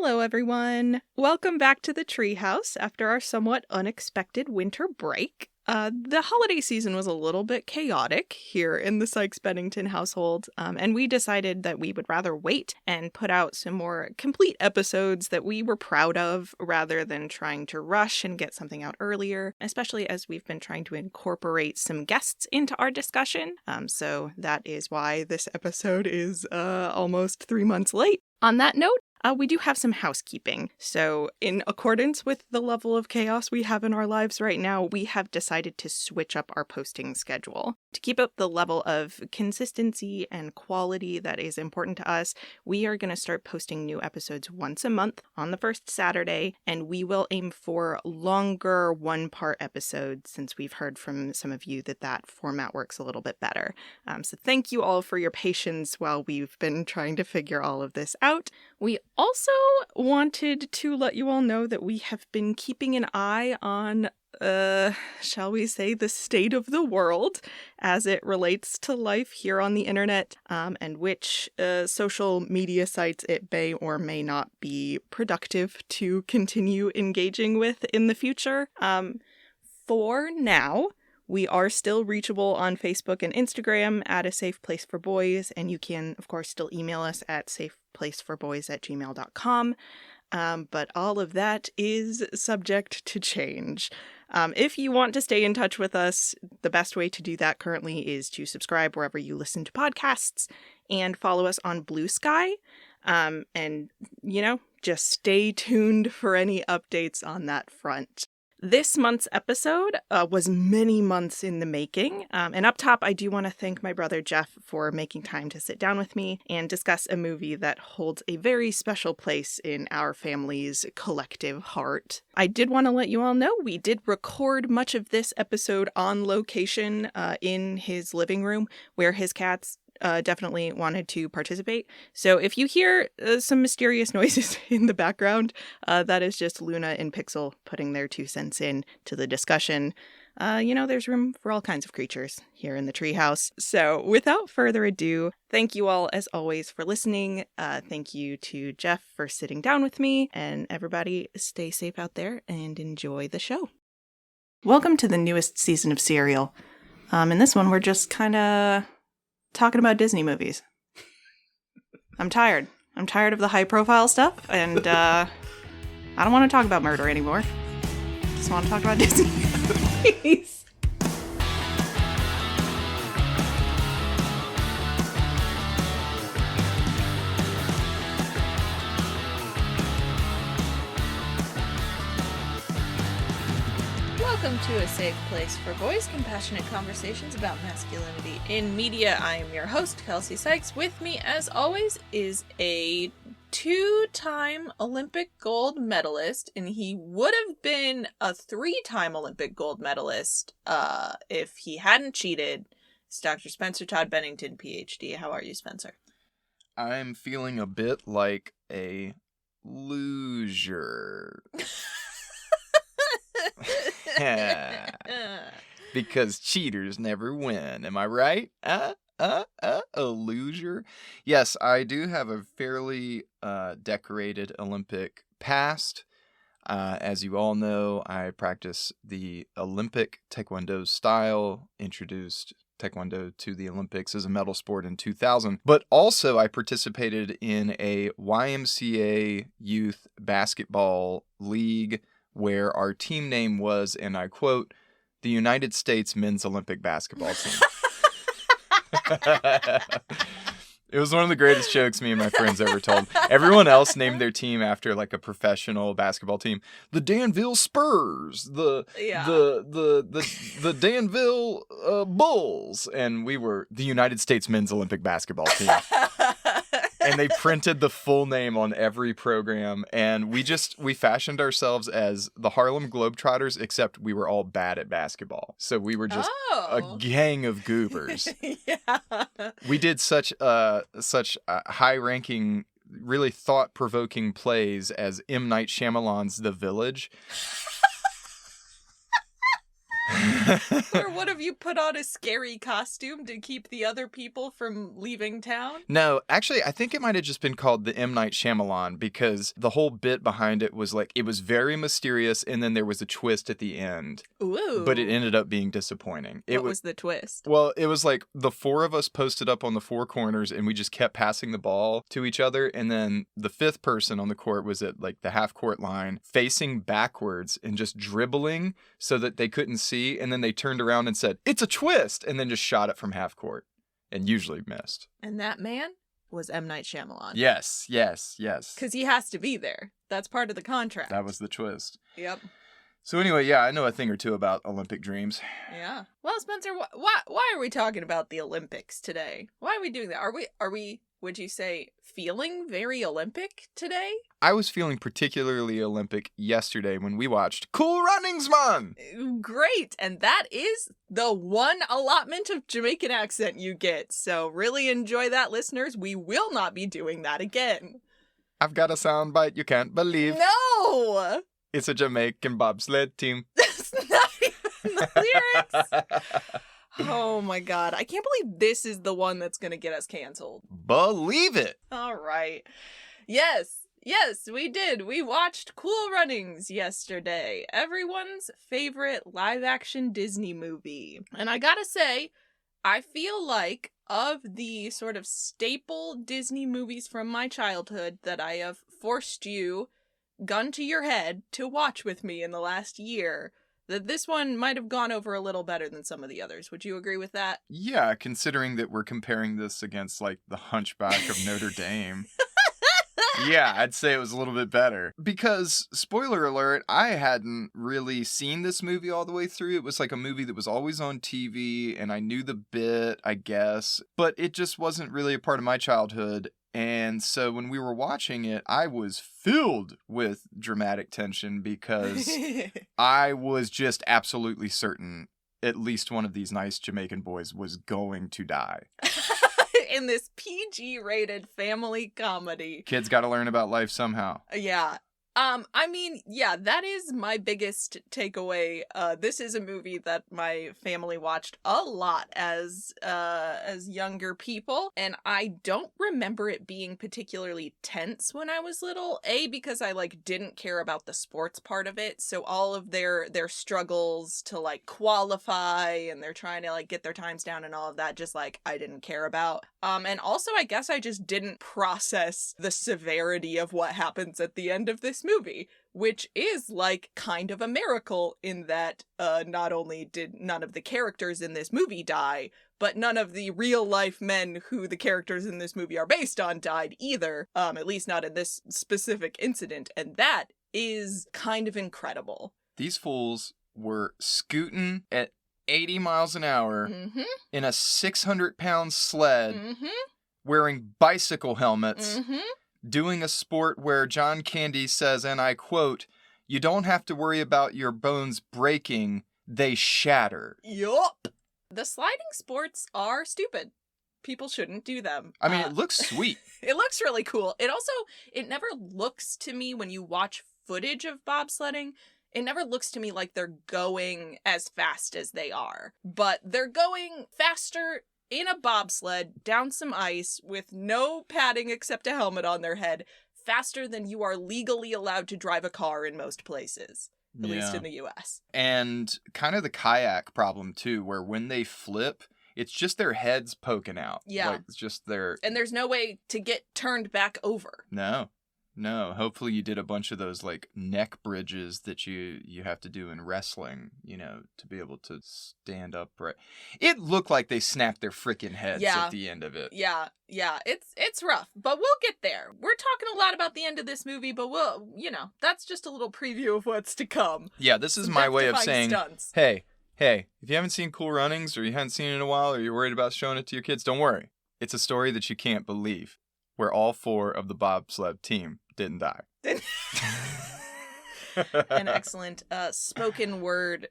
Hello, everyone. Welcome back to the Treehouse after our somewhat unexpected winter break. The holiday season was a little bit chaotic here in the Sykes-Bennington household, and we decided that we would rather wait and put out some more complete episodes that we were proud of rather than trying to rush and get something out earlier, especially as we've been trying to incorporate some guests into our discussion. So that is why this episode is almost 3 months late. On that note, we do have some housekeeping. So in accordance with the level of chaos we have in our lives right now, we have decided to switch up our posting schedule. To keep up the level of consistency and quality that is important to us, we are going to start posting new episodes once a month on the first Saturday, and we will aim for longer one-part episodes since we've heard from some of you that format works a little bit better. So thank you all for your patience while we've been trying to figure all of this out. We also wanted to let you all know that we have been keeping an eye on, shall we say, the state of the world as it relates to life here on the internet, and which social media sites it may or may not be productive to continue engaging with in the future. For now, we are still reachable on Facebook and Instagram at A Safe Place for Boys, and you can, of course, still email us at safeplaceforboys@gmail.com. But all of that is subject to change. If you want to stay in touch with us, the best way to do that currently is to subscribe wherever you listen to podcasts and follow us on Blue Sky. And, just stay tuned for any updates on that front. This month's episode was many months in the making, and up top I do want to thank my brother Geoff for making time to sit down with me and discuss a movie that holds a very special place in our family's collective heart. I did want to let you all know we did record much of this episode on location in his living room where his cats definitely wanted to participate. So if you hear some mysterious noises in the background, that is just Luna and Pixel putting their 2 cents in to the discussion. There's room for all kinds of creatures here in the treehouse. So without further ado, thank you all as always for listening. Thank you to Geoff for sitting down with me, and everybody stay safe out there and enjoy the show. Welcome to the newest season of Serial. In this one, we're just kind of talking about Disney movies. I'm tired. I'm tired of the high-profile stuff, and I don't want to talk about murder anymore. Just want to talk about Disney movies. Welcome to A Safe Place for Boys, compassionate conversations about masculinity in media. I am your host, Kelcee Sykes. With me, as always, is a 2-time Olympic gold medalist, and he would have been a 3-time Olympic gold medalist if he hadn't cheated. It's Dr. Spencer Todd Bennington, PhD. How are you, Spencer? I'm feeling a bit like a loser. Because cheaters never win. Am I right? A loser? Yes, I do have a fairly decorated Olympic past. As you all know, I practice the Olympic Taekwondo style, introduced Taekwondo to the Olympics as a medal sport in 2000. But also I participated in a YMCA youth basketball league where our team name was, and I quote, the United States Men's Olympic Basketball Team. It was one of the greatest jokes me and my friends ever told. Everyone else named their team after like a professional basketball team. The Danville Spurs, the Danville Bulls, and we were the United States Men's Olympic Basketball Team. And they printed the full name on every program, and we fashioned ourselves as the Harlem Globetrotters, except we were all bad at basketball. So we were just a gang of goobers. Yeah. We did such high-ranking, really thought-provoking plays as M. Night Shyamalan's The Village. Or what if you put on a scary costume to keep the other people from leaving town? No, actually, I think it might have just been called the M. Night Shyamalan because the whole bit behind it was like, it was very mysterious and then there was a twist at the end. Ooh. But it ended up being disappointing. What was the twist? Well, it was like the four of us posted up on the four corners and we just kept passing the ball to each other. And then the fifth person on the court was at like the half court line facing backwards and just dribbling so that they couldn't see. And then they turned around and said, "It's a twist," and then just shot it from half court and usually missed. And that man was M. Night Shyamalan. Yes. Because he has to be there. That's part of the contract. That was the twist. Yep. So anyway, yeah, I know a thing or two about Olympic dreams. Yeah. Well, Spencer, why are we talking about the Olympics today? Why are we doing that? Are we, would you say, feeling very Olympic today? I was feeling particularly Olympic yesterday when we watched Cool Runnings, Man! Great. And that is the one allotment of Jamaican accent you get. So really enjoy that, listeners. We will not be doing that again. I've got a soundbite you can't believe. No! It's a Jamaican bobsled team. That's not even the lyrics. Oh my god. I can't believe this is the one that's going to get us canceled. Believe it. All right. Yes, we did. We watched Cool Runnings yesterday. Everyone's favorite live-action Disney movie. And I gotta say, I feel like of the sort of staple Disney movies from my childhood that I have forced you, gun to your head, to watch with me in the last year, that this one might have gone over a little better than some of the others. Would you agree with that? Yeah, considering that we're comparing this against, like, The Hunchback of Notre Dame. Yeah, I'd say it was a little bit better. Because, spoiler alert, I hadn't really seen this movie all the way through. It was like a movie that was always on TV, and I knew the bit, I guess. But it just wasn't really a part of my childhood. And so when we were watching it, I was filled with dramatic tension because I was just absolutely certain at least one of these nice Jamaican boys was going to die. In this PG-rated family comedy. Kids got to learn about life somehow. Yeah. I mean, yeah, that is my biggest takeaway. This is a movie that my family watched a lot as younger people, and I don't remember it being particularly tense when I was little. Because I didn't care about the sports part of it, so all of their struggles to qualify and they're trying to get their times down and all of that, just I didn't care about. And also I guess I just didn't process the severity of what happens at the end of this movie, which is kind of a miracle in that not only did none of the characters in this movie die, but none of the real life men who the characters in this movie are based on died either, at least not in this specific incident, and that is kind of incredible. These fools were scooting at 80 miles an hour in a 600-pound sled, wearing bicycle helmets, doing a sport where John Candy says, and I quote, "You don't have to worry about your bones breaking, they shatter." Yup. The sliding sports are stupid. People shouldn't do them. I mean, it looks sweet. It looks really cool. It never looks to me, when you watch footage of bobsledding, it never looks to me like they're going as fast as they are. But they're going faster in a bobsled, down some ice, with no padding except a helmet on their head, faster than you are legally allowed to drive a car in most places. At least in the US. And kind of the kayak problem, too, where when they flip, it's just their heads poking out. Yeah. It's just their... And there's no way to get turned back over. No. Hopefully you did a bunch of those, neck bridges that you have to do in wrestling, to be able to stand upright. It looked like they snapped their freaking heads at the end of it. Yeah. It's rough, but we'll get there. We're talking a lot about the end of this movie, but we'll, that's just a little preview of what's to come. Yeah, this is my way of saying, hey, if you haven't seen Cool Runnings, or you haven't seen it in a while, or you're worried about showing it to your kids, don't worry. It's a story that you can't believe, where all four of the bobsled team didn't die. An excellent spoken word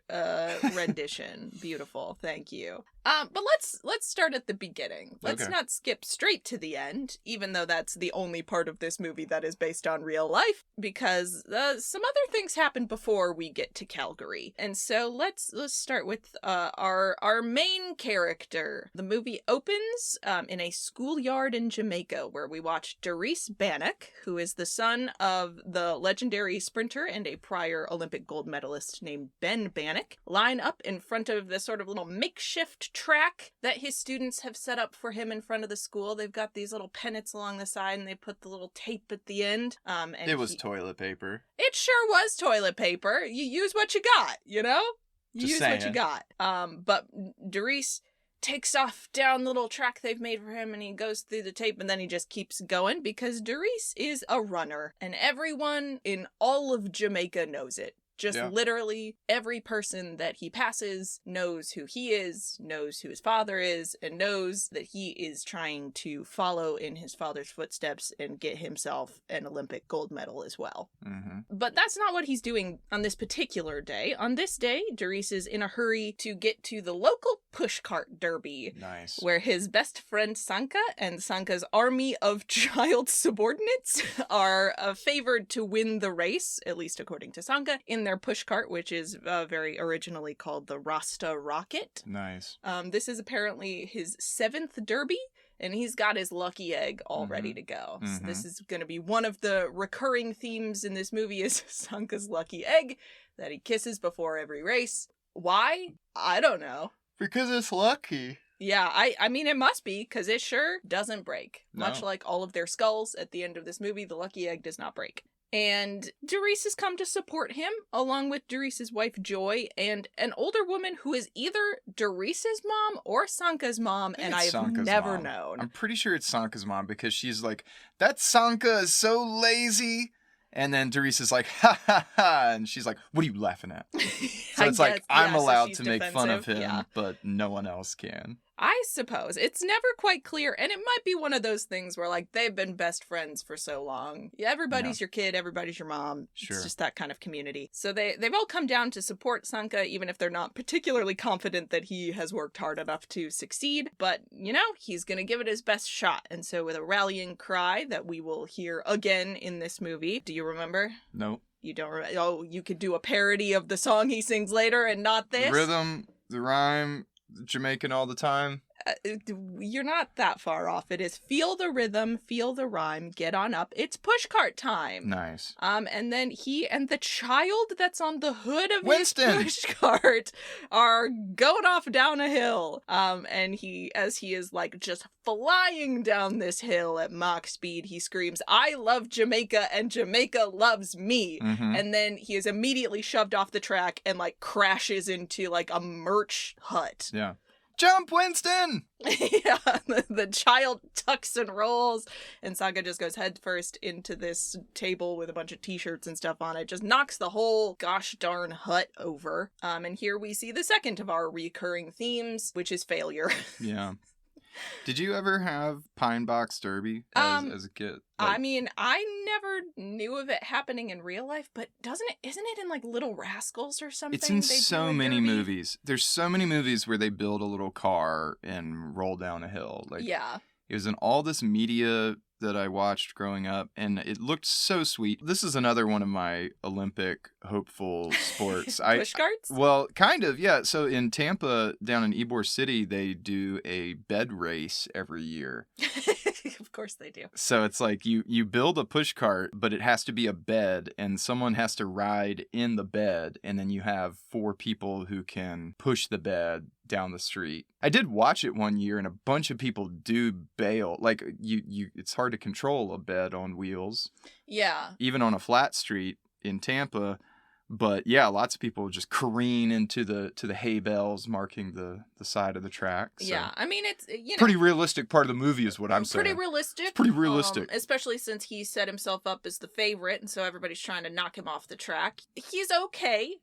rendition. Beautiful. Thank you. But let's start at the beginning. Let's not skip straight to the end, even though that's the only part of this movie that is based on real life, because some other things happen before we get to Calgary. And so let's start with our main character. The movie opens in a schoolyard in Jamaica, where we watch Doris Bannock, who is the son of the legendary sprinter and a prior Olympic gold medalist named Ben Bannock, line up in front of this sort of little makeshift track that his students have set up for him in front of the school. They've got these little pennants along the side, and they put the little tape at the end. And it was toilet paper. It sure was toilet paper. You use what you got, you know? You use what you got. But Doris takes off down the little track they've made for him, and he goes through the tape, and then he just keeps going because Doris is a runner, and everyone in all of Jamaica knows it. Just literally every person that he passes knows who he is, knows who his father is, and knows that he is trying to follow in his father's footsteps and get himself an Olympic gold medal as well. Mm-hmm. But that's not what he's doing on this particular day. On this day, Doris is in a hurry to get to the local pushcart derby. Nice. Where his best friend Sanka and Sanka's army of child subordinates are favored to win the race, at least according to Sanka, in their pushcart, which is very originally called the Rasta Rocket. Nice. This is apparently his 7th derby, and he's got his lucky egg all ready to go. So this is going to be one of the recurring themes in this movie is Sanka's lucky egg that he kisses before every race. Why? I don't know. Because it's lucky. Yeah, I mean, it must be, because it sure doesn't break. No. Much like all of their skulls at the end of this movie, the lucky egg does not break. And Doris has come to support him, along with Doris's wife Joy, and an older woman who is either Doris's mom or Sanka's mom, and I have never known. I'm pretty sure it's Sanka's mom, because she's like, that Sanka is so lazy. And then Doris is like, ha ha ha, and she's like, what are you laughing at? So it's like, I'm allowed to make fun of him, but no one else can. I suppose. It's never quite clear, and it might be one of those things where, like, they've been best friends for so long. Everybody's your kid, everybody's your mom. Sure. It's just that kind of community. So they've all come down to support Sanka, even if they're not particularly confident that he has worked hard enough to succeed. But, you know, he's going to give it his best shot. And so with a rallying cry that we will hear again in this movie, do you remember? Nope. You don't remember? Oh, you could do a parody of the song he sings later and not this? The rhythm, the rhyme, Jamaican all the time. You're not that far off. It is feel the rhythm, feel the rhyme, get on up. It's pushcart time. Nice. And then he and the child that's on the hood of Winston. his pushcart are going off down a hill. And as he is like just flying down this hill at Mach speed, he screams, "I love Jamaica and Jamaica loves me." Mm-hmm. And then he is immediately shoved off the track and like crashes into like a merch hut. Yeah. Jump, Winston! Yeah, the child tucks and rolls, and Sanka just goes head first into this table with a bunch of t-shirts and stuff on it, just knocks the whole gosh darn hut over. And here we see the second of our recurring themes, which is failure. Yeah. Did you ever have Pine Box Derby as a kid? I mean, I never knew of it happening in real life, but isn't it in like Little Rascals or something? It's in so many movies. There's so many movies where they build a little car and roll down a hill. Like, yeah. It was in all this media that I watched growing up, and it looked so sweet. This is another one of my Olympic hopeful sports. Pushcarts? Well, kind of, yeah. So in Tampa, down in Ybor City, they do a bed race every year. Of course they do. So it's like you build a pushcart, but it has to be a bed, and someone has to ride in the bed, and then you have 4 people who can push the bed down the street. I did watch it one year, and a bunch of people do bail. Like it's hard to control a bed on wheels. Yeah. Even on a flat street in Tampa. But yeah, lots of people just careen into the hay bales marking the side of the track. So yeah, I mean, it's, pretty realistic part of the movie is what I'm saying. Pretty realistic. It's pretty realistic. Especially since he set himself up as the favorite, and so everybody's trying to knock him off the track. He's okay.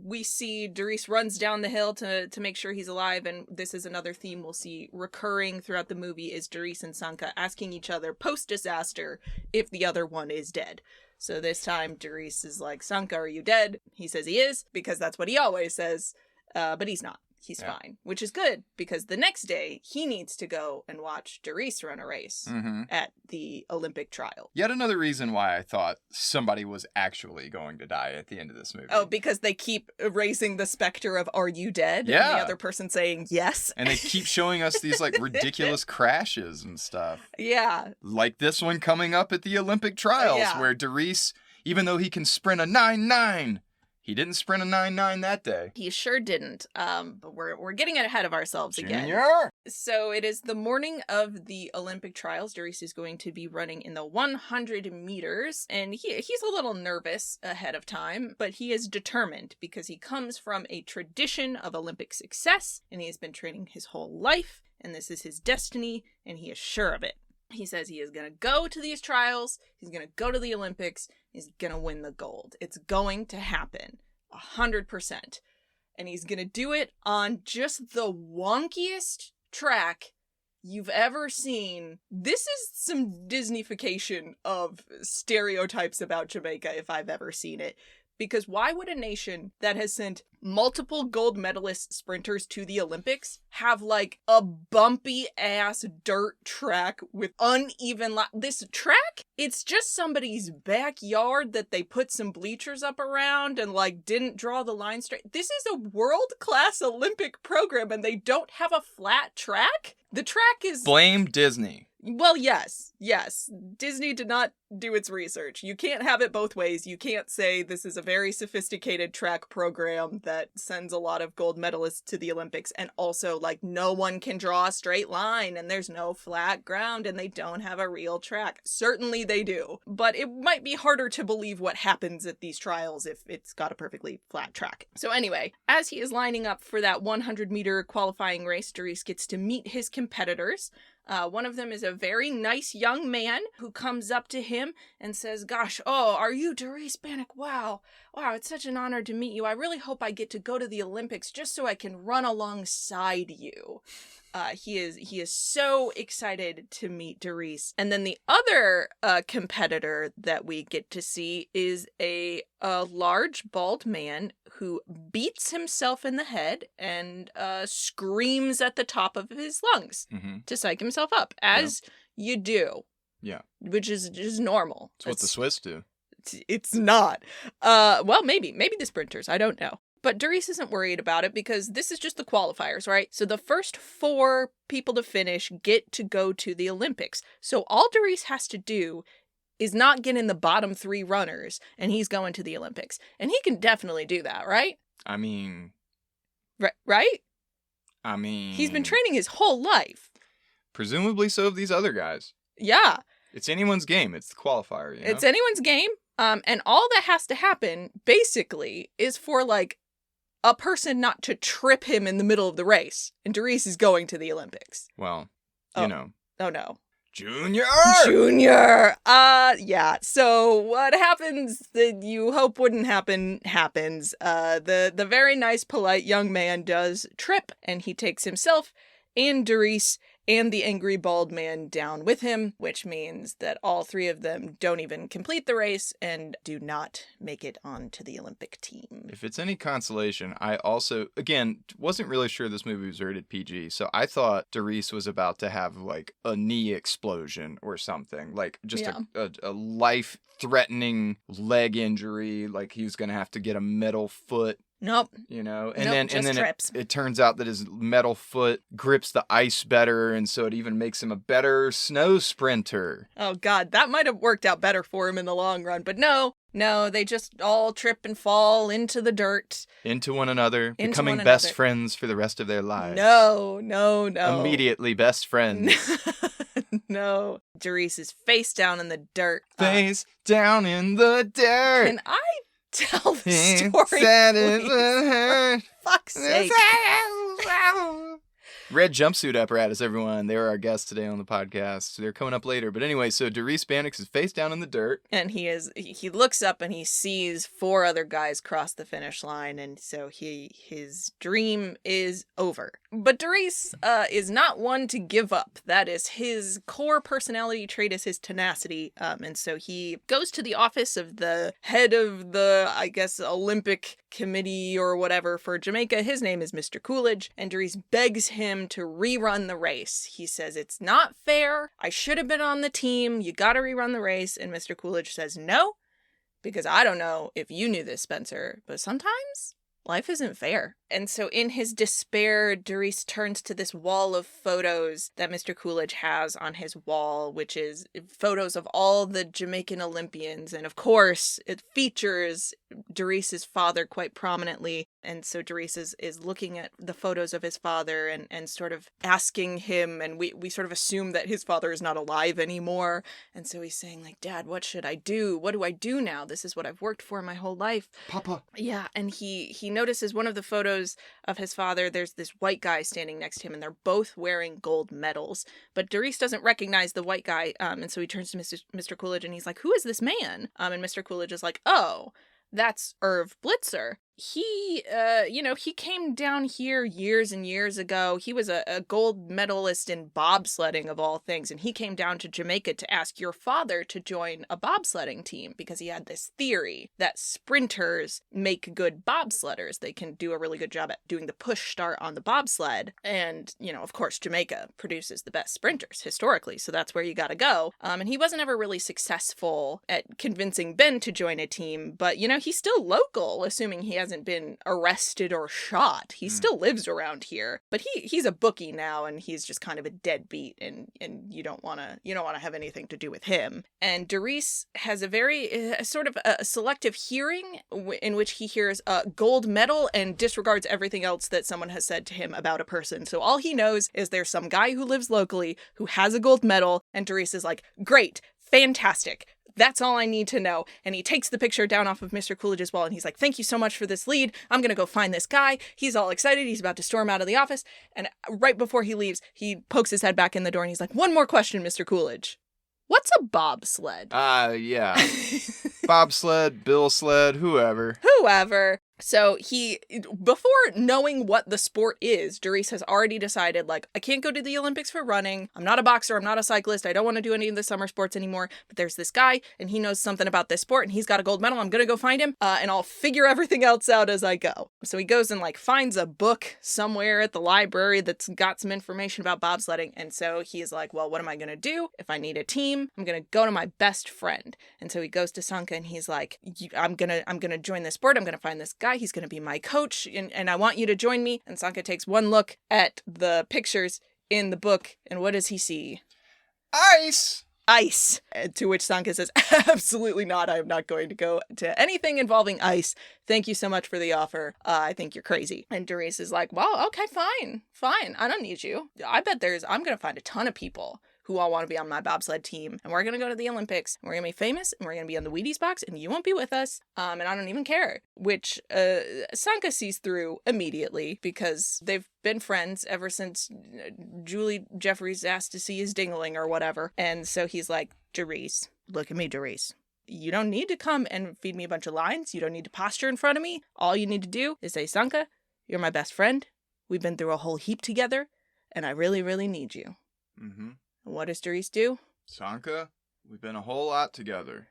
We see Doris runs down the hill to make sure he's alive, and this is another theme we'll see recurring throughout the movie is Doris and Sanka asking each other post-disaster if the other one is dead. So this time, Doris is like, Sanka, are you dead? He says he is, because that's what he always says. But he's not. He's fine, which is good, because the next day, he needs to go and watch Doris run a race at the Olympic trial. Yet another reason why I thought somebody was actually going to die at the end of this movie. Oh, because they keep raising the specter of, are you dead? Yeah. And the other person saying yes. And they keep showing us these, like, ridiculous crashes and stuff. Yeah. Like this one coming up at the Olympic trials, where Doris, even though he can sprint a 9.9... he didn't sprint a 9.9 that day. He sure didn't. But we're getting ahead of ourselves again. Junior! So it is the morning of the Olympic trials. Doris is going to be running in the 100 meters. And he's a little nervous ahead of time, but he is determined because he comes from a tradition of Olympic success, and he has been training his whole life, and this is his destiny, and he is sure of it. He says he is going to go to these trials, he's going to go to the Olympics, he's going to win the gold. It's going to happen, 100%. And he's going to do it on just the wonkiest track you've ever seen. This is some Disneyfication of stereotypes about Jamaica if I've ever seen it. Because why would a nation that has sent multiple gold medalist sprinters to the Olympics have, like, a bumpy-ass dirt track with uneven this track? It's just somebody's backyard that they put some bleachers up around and, like, didn't draw the line straight. This is a world-class Olympic program, and they don't have a flat track? The track is... Blame Disney. Well, yes. Disney did not do its research. You can't have it both ways. You can't say this is a very sophisticated track program that sends a lot of gold medalists to the Olympics, and also, like, no one can draw a straight line, and there's no flat ground, and they don't have a real track. Certainly they do. But it might be harder to believe what happens at these trials if it's got a perfectly flat track. So anyway, as he is lining up for that 100-meter qualifying race, Doris gets to meet his competitors. One of them is a very nice young man who comes up to him and says, gosh, are you Doris Bannock? Wow, it's such an honor to meet you. I really hope I get to go to the Olympics just so I can run alongside you. He is so excited to meet Doris. And then the other competitor that we get to see is a large bald man who beats himself in the head and screams at the top of his lungs to psych himself up, as you do. Yeah. Which is normal. It's what the Swiss do. It's not. Well, maybe the sprinters. I don't know. But Doris isn't worried about it because this is just the qualifiers, right? So the first 4 people to finish get to go to the Olympics. So all Doris has to do is not get in the bottom 3 runners, and he's going to the Olympics. And he can definitely do that, right? I mean... Right? I mean... He's been training his whole life. Presumably so have these other guys. Yeah. It's anyone's game. It's the qualifier, you know? It's anyone's game. And all that has to happen, basically, is for, like, a person not to trip him in the middle of the race. And Doris is going to the Olympics. Well, you know. Oh, no. Junior! Yeah. So what happens that you hope wouldn't happen, happens. The very nice, polite young man does trip, and he takes himself and Doris and the angry bald man down with him, which means that all 3 of them don't even complete the race and do not make it onto the Olympic team. If it's any consolation, I also, again, wasn't really sure this movie was rated PG, so I thought Doris was about to have, like, a knee explosion or something, like, just a life-threatening leg injury, like he was going to have to get a metal foot. Nope. You know, and then it turns out that his metal foot grips the ice better, and so it even makes him a better snow sprinter. Oh, God, that might have worked out better for him in the long run, but no, they just all trip and fall into the dirt. Into one another, becoming best friends for the rest of their lives. No. Immediately best friends. No. Doris is face down in the dirt. Face down in the dirt. Can I tell the story, please? For fuck's sake. Red jumpsuit apparatus, everyone. They're our guests today on the podcast. They're coming up later. But anyway, so Derice Bannix is face down in the dirt. And he looks up and he sees 4 other guys cross the finish line. And so his dream is over. But Derice is not one to give up. That is his core personality trait, is his tenacity. And so he goes to the office of the head of the, I guess, Olympic committee or whatever for Jamaica. His name is Mr. Coolidge. And Derice begs him to rerun the race. He says, it's not fair. I should have been on the team. You got to rerun the race. And Mr. Coolidge says, no, because I don't know if you knew this, Spencer, but sometimes life isn't fair. And so in his despair, Derice turns to this wall of photos that Mr. Coolidge has on his wall, which is photos of all the Jamaican Olympians. And of course, it features Derice's father quite prominently. And so Derice is looking at the photos of his father and sort of asking him, and we sort of assume that his father is not alive anymore. And so he's saying, like, Dad, what should I do? What do I do now? This is what I've worked for my whole life. Papa. Yeah, and he notices one of the photos of his father, there's this white guy standing next to him, and they're both wearing gold medals. But Derice doesn't recognize the white guy, and so he turns to Mr. Coolidge, and he's like, who is this man? And Mr. Coolidge is like, oh, that's Irv Blitzer. He, he came down here years and years ago. He was a gold medalist in bobsledding, of all things, and he came down to Jamaica to ask your father to join a bobsledding team because he had this theory that sprinters make good bobsledders. They can do a really good job at doing the push start on the bobsled. And, of course, Jamaica produces the best sprinters historically, so that's where you gotta go. And he wasn't ever really successful at convincing Ben to join a team, but, he's still local, assuming he hasn't been arrested or shot. He still lives around here, but he's a bookie now, and he's just kind of a deadbeat, and you don't want to have anything to do with him. And Derice has a very sort of a selective hearing in which he hears a gold medal and disregards everything else that someone has said to him about a person. So all he knows is there's some guy who lives locally who has a gold medal, and Derice is like, great, fantastic. That's all I need to know. And he takes the picture down off of Mr. Coolidge's wall, and he's like, thank you so much for this lead. I'm going to go find this guy. He's all excited. He's about to storm out of the office. And right before he leaves, he pokes his head back in the door, and he's like, one more question, Mr. Coolidge. What's a bobsled? Yeah. Bobsled, bill sled, whoever. So before knowing what the sport is, Derice has already decided, like, I can't go to the Olympics for running. I'm not a boxer. I'm not a cyclist. I don't want to do any of the summer sports anymore. But there's this guy, and he knows something about this sport, and he's got a gold medal. I'm going to go find him, and I'll figure everything else out as I go. So he goes and, finds a book somewhere at the library that's got some information about bobsledding. And so he's like, well, what am I going to do? If I need a team, I'm going to go to my best friend. And so he goes to Sanka, and he's like, I'm going to join this sport. I'm going to find this guy. He's going to be my coach, and I want you to join me. And Sanka takes one look at the pictures in the book, and what does he see? Ice! To which Sanka says, absolutely not. I am not going to go to anything involving ice. Thank you so much for the offer. I think you're crazy. And Derice is like, well, okay, fine. I don't need you. I bet I'm going to find a ton of people who all want to be on my bobsled team, and we're going to go to the Olympics, and we're going to be famous, and we're going to be on the Wheaties box, and you won't be with us, and I don't even care, which Sanka sees through immediately, because they've been friends ever since Julie Jeffries asked to see his dingling or whatever, and so he's like, Derice, look at me, Derice. You don't need to come and feed me a bunch of lines. You don't need to posture in front of me. All you need to do is say, Sanka, you're my best friend. We've been through a whole heap together, and I really, really need you. Mm-hmm. And what does Derice do? Sanka, we've been a whole lot together.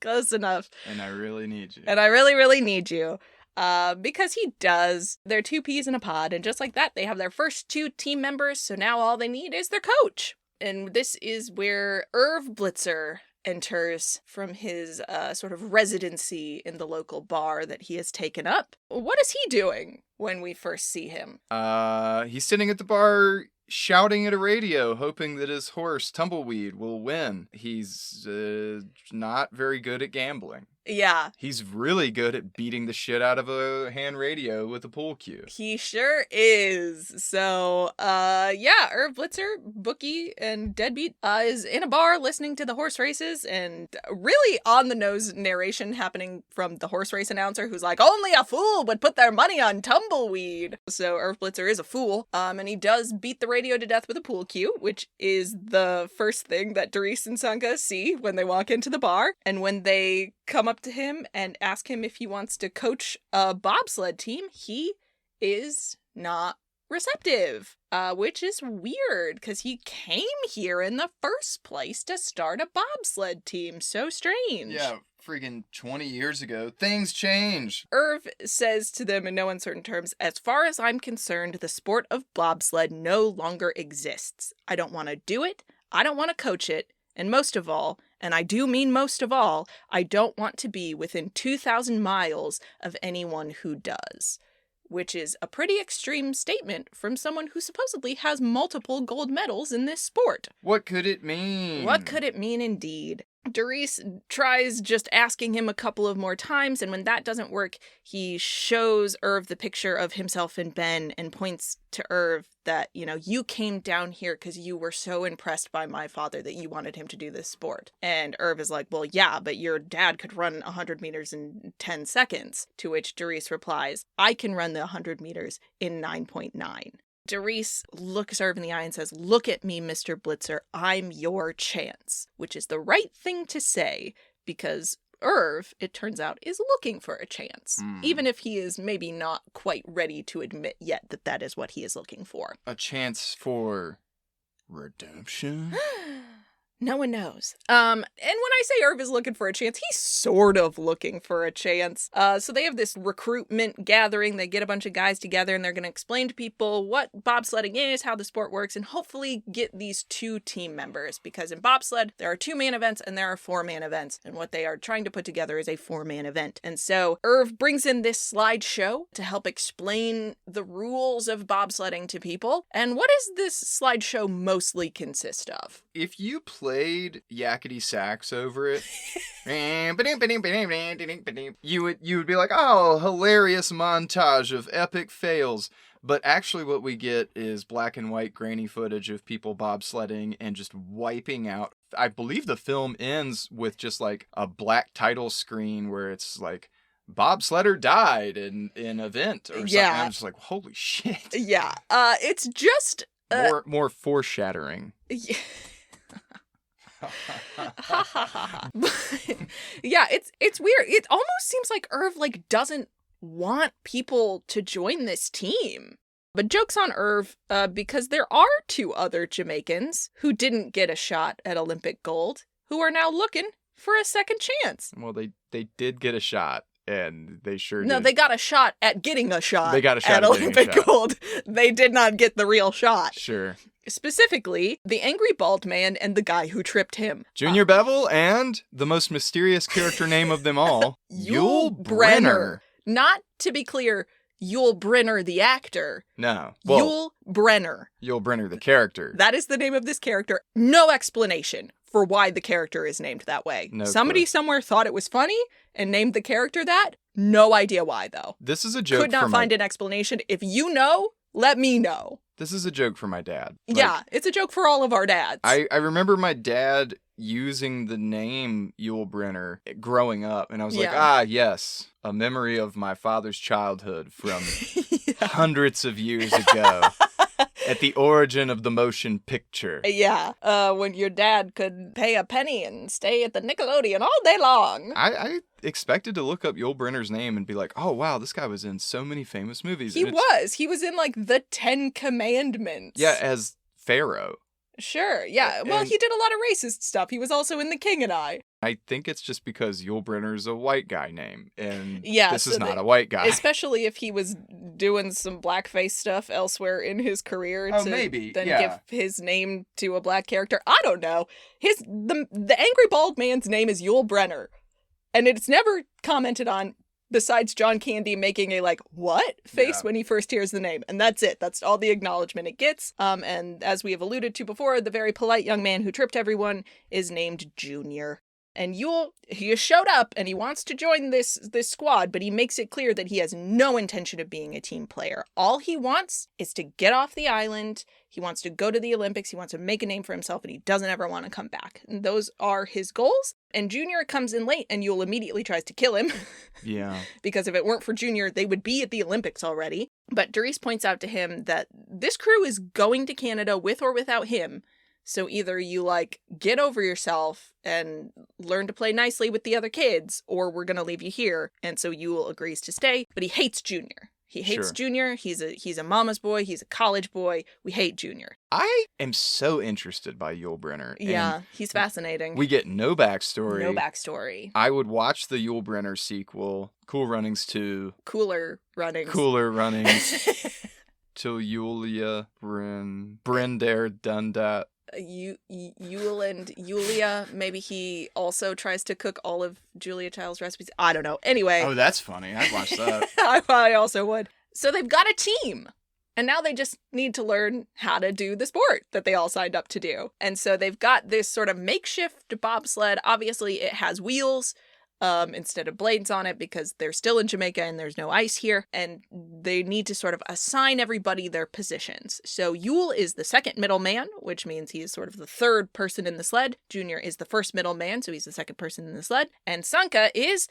Close enough. And I really need you. And I really, really need you. Because he does. They're 2 peas in a pod, and just like that, they have their first 2 team members, so now all they need is their coach. And this is where Irv Blitzer enters from his sort of residency in the local bar that he has taken up. What is he doing when we first see him? He's sitting at the bar shouting at a radio, hoping that his horse, Tumbleweed, will win. He's not very good at gambling. Yeah. He's really good at beating the shit out of a hand radio with a pool cue. He sure is. So, Irv Blitzer, bookie and deadbeat, is in a bar listening to the horse races, and really on-the-nose narration happening from the horse race announcer who's like, only a fool would put their money on tumbleweed. So Irv Blitzer is a fool, and he does beat the radio to death with a pool cue, which is the first thing that Doris and Sanka see when they walk into the bar. And when they come up to him and ask him if he wants to coach a bobsled team, he is not receptive, which is weird because he came here in the first place to start a bobsled team. So strange. Yeah, freaking 20 years ago, things change. Irv says to them in no uncertain terms, as far as I'm concerned, the sport of bobsled no longer exists. I don't want to do it. I don't want to coach it. And most of all, and I do mean most of all, I don't want to be within 2,000 miles of anyone who does. Which is a pretty extreme statement from someone who supposedly has multiple gold medals in this sport. What could it mean? What could it mean indeed? Doris tries just asking him a couple of more times, and when that doesn't work, he shows Irv the picture of himself and Ben and points to Irv that, you came down here because you were so impressed by my father that you wanted him to do this sport. And Irv is like, well, yeah, but your dad could run 100 meters in 10 seconds. To which Doris replies, I can run the 100 meters in 9.9. Doris looks Irv in the eye and says, look at me, Mr. Blitzer, I'm your chance, which is the right thing to say because Irv, it turns out, is looking for a chance, even if he is maybe not quite ready to admit yet that that is what he is looking for. A chance for redemption? No one knows. And when I say Irv is looking for a chance, he's sort of looking for a chance. So they have this recruitment gathering. They get a bunch of guys together and they're going to explain to people what bobsledding is, how the sport works, and hopefully get these 2 team members. Because in bobsled, there are 2-man events and there are 4-man events. And what they are trying to put together is a 4-man event. And so Irv brings in this slideshow to help explain the rules of bobsledding to people. And what does this slideshow mostly consist of? If you played yakety sax over it, you would be like, oh, hilarious montage of epic fails. But actually what we get is black and white grainy footage of people bobsledding and just wiping out. I believe the film ends with just like a black title screen where it's like, bobsledder died in an event or something. Yeah. I'm just like, holy shit. Yeah. It's just... More foreshadowing. Yeah. Yeah, it's weird. It almost seems like Irv doesn't want people to join this team. But joke's on Irv, because there are 2 other Jamaicans who didn't get a shot at Olympic gold, who are now looking for a second chance. Well, they did get a shot, and they sure did. No, they got a shot at getting a shot. They got a shot at Olympic shot. gold. They did not get the real shot. Sure. Specifically, the angry bald man and the guy who tripped him. Junior Bevel and the most mysterious character name of them all, Yul Brynner. Not, to be clear, Yul Brynner the actor. No. Well, Yul Brynner. Yul Brynner the character. That is the name of this character. No explanation for why the character is named that way. No Somebody clue. Somewhere thought it was funny and named the character that. No idea why, though. This is a joke. Could not find an explanation. If you know, let me know. This is a joke for my dad. Yeah, it's a joke for all of our dads. I remember my dad using the name Yul Brynner growing up, and I was like, yes, a memory of my father's childhood from hundreds of years ago. At the origin of the motion picture. Yeah, when your dad could pay a penny and stay at the Nickelodeon all day long. I expected to look up Yul Brynner's name and be like, oh, wow, this guy was in so many famous movies. He was. He was in, the 10 Commandments. Yeah, as Pharaoh. Sure, yeah. Well, he did a lot of racist stuff. He was also in The King and I. I think it's just because Yul Brynner's a white guy name, and yeah, this is not a white guy. Especially if he was doing some blackface stuff elsewhere in his career to then give his name to a black character. I don't know. The angry bald man's name is Yul Brynner, and it's never commented on besides John Candy making a what face when he first hears the name. And that's it. That's all the acknowledgement it gets. And as we have alluded to before, the very polite young man who tripped everyone is named Junior. And he has showed up and he wants to join this squad, but he makes it clear that he has no intention of being a team player. All he wants is to get off the island. He wants to go to the Olympics. He wants to make a name for himself, and he doesn't ever want to come back. And those are his goals. And Junior comes in late, and Yule immediately tries to kill him. Yeah. Because if it weren't for Junior, they would be at the Olympics already. But Doris points out to him that this crew is going to Canada with or without him. So either you, get over yourself and learn to play nicely with the other kids, or we're going to leave you here. And so Yule agrees to stay, but he hates Junior. He hates Sure. Junior. He's a mama's boy. He's a college boy. We hate Junior. I am so interested by Yul Brynner. Yeah, he's fascinating. We get no backstory. No backstory. I would watch the Yul Brynner sequel, Cool Runnings 2. Cooler runnings. Cooler Runnings. Till Julia Brinder Dundat. Yule and Yulia, maybe he also tries to cook all of Julia Child's recipes. I don't know. Anyway. Oh, that's funny. I'd watch that. I also would. So they've got a team. And now they just need to learn how to do the sport that they all signed up to do. And so they've got this sort of makeshift bobsled. Obviously, it has wheels instead of blades on it because they're still in Jamaica and there's no ice here. And they need to sort of assign everybody their positions. So Yule is the second middle man, which means he is sort of the third person in the sled. Junior is the first middle man, so he's the second person in the sled. And Sanka is...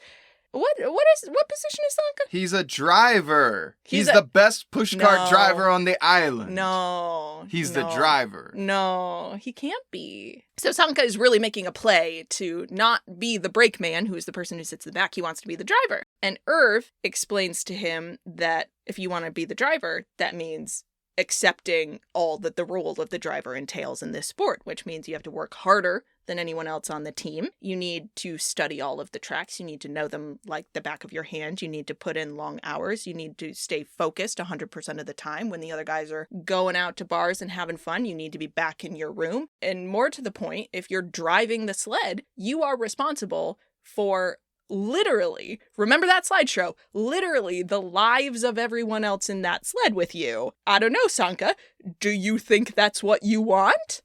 What position is Sanka? He's a driver. He's a- the best pushcart No. driver on the island. No. He's no. the driver. No, he can't be. So Sanka is really making a play to not be the brake man, who is the person who sits in the back. He wants to be the driver. And Irv explains to him that if you want to be the driver, that means accepting all that the role of the driver entails in this sport, which means you have to work harder than anyone else on the team. You need to study all of the tracks. You need to know them like the back of your hand. You need to put in long hours. You need to stay focused 100% of the time. When the other guys are going out to bars and having fun, you need to be back in your room. And more to the point, if you're driving the sled, you are responsible for literally, remember that slideshow, literally the lives of everyone else in that sled with you. I don't know, Sanka, do you think that's what you want?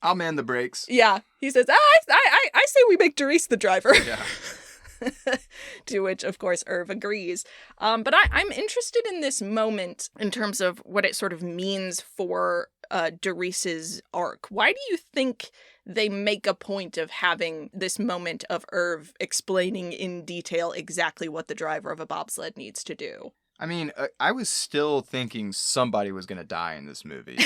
I'll man the brakes. Yeah, he says, I say we make Doris the driver. Yeah. To which, of course, Irv agrees. But I'm interested in this moment in terms of what it sort of means for Doris's arc. Why do you think they make a point of having this moment of Irv explaining in detail exactly what the driver of a bobsled needs to do? I mean, I was still thinking somebody was going to die in this movie.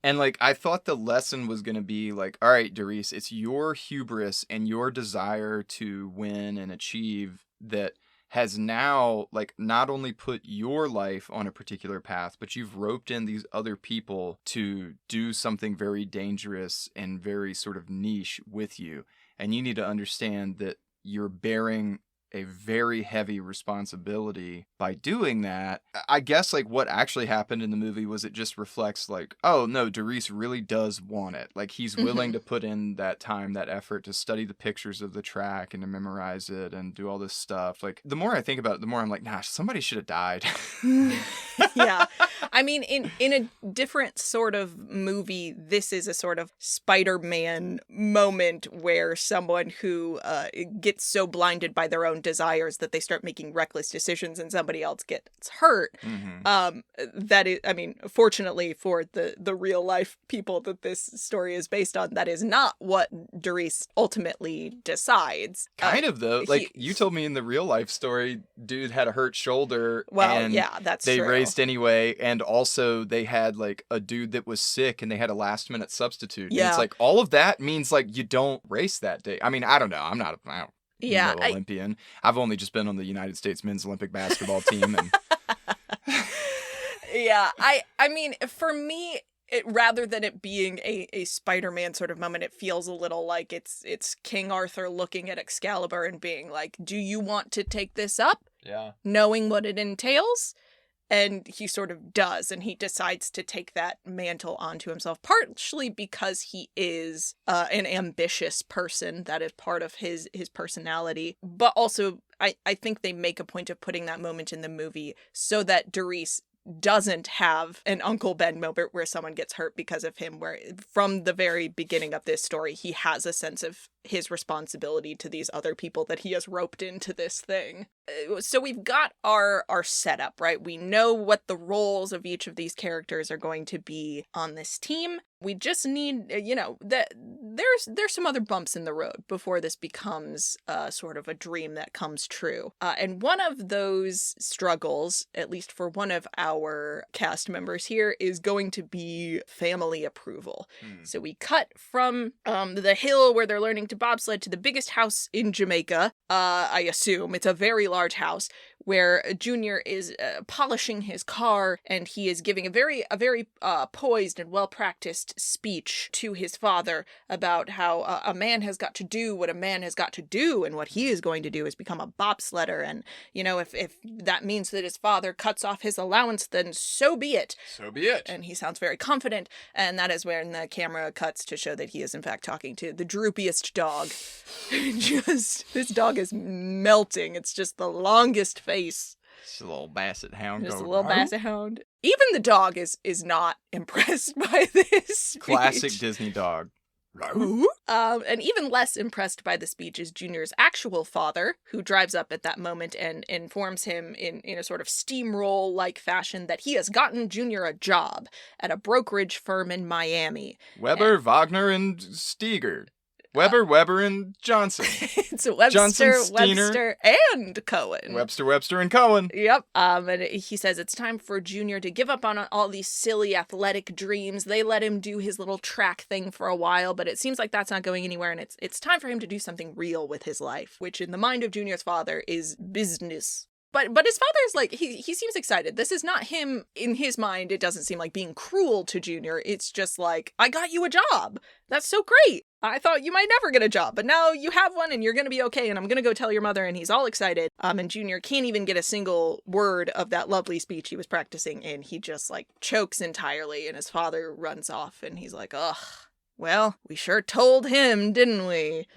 And I thought the lesson was going to be all right, Doris, it's your hubris and your desire to win and achieve that has now, not only put your life on a particular path, but you've roped in these other people to do something very dangerous and very sort of niche with you. And you need to understand that you're bearing a very heavy responsibility by doing that. I guess what actually happened in the movie was it just reflects oh no, Doris really does want it. He's willing to put in that time, that effort to study the pictures of the track and to memorize it and do all this stuff. The more I think about it, the more I'm nah, somebody should have died. Yeah. I mean, in a different sort of movie, this is a sort of Spider-Man moment where someone who gets so blinded by their own desires that they start making reckless decisions and somebody else gets hurt. Mm-hmm. That is, I mean, fortunately for the real life people that this story is based on, that is not what Doris ultimately decides. Kind of, though. You told me in the real life story, dude had a hurt shoulder. Well, and yeah, that's they true. raced anyway. And also they had a dude that was sick and they had a last minute substitute. Yeah. And it's all of that means you don't race that day. I mean, I don't know. I don't Yeah, no Olympian. I've only just been on the United States men's Olympic basketball team. And yeah, I mean, for me, rather than it being a Spider-Man sort of moment, it feels a little like it's King Arthur looking at Excalibur and being do you want to take this up? Yeah. Knowing what it entails? And he sort of does, and he decides to take that mantle onto himself, partially because he is an ambitious person. That is part of his personality. But also, I think they make a point of putting that moment in the movie so that Doris doesn't have an Uncle Ben moment where someone gets hurt because of him, where from the very beginning of this story, he has a sense of his responsibility to these other people that he has roped into this thing. So we've got our setup, right? We know what the roles of each of these characters are going to be on this team. We just need, there's some other bumps in the road before this becomes sort of a dream that comes true. And one of those struggles, at least for one of our cast members here, is going to be family approval. So we cut from the hill where they're learning to bobsled to the biggest house in Jamaica. I assume it's a very large house where Junior is polishing his car, and he is giving a very poised and well-practiced speech to his father about how a man has got to do what a man has got to do, and what he is going to do is become a bobsledder. And, if that means that his father cuts off his allowance, then so be it. So be it. And he sounds very confident, and that is when the camera cuts to show that he is in fact talking to the droopiest dog. This dog is melting. It's just the longest face. Just a little basset hound. Just a little basset hound. Even the dog is not impressed by this speech. Classic Disney dog. And even less impressed by the speech is Junior's actual father, who drives up at that moment and informs him in a sort of steamroll-like fashion that he has gotten Junior a job at a brokerage firm in Miami. Webber, Wagner, and Steger. Weber, and Johnson. It's Webster, Johnson, Steiner, Webster, and Cohen. Webster, and Cohen. Yep. And he says it's time for Junior to give up on all these silly athletic dreams. They let him do his little track thing for a while, but it seems like that's not going anywhere, and it's time for him to do something real with his life, which in the mind of Junior's father is business. But his father's like, he seems excited. This is not him, in his mind, it doesn't seem like being cruel to Junior. It's just like, I got you a job. That's so great. I thought you might never get a job, but now you have one and you're going to be okay, and I'm going to go tell your mother, and he's all excited. And Junior can't even get a single word of that lovely speech he was practicing, and he just like chokes entirely, and his father runs off, and he's like, ugh, well, we sure told him, didn't we?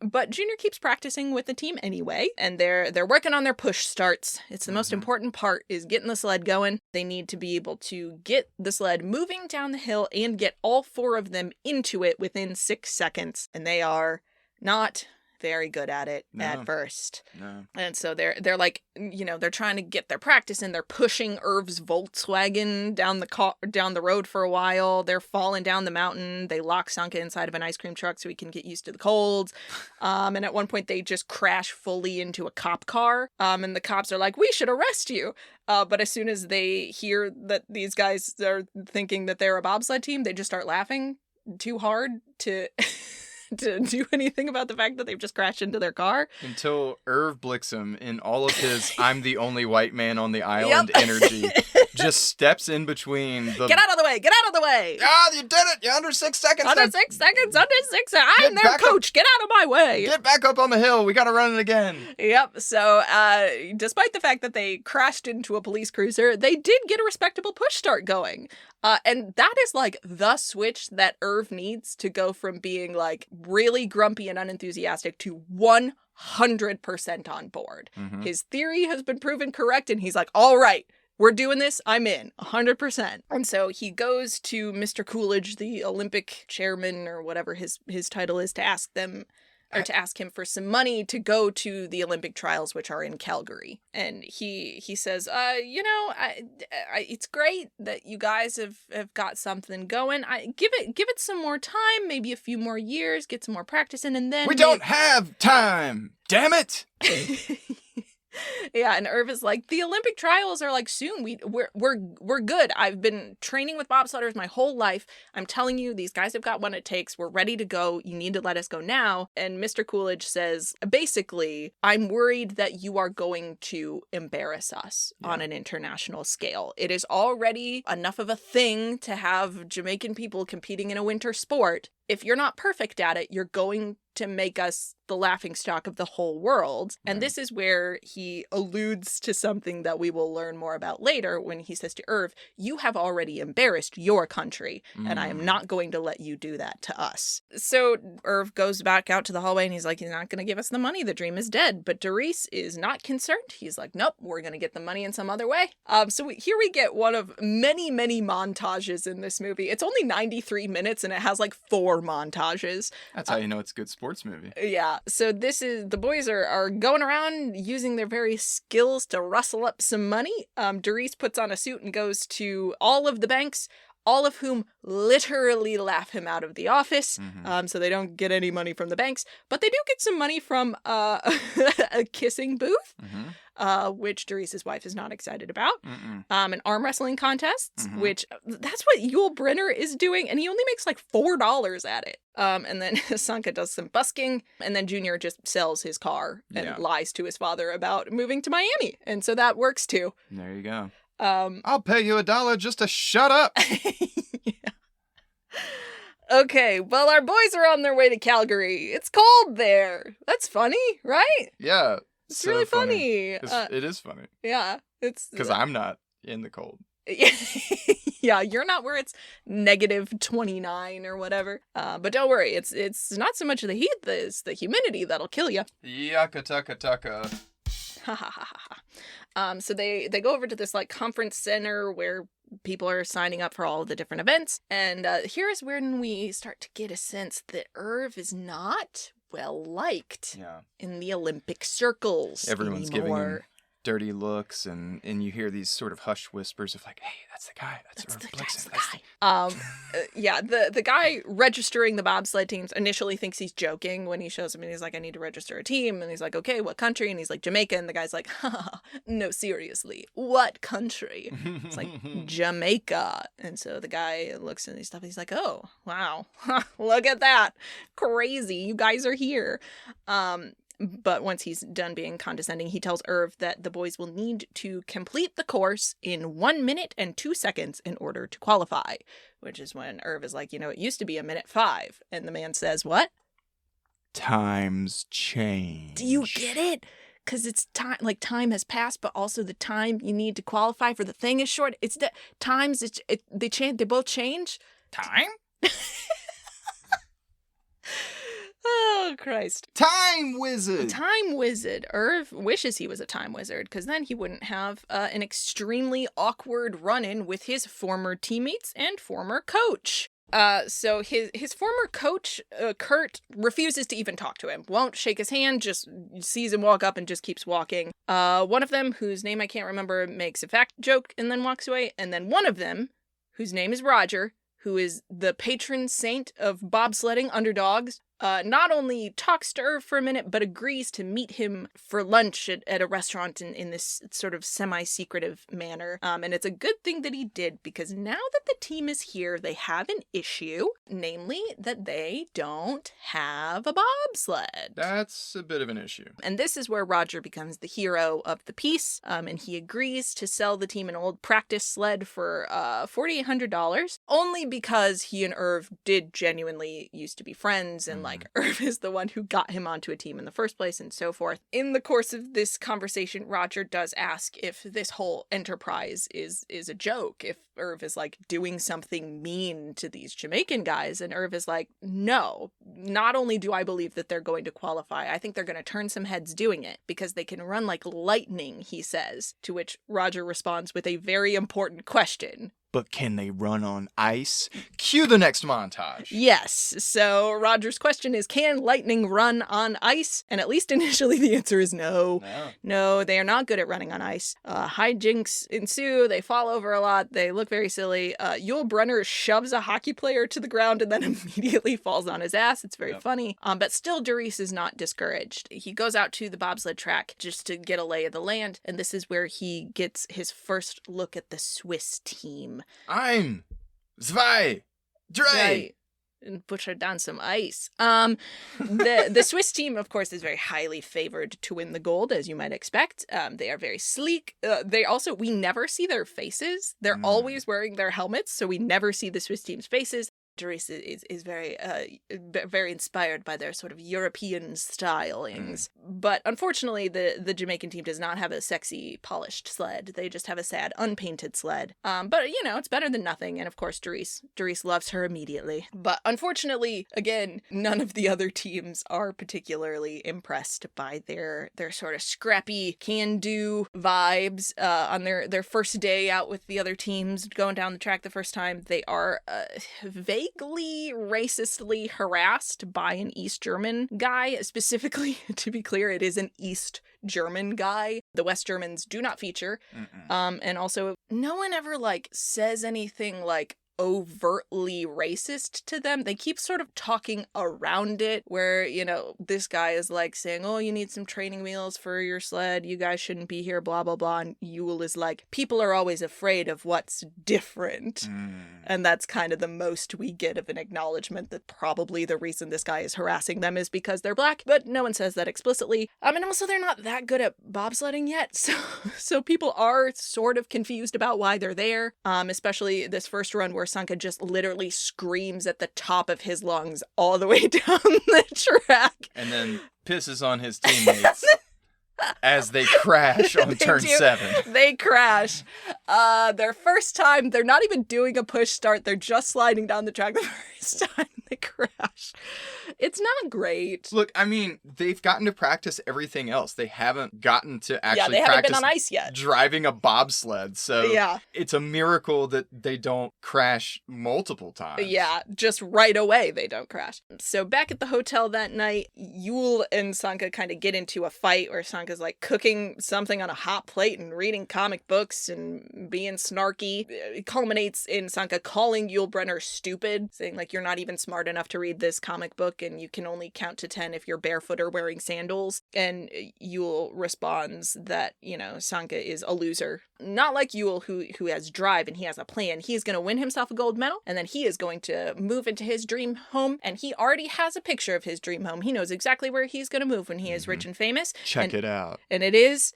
But Junior keeps practicing with the team anyway, and they're working on their push starts. It's the most important part, is getting the sled going. They need to be able to get the sled moving down the hill and get all four of them into it within 6 seconds. And they are not very good at it at first. No. And so they're like, they're trying to get their practice in. They're pushing Irv's Volkswagen down the road for a while. They're falling down the mountain. They lock Sanka inside of an ice cream truck so he can get used to the colds. And at one point they just crash fully into a cop car. And the cops are like, we should arrest you. But as soon as they hear that these guys are thinking that they're a bobsled team, they just start laughing too hard to to do anything about the fact that they've just crashed into their car. Until Irv Blixham, in all of his I'm the only white man on the island energy, just steps in between the... Get out of the way! Get out of the way! Ah, you did it! You're under 6 seconds! Under 6 seconds! Under 6 seconds! I'm their coach! Get out of my way! Get back up on the hill! We gotta run it again! Yep, so despite the fact that they crashed into a police cruiser, they did get a respectable push start going. And that is like the switch that Irv needs to go from being like really grumpy and unenthusiastic to 100% on board. Mm-hmm. His theory has been proven correct, and he's like, all right, we're doing this. I'm in 100%. And so he goes to Mr. Coolidge, the Olympic chairman or whatever his title is, to ask them, or to ask him for some money to go to the Olympic trials, which are in Calgary. And he says, it's great that you guys have got something going. Give it some more time, maybe a few more years, get some more practice in, and then... We don't have time! Damn it! Yeah, and Irv is like, the Olympic trials are like soon. We're good. I've been training with bobsledders my whole life. I'm telling you, these guys have got what it takes. We're ready to go. You need to let us go now. And Mr. Coolidge says, basically, I'm worried that you are going to embarrass us on an international scale. It is already enough of a thing to have Jamaican people competing in a winter sport. if you're not perfect at it, you're going to make us the laughingstock of the whole world. And this is where he alludes to something that we will learn more about later when he says to Irv, you have already embarrassed your country, and I am not going to let you do that to us. So Irv goes back out to the hallway and he's like, he's not going to give us the money. The dream is dead. But Doris is not concerned. He's like, nope, we're going to get the money in some other way. Here we get one of many, many montages in this movie. It's only 93 minutes and it has like 4 montages. That's how you know it's a good sports movie. Yeah. So the boys are going around using their various skills to rustle up some money. Doris puts on a suit and goes to all of the banks, all of whom literally laugh him out of the office. So they don't get any money from the banks, but they do get some money from a kissing booth, which Doris's wife is not excited about. An arm wrestling contests, which that's what Yul Brynner is doing, and he only makes like $4 at it. And then Sanka does some busking, and then Junior just sells his car and lies to his father about moving to Miami. And so that works too. There you go. I'll pay you $1 just to shut up. Okay, well, our boys are on their way to Calgary. It's cold there. That's funny, right? Yeah. It's so really funny. It is funny. Yeah. It's because I'm not in the cold. Yeah, you're not where it's -29 or whatever. But don't worry, it's not so much the heat, it's the humidity that'll kill you. Yakataka. So they go over to this like conference center where people are signing up for all of the different events. And here's when we start to get a sense that Irv is not well liked in the Olympic circles. Everyone's anymore. giving him dirty looks, and you hear these sort of hushed whispers of like, hey, that's the guy. That's Irv Blixen. The guy registering the bobsled teams initially thinks he's joking when he shows him and he's like, I need to register a team. And he's like, okay, what country? And he's like, Jamaica. And the guy's like, no, seriously, what country? It's like, Jamaica. And so the guy looks at these stuff and he's like, oh, wow, look at that. Crazy. You guys are here. But once he's done being condescending, he tells Irv that the boys will need to complete the course in 1 minute and 2 seconds in order to qualify, which is when Irv is like, it used to be 1:05. And the man says, what? Times change. Do you get it? Because it's time, like time has passed, but also the time you need to qualify for the thing is short. It's the times, they change, they both change. Time? Oh, Christ. Time wizard. Time wizard. Irv wishes he was a time wizard, because then he wouldn't have an extremely awkward run-in with his former teammates and former coach. So his former coach, Kurt, refuses to even talk to him. Won't shake his hand, just sees him walk up and just keeps walking. One of them, whose name I can't remember, makes a fact joke and then walks away. And then one of them, whose name is Roger, who is the patron saint of bobsledding underdogs, not only talks to Irv for a minute, but agrees to meet him for lunch at a restaurant in this sort of semi-secretive manner. And it's a good thing that he did, because now that the team is here, they have an issue, namely that they don't have a bobsled. That's a bit of an issue. And this is where Roger becomes the hero of the piece, and he agrees to sell the team an old practice sled for $4,800, only because he and Irv did genuinely used to be friends, and like Irv is the one who got him onto a team in the first place and so forth. In the course of this conversation, Roger does ask if this whole enterprise is a joke, if Irv is like doing something mean to these Jamaican guys, and Irv is like, no, not only do I believe that they're going to qualify, I think they're going to turn some heads doing it because they can run like lightning, he says, to which Roger responds with a very important question. But can they run on ice? Cue the next montage. Yes. So Roger's question is, can lightning run on ice? And at least initially the answer is no. No, they are not good at running on ice. Hijinks ensue. They fall over a lot. They look very silly. Yul Brynner shoves a hockey player to the ground and then immediately falls on his ass. It's very funny. But still, Doris is not discouraged. He goes out to the bobsled track just to get a lay of the land. And this is where he gets his first look at the Swiss team. Ein, zwei, drei. And put her down some ice. The Swiss team, of course, is very highly favored to win the gold, as you might expect. They are very sleek. We never see their faces. They're always wearing their helmets, so we never see the Swiss team's faces. Dries is very very inspired by their sort of European stylings. But unfortunately, the Jamaican team does not have a sexy, polished sled. They just have a sad, unpainted sled. But, you know, it's better than nothing. And of course, Dries loves her immediately. But unfortunately, again, none of the other teams are particularly impressed by their sort of scrappy, can-do vibes on their first day out with the other teams, going down the track the first time. They are vaguely racistly harassed by an East German guy. Specifically, to be clear, it is an East German guy. The West Germans do not feature. And also, no one ever, like, says anything, like, overtly racist to them. They keep sort of talking around it, where, you know, this guy is like saying, oh, you need some training wheels for your sled, you guys shouldn't be here, blah blah blah, and Yule is like, people are always afraid of what's different. And that's kind of the most we get of an acknowledgement that probably the reason this guy is harassing them is because they're black, but no one says that explicitly. And also they're not that good at bobsledding yet, so people are sort of confused about why they're there, especially this first run where Sanka just literally screams at the top of his lungs all the way down the track. And then pisses on his teammates as they crash on turn 7. They crash. Their first time, they're not even doing a push start. They're just sliding down the track the first time they crash. It's not great. Look, I mean, they've gotten to practice everything else. They haven't gotten to actually they haven't practice been on ice yet. Driving a bobsled. So yeah, it's a miracle that they don't crash multiple times. Yeah, just right away they don't crash. So back at the hotel that night, Yule and Sanka kind of get into a fight where Sanka's like cooking something on a hot plate and reading comic books and being snarky. It culminates in Sanka calling Yule Brenner stupid, saying like, you're not even smart enough to read this comic book and you can only count to 10 if you're barefoot or wearing sandals. And Yule responds that, you know, Sanka is a loser. Not like Yule, who has drive and he has a plan. He's going to win himself a gold medal, and then he is going to move into his dream home, and he already has a picture of his dream home. He knows exactly where he's going to move when he is rich and famous. Check it out. And it is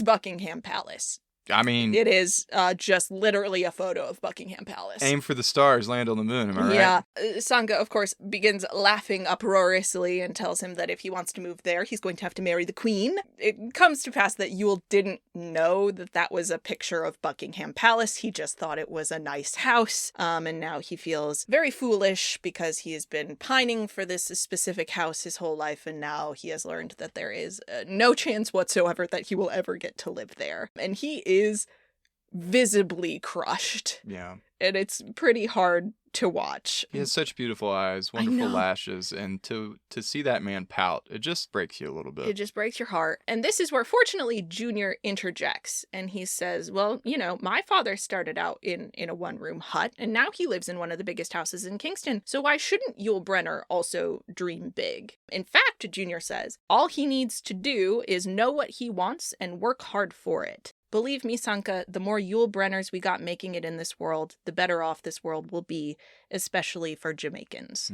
Buckingham Palace. I mean, it is just literally a photo of Buckingham Palace. Aim for the stars, land on the moon, am I right? Yeah. Sanka, of course, begins laughing uproariously and tells him that if he wants to move there, he's going to have to marry the queen. It comes to pass that Yule didn't know that was a picture of Buckingham Palace. He just thought it was a nice house. And now he feels very foolish because he has been pining for this specific house his whole life, and now he has learned that there is no chance whatsoever that he will ever get to live there. And he is visibly crushed. Yeah. And it's pretty hard to watch. He has such beautiful eyes, wonderful lashes, and to see that man pout, it just breaks you a little bit. It just breaks your heart. And this is where, fortunately, Junior interjects, and he says, well, you know, my father started out in a one-room hut, and now he lives in one of the biggest houses in Kingston, so why shouldn't Yul Brenner also dream big? In fact, Junior says, all he needs to do is know what he wants and work hard for it. Believe me, Sanka, the more Yul Brenners we got making it in this world, the better off this world will be, especially for Jamaicans.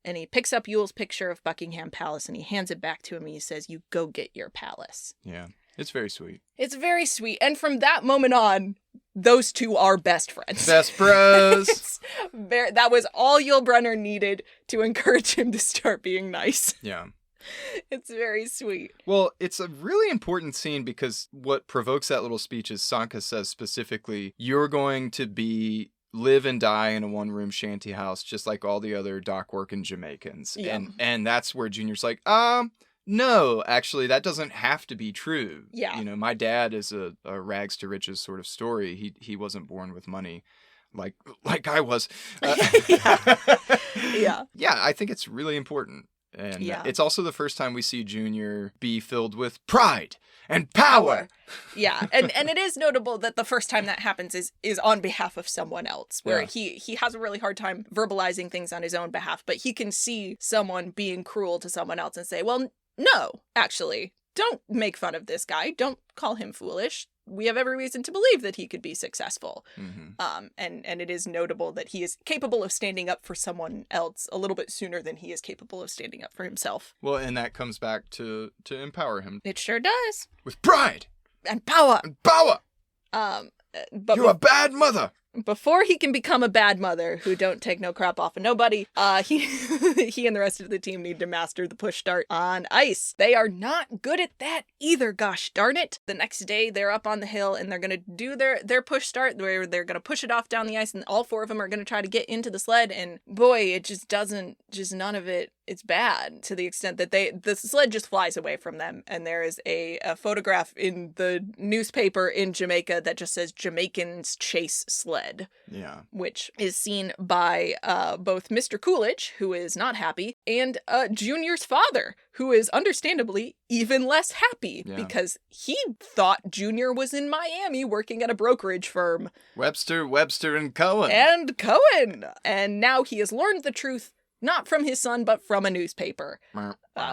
And he picks up Yule's picture of Buckingham Palace and he hands it back to him and he says, you go get your palace. Yeah, it's very sweet. It's very sweet. And from that moment on, those two are best friends. Best bros. That was all Yul Brenner needed to encourage him to start being nice. Yeah. It's very sweet. Well, it's a really important scene because what provokes that little speech is Sanka says specifically, you're going to live and die in a one-room shanty house just like all the other dock working Jamaicans. Yeah. And that's where Junior's like, no, actually, that doesn't have to be true. Yeah. You know, my dad is a rags to riches sort of story. He wasn't born with money like I was. Yeah. Yeah, I think it's really important. And it's also the first time we see Junior be filled with pride and power. Yeah, and it is notable that the first time that happens is on behalf of someone else, where he has a really hard time verbalizing things on his own behalf, but he can see someone being cruel to someone else and say, well, no, actually, don't make fun of this guy. Don't call him foolish. We have every reason to believe that he could be successful. Mm-hmm. And it is notable that he is capable of standing up for someone else a little bit sooner than he is capable of standing up for himself. Well, and that comes back to empower him. It sure does. With pride. And power. And power. But you're a bad mother. before he can become a bad mother who don't take no crap off of nobody, he and the rest of the team need to master the push start on ice. They are not good at that either, gosh darn it. The next day, they're up on the hill and they're going to do their push start where they're going to push it off down the ice, and all 4 of them are going to try to get into the sled, and boy, it just doesn't, just none of it. It's bad to the extent that the sled just flies away from them. And there is a photograph in the newspaper in Jamaica that just says Jamaicans chase sled. Yeah. Which is seen by both Mr. Coolidge, who is not happy, and Junior's father, who is understandably even less happy because he thought Junior was in Miami working at a brokerage firm. Webster, and Cohen. And now he has learned the truth, not from his son, but from a newspaper,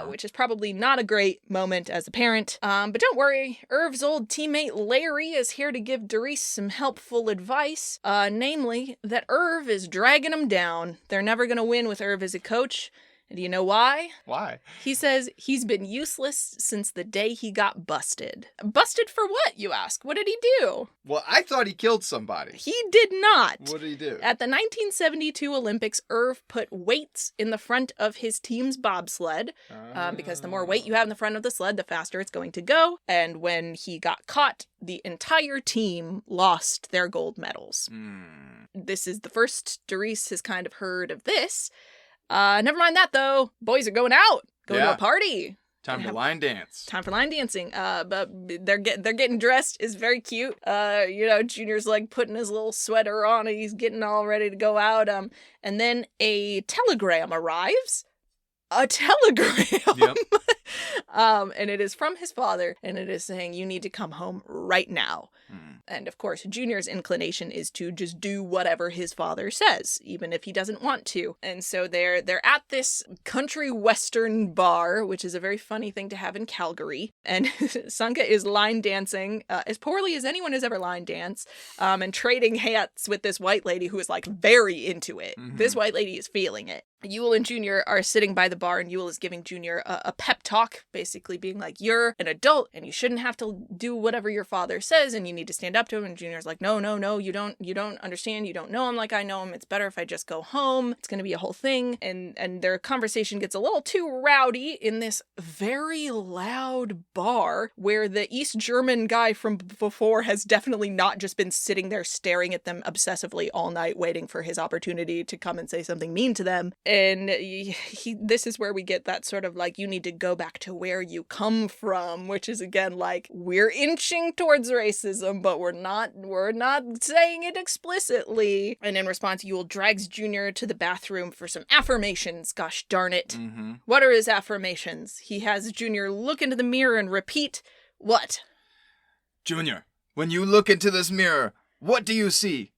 which is probably not a great moment as a parent. But don't worry, Irv's old teammate Larry is here to give Doris some helpful advice, namely that Irv is dragging him down. They're never going to win with Irv as a coach. And do you know why? Why? He says he's been useless since the day he got busted. Busted for what, you ask? What did he do? Well, I thought he killed somebody. He did not. What did he do? At the 1972 Olympics, Irv put weights in the front of his team's bobsled, because the more weight you have in the front of the sled, the faster it's going to go. And when he got caught, the entire team lost their gold medals. This is the first Doris has kind of heard of this. Never mind that, though. Boys are going out. Going to a party. Time for line dance. Time for line dancing. But they're getting dressed. Is very cute. Junior's like putting his little sweater on and he's getting all ready to go out. And then a telegram arrives. A telegram. Yep. And it is from his father, and it is saying, you need to come home right now. And of course, Junior's inclination is to just do whatever his father says, even if he doesn't want to. And so they're at this country western bar, which is a very funny thing to have in Calgary. And Sanka is line dancing as poorly as anyone has ever line danced, and trading hats with this white lady who is like very into it. This white lady is feeling it. Ewell and Junior are sitting by the bar, and Ewell is giving Junior a pep talk, basically being like, you're an adult and you shouldn't have to do whatever your father says and you need to stand up to him. And Junior's like, no, you don't understand. You don't know him like I know him. It's better if I just go home. It's going to be a whole thing. And their conversation gets a little too rowdy in this very loud bar where the East German guy from before has definitely not just been sitting there staring at them obsessively all night waiting for his opportunity to come and say something mean to them. And this is where we get that sort of like, you need to go back to where you come from, which is again like, we're inching towards racism, but we're not saying it explicitly. And in response, Ewell drags Junior to the bathroom for some affirmations. Gosh darn it. What are his affirmations? He has Junior look into the mirror and repeat, what? Junior, when you look into this mirror, what do you see?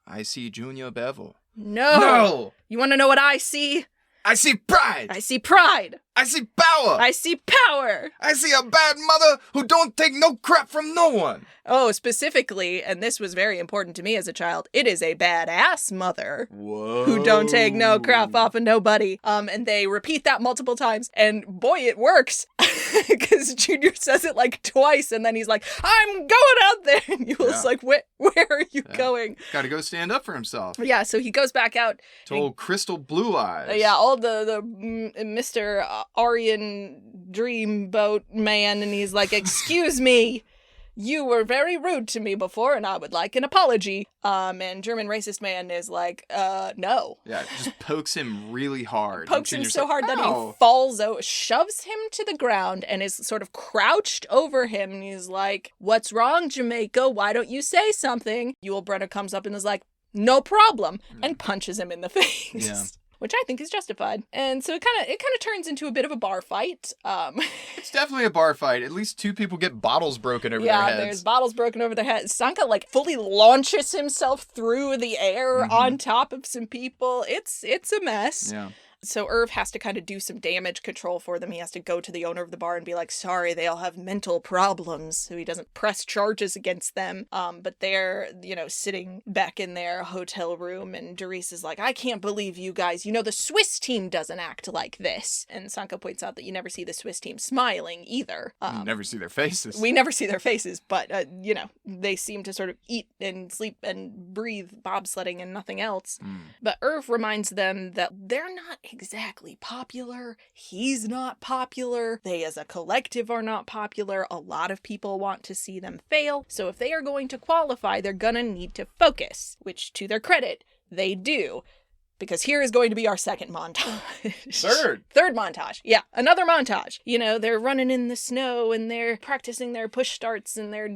I see Junior Bevel. No! You want to know what I see? I see pride! I see pride! I see power! I see power! I see a bad mother who don't take no crap from no one! Oh, specifically, and this was very important to me as a child, it is a badass mother. Whoa. Who don't take no crap off of nobody. And they repeat that multiple times, and boy, it works. Because Junior says it like twice, and then he's like, I'm going out there! And Ewell's like, where are you going? Gotta go stand up for himself. Yeah, so he goes back out. To old Crystal Blue Eyes. Yeah, all the Mr. Aryan Dreamboat man, and he's like, excuse me, you were very rude to me before, and I would like an apology. And German racist man is like, no. Yeah, just pokes him really hard. Pokes him so hard that he falls out, shoves him to the ground, and is sort of crouched over him, and he's like, what's wrong, Jamaica? Why don't you say something? Ewell Brenner comes up and is like, no problem, and punches him in the face. Yeah. Which I think is justified. And so it kind of turns into a bit of a bar fight. It's definitely a bar fight. At least 2 people get bottles broken over their heads. Yeah, there's bottles broken over their heads. Sanka like fully launches himself through the air on top of some people. It's a mess. Yeah. So Irv has to kind of do some damage control for them. He has to go to the owner of the bar and be like, sorry, they all have mental problems. So he doesn't press charges against them. But they're, sitting back in their hotel room, and Doris is like, I can't believe you guys. The Swiss team doesn't act like this. And Sanka points out that you never see the Swiss team smiling either. You never see their faces. We never see their faces, but, they seem to sort of eat and sleep and breathe bobsledding and nothing else. But Irv reminds them that they're not exactly popular. He's not popular. They as a collective are not popular. A lot of people want to see them fail. So if they are going to qualify, they're gonna need to focus, which to their credit, they do. Because here is going to be our second montage. Third montage. Yeah, another montage. They're running in the snow and they're practicing their push starts and they're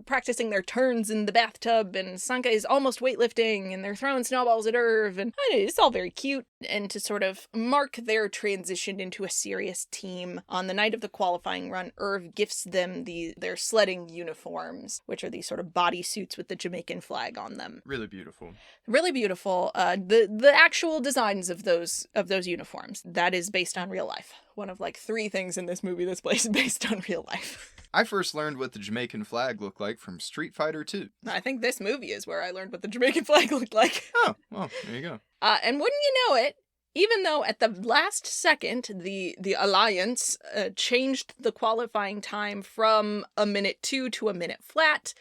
practicing their turns in the bathtub, and Sanka is almost weightlifting and they're throwing snowballs at Irv, and it's all very cute. And to sort of mark their transition into a serious team, on the night of the qualifying run, Irv gifts them their sledding uniforms, which are these sort of bodysuits with the Jamaican flag on them. Really beautiful. Really beautiful. The actual designs of those uniforms, that is based on real life. One of 3 things in this movie that's based on real life. I first learned what the Jamaican flag looked like from Street Fighter 2. I think this movie is where I learned what the Jamaican flag looked like. Oh, well, there you go. And wouldn't you know it, even though at the last second the Alliance changed the qualifying time from a minute 2 to a minute flat,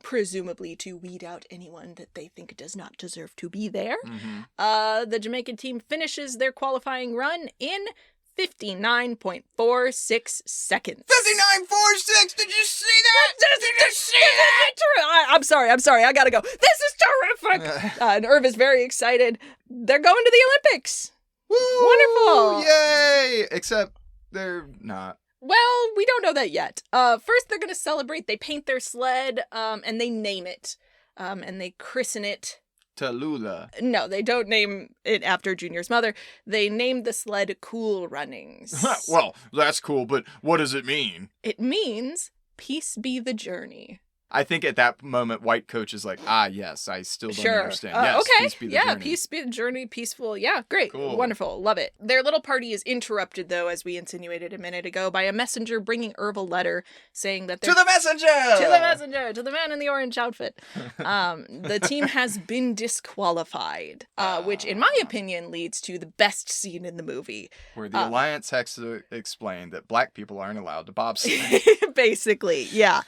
presumably to weed out anyone that they think does not deserve to be there. The Jamaican team finishes their qualifying run in 59.46 seconds. 59.46! Did you see that? Did you see that? I'm sorry, I gotta go. This is terrific! And Irv is very excited. They're going to the Olympics. Woo! Wonderful! Yay! Except they're not. Well, we don't know that yet. First, they're going to celebrate. They paint their sled, and they name it. And they christen it. Tallulah. No, they don't name it after Junior's mother. They named the sled Cool Runnings. Well, that's cool, but what does it mean? It means peace be the journey. I think at that moment, White Coach is like, yes, I still don't understand. Yes, okay. Peace be the journey. Peace be the journey, peaceful. Yeah, great. Cool. Wonderful. Love it. Their little party is interrupted, though, as we insinuated a minute ago, by a messenger bringing Irv a letter saying that they're... To the messenger! To the messenger! To the man in the orange outfit. The team has been disqualified, which, in my opinion, leads to the best scene in the movie. Where the Alliance has to explain that black people aren't allowed to bobsled. Basically, yeah.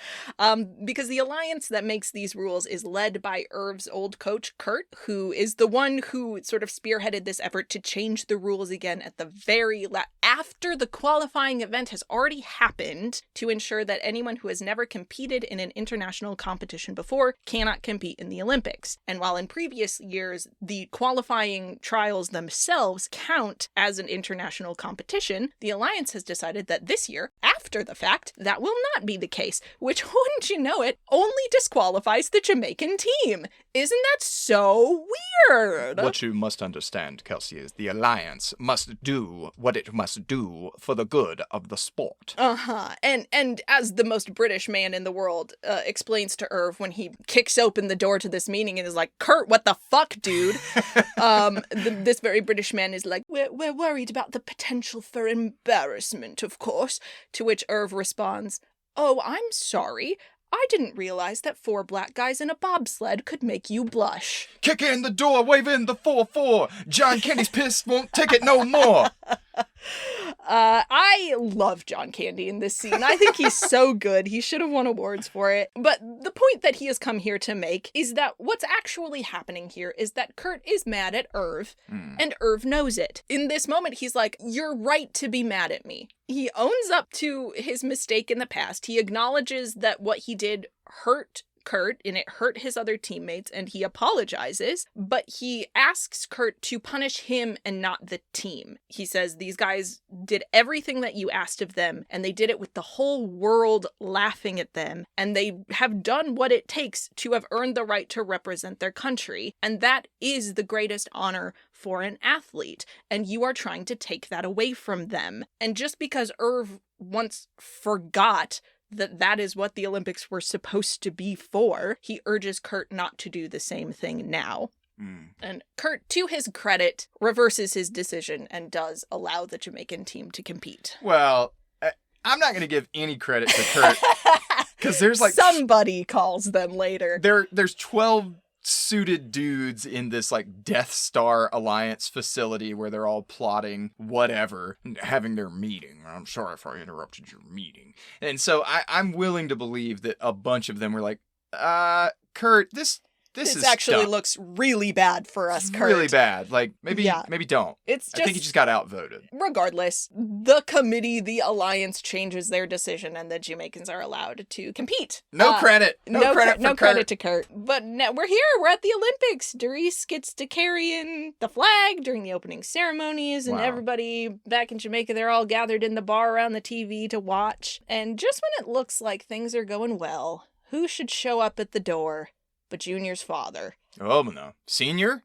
Because the alliance that makes these rules is led by Irv's old coach, Kurt, who is the one who sort of spearheaded this effort to change the rules again at the very after the qualifying event has already happened, to ensure that anyone who has never competed in an international competition before cannot compete in the Olympics. And while in previous years, the qualifying trials themselves count as an international competition, the alliance has decided that this year, after the fact, that will not be the case, which, wouldn't you know it, only disqualifies the Jamaican team. Isn't that so weird? What you must understand, Kelcee, is the Alliance must do what it must do for the good of the sport. And as the most British man in the world explains to Irv when he kicks open the door to this meeting and is like, Kurt, what the fuck, dude? This very British man is like, we're worried about the potential for embarrassment, of course. To which Irv responds, oh, I'm sorry. I didn't realize that 4 black guys in a bobsled could make you blush. Kick in the door, wave in the 4-4. John Candy's pissed, won't take it no more. I love John Candy in this scene. I think he's so good. He should have won awards for it. But the point that he has come here to make is that what's actually happening here is that Kurt is mad at Irv, and Irv knows it. In this moment, he's like, you're right to be mad at me. He owns up to his mistake in the past. He acknowledges that what he did hurt Kurt, and it hurt his other teammates, and he apologizes, but he asks Kurt to punish him and not the team. He says these guys did everything that you asked of them, and they did it with the whole world laughing at them, and they have done what it takes to have earned the right to represent their country, and that is the greatest honor for an athlete, and you are trying to take that away from them. And just because Irv once forgot that is what the Olympics were supposed to be for, he urges Kurt not to do the same thing now. And Kurt, to his credit, reverses his decision and does allow the Jamaican team to compete. Well, I'm not going to give any credit to Kurt because there's like somebody calls them later. There's 12 suited dudes in this like Death Star Alliance facility where they're all plotting whatever, having their meeting. I'm sorry if I interrupted your meeting. And so I'm willing to believe that a bunch of them were like, Kurt, this actually dumb. Looks really bad for us, Kurt. Really bad. Like, maybe don't. It's just, I think he just got outvoted. Regardless, the committee, the alliance changes their decision and the Jamaicans are allowed to compete. No credit. No credit to Kurt. But now we're here. We're at the Olympics. Doris gets to carry in the flag during the opening ceremonies, and everybody back in Jamaica, they're all gathered in the bar around the TV to watch. And just when it looks like things are going well, who should show up at the door but Junior's father? Oh, no. Senior?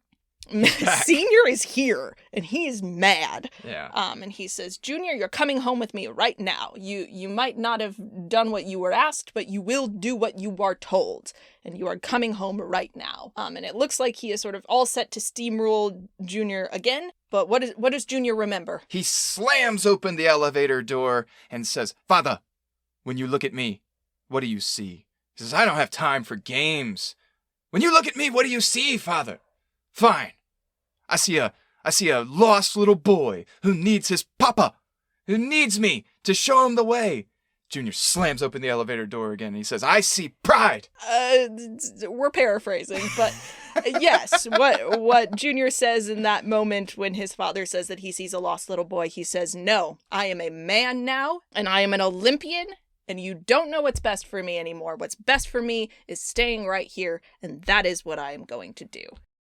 Senior is here, and he is mad. Yeah. And he says, Junior, you're coming home with me right now. You might not have done what you were asked, but you will do what you are told. And you are coming home right now. And it looks like he is sort of all set to steamroll Junior again. But what does Junior remember? He slams open the elevator door and says, Father, when you look at me, what do you see? He says, I don't have time for games. When you look at me, what do you see, Father? Fine. I see a lost little boy who needs his papa, who needs me to show him the way. Junior slams open the elevator door again and he says, I see pride. We're paraphrasing, but yes, what Junior says in that moment when his father says that he sees a lost little boy, he says, no, I am a man now and I am an Olympian. And you don't know what's best for me anymore. What's best for me is staying right here, and that is what I am going to do.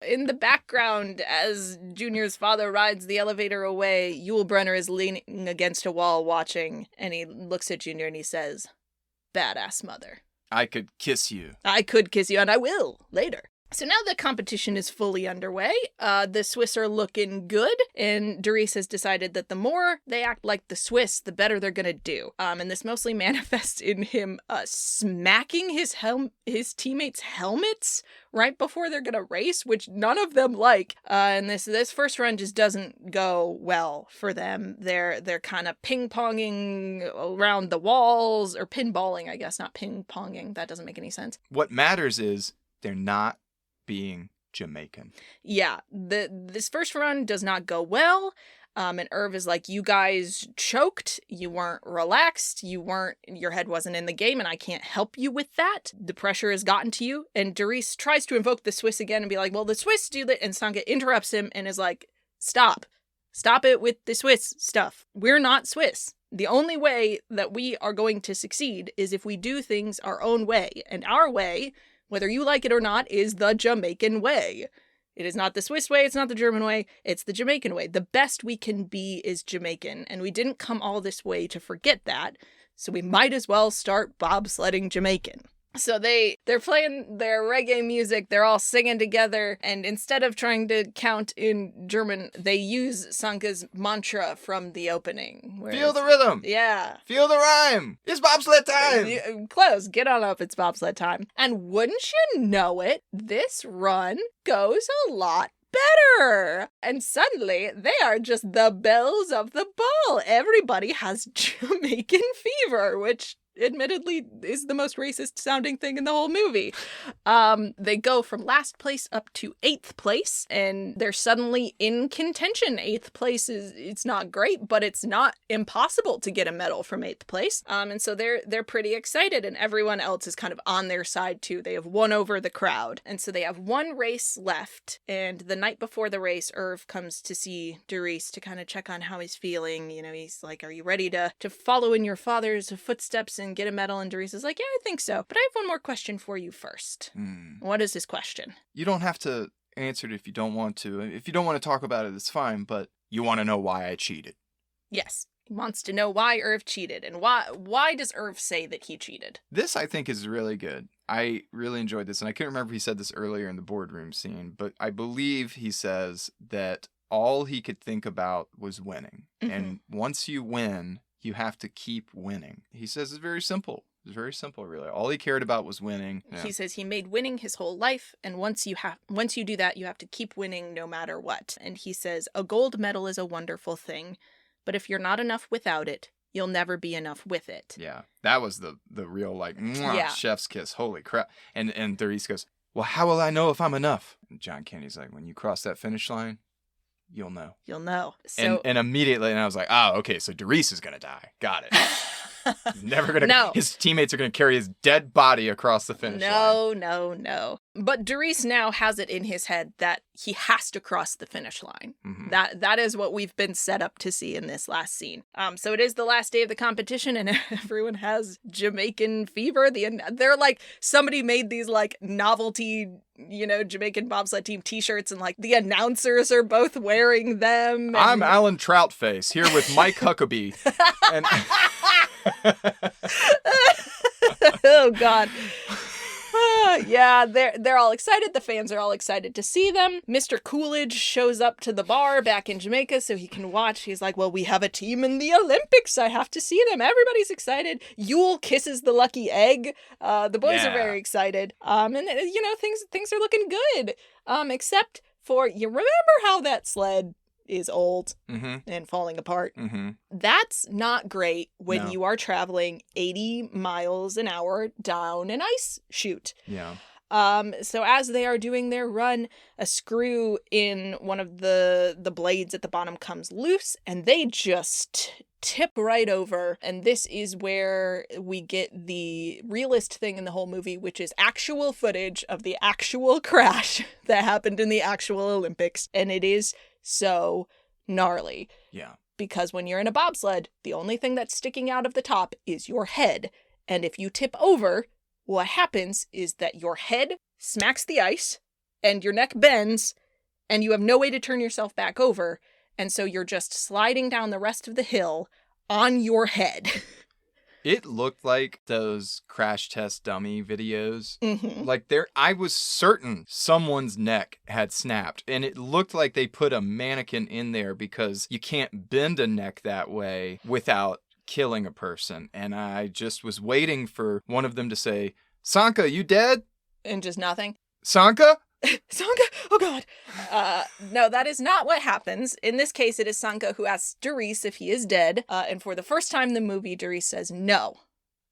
In the background, as Junior's father rides the elevator away, Yul Brynner is leaning against a wall watching, and he looks at Junior and he says, badass mother. I could kiss you. I could kiss you, and I will, later. So now the competition is fully underway. The Swiss are looking good, and Doris has decided that the more they act like the Swiss, the better they're gonna do. And this mostly manifests in him smacking his teammates' helmets right before they're gonna race, which none of them like. And this first run just doesn't go well for them. They're kind of ping-ponging around the walls, or pinballing, I guess, not ping-ponging. That doesn't make any sense. What matters is they're not being Jamaican. Yeah, this first run does not go well. And Irv is like, you guys choked, you weren't relaxed, your head wasn't in the game, and I can't help you with that. The pressure has gotten to you. And Doris tries to invoke the Swiss again and be like, well, the Swiss do that. And Sanka interrupts him and is like, stop it with the Swiss stuff. We're not Swiss. The only way that we are going to succeed is if we do things our own way. And our way, whether you like it or not, is the Jamaican way. It is not the Swiss way, it's not the German way, it's the Jamaican way. The best we can be is Jamaican, and we didn't come all this way to forget that, so we might as well start bobsledding Jamaican. So they're playing their reggae music, they're all singing together, and instead of trying to count in German, they use Sanka's mantra from the opening. Feel the rhythm! Yeah. Feel the rhyme! It's bobsled time! Close, get on up, it's bobsled time. And wouldn't you know it, this run goes a lot better. And suddenly, they are just the belles of the ball. Everybody has Jamaican fever, which admittedly is the most racist sounding thing in the whole movie. They go from last place up to 8th place, and they're suddenly in contention. 8th place it's not great, but it's not impossible to get a medal from 8th place. And so they're pretty excited, and everyone else is kind of on their side too. They have won over the crowd. And so they have one race left, and the night before the race, Irv comes to see Doris to kind of check on how he's feeling. You know, he's like, are you ready to follow in your father's footsteps and get a medal? And Doris is like, yeah, I think so. But I have one more question for you first. What is his question? You don't have to answer it if you don't want to. If you don't want to talk about it, it's fine, but you want to know why I cheated. Yes. He wants to know why Irv cheated. And why does Irv say that he cheated? This, I think, is really good. I really enjoyed this. And I can't remember if he said this earlier in the boardroom scene, but I believe he says that all he could think about was winning. Mm-hmm. And once you win, you have to keep winning. He says it's very simple. It was very simple, really. All he cared about was winning. Yeah. He says he made winning his whole life, and once you do that, you have to keep winning no matter what. And he says, a gold medal is a wonderful thing, but if you're not enough without it, you'll never be enough with it. Yeah, that was the real, like, chef's kiss. Holy crap. And Doris goes, well, how will I know if I'm enough? And John Candy's like, when you cross that finish line, you'll know. You'll know. So, and immediately, and I was like, oh, okay, so Doris is going to die. Got it. He's never going to. No. His teammates are going to carry his dead body across the finish line. No. But Doris now has it in his head that he has to cross the finish line. Mm-hmm. That is what we've been set up to see in this last scene. So it is the last day of the competition, and everyone has Jamaican fever. They're like, somebody made these like novelty, Jamaican bobsled team T-shirts, and like the announcers are both wearing them. And... I'm Alan Troutface here with Mike Huckabee. And... Oh God. Yeah, they're all excited. The fans are all excited to see them. Mr. Coolidge shows up to the bar back in Jamaica so he can watch. He's like, well, we have a team in the Olympics. I have to see them. Everybody's excited. Yule kisses the lucky egg. The boys are very excited. And things are looking good. Except for, you remember how that sled is old and falling apart. Mm-hmm. That's not great when you are traveling 80 miles an hour down an ice chute. Yeah. So as they are doing their run, a screw in one of the blades at the bottom comes loose, and they just tip right over. And this is where we get the realest thing in the whole movie, which is actual footage of the actual crash that happened in the actual Olympics. And it is so gnarly. Yeah. Because when you're in a bobsled, the only thing that's sticking out of the top is your head. And if you tip over, what happens is that your head smacks the ice and your neck bends and you have no way to turn yourself back over. And so you're just sliding down the rest of the hill on your head. It looked like those crash test dummy videos. Mm-hmm. Like I was certain someone's neck had snapped, and it looked like they put a mannequin in there because you can't bend a neck that way without killing a person. And I just was waiting for one of them to say, Sanka, you dead? And just nothing. Sanka? Sanka? Oh, God. No, that is not what happens. In this case, it is Sanka who asks Doris if he is dead. And for the first time in the movie, Doris says, no,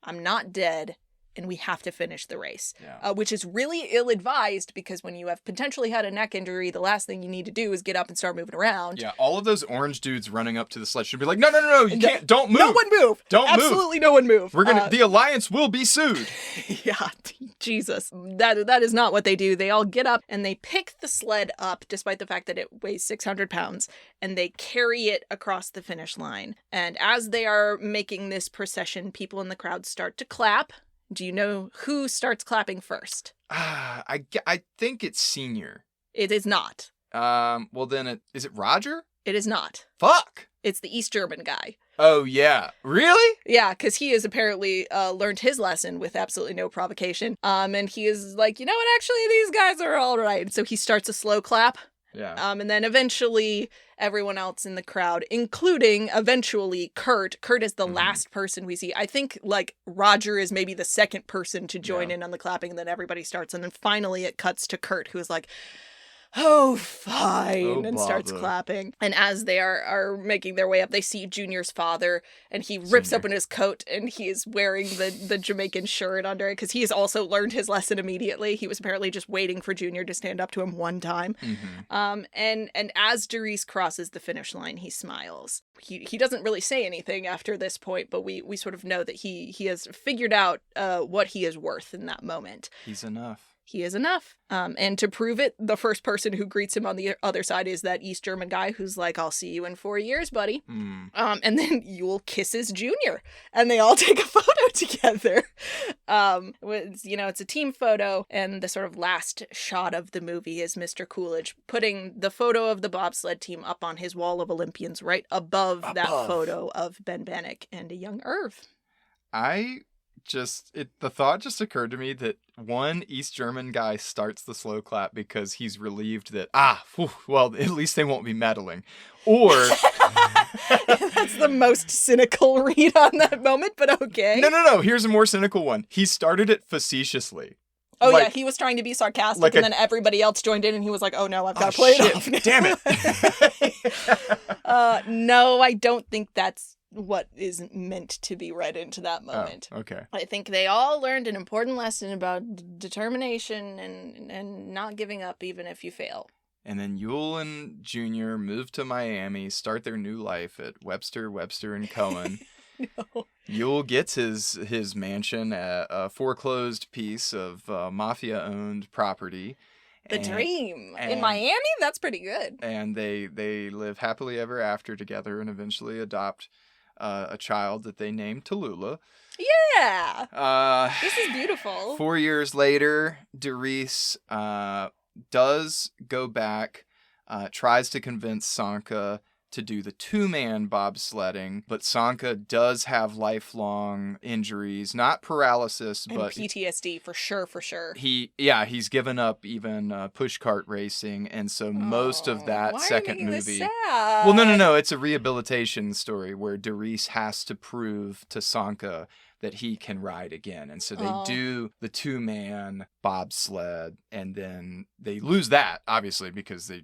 I'm not dead. And we have to finish the race, which is really ill-advised because when you have potentially had a neck injury, the last thing you need to do is get up and start moving around. Yeah, all of those orange dudes running up to the sled should be like, no, you can't, don't move. No one move. Don't move. Absolutely no one move. The Alliance will be sued. Yeah, Jesus. That is not what they do. They all get up and they pick the sled up, despite the fact that it weighs 600 pounds, and they carry it across the finish line. And as they are making this procession, people in the crowd start to clap. Do you know who starts clapping first? I think it's Senior. It is not. Well then, is it Roger? It is not. Fuck! It's the East German guy. Oh, yeah. Really? Yeah, because he has apparently learned his lesson with absolutely no provocation. And he is like, you know what, actually, these guys are all right. So he starts a slow clap. Yeah. And then eventually everyone else in the crowd, including eventually Kurt. Kurt is the last person we see. I think like Roger is maybe the second person to join in on the clapping, and then everybody starts. And then finally it cuts to Kurt, who is like, oh, fine, and starts clapping. And as they are making their way up, they see Junior's father, and he rips open his coat, and he is wearing the Jamaican shirt under it, because he has also learned his lesson immediately. He was apparently just waiting for Junior to stand up to him one time. And as Doris crosses the finish line, he smiles. He doesn't really say anything after this point, but we sort of know that he has figured out what he is worth in that moment. He's enough. He is enough. And to prove it, the first person who greets him on the other side is that East German guy who's like, I'll see you in 4 years, buddy. And then Yule kisses Junior, and they all take a photo together. It's a team photo, and the sort of last shot of the movie is Mr. Coolidge putting the photo of the bobsled team up on his wall of Olympians right above that photo of Ben Bannock and a young Irv. I the thought just occurred to me that one East German guy starts the slow clap because he's relieved that, well, at least they won't be meddling. Or... That's the most cynical read on that moment, but okay. No. Here's a more cynical one. He started it faceciously. Oh, yeah, he was trying to be sarcastic, and then everybody else joined in, and he was like, oh, no, I've got to play it off now. Damn it. No, I don't think that's what is meant to be read into that moment. Oh, okay. I think they all learned an important lesson about determination and not giving up even if you fail. And then Yule and Junior move to Miami, start their new life at Webster, and Cohen. No. Yule gets his mansion, a foreclosed piece of mafia-owned property. The dream. In Miami? That's pretty good. And they live happily ever after together and eventually adopt a child that they named Tallulah. Yeah. This is beautiful. 4 years later, Doris does go back, tries to convince Sanka to do the two-man bobsledding, but Sanka does have lifelong injuries, not paralysis, and but PTSD for sure. He's given up even pushcart racing, and so most of that second movie. This sad? Well, no, it's a rehabilitation story where Doris has to prove to Sanka that he can ride again. And so they do the two-man bobsled, and then they lose that, obviously, because they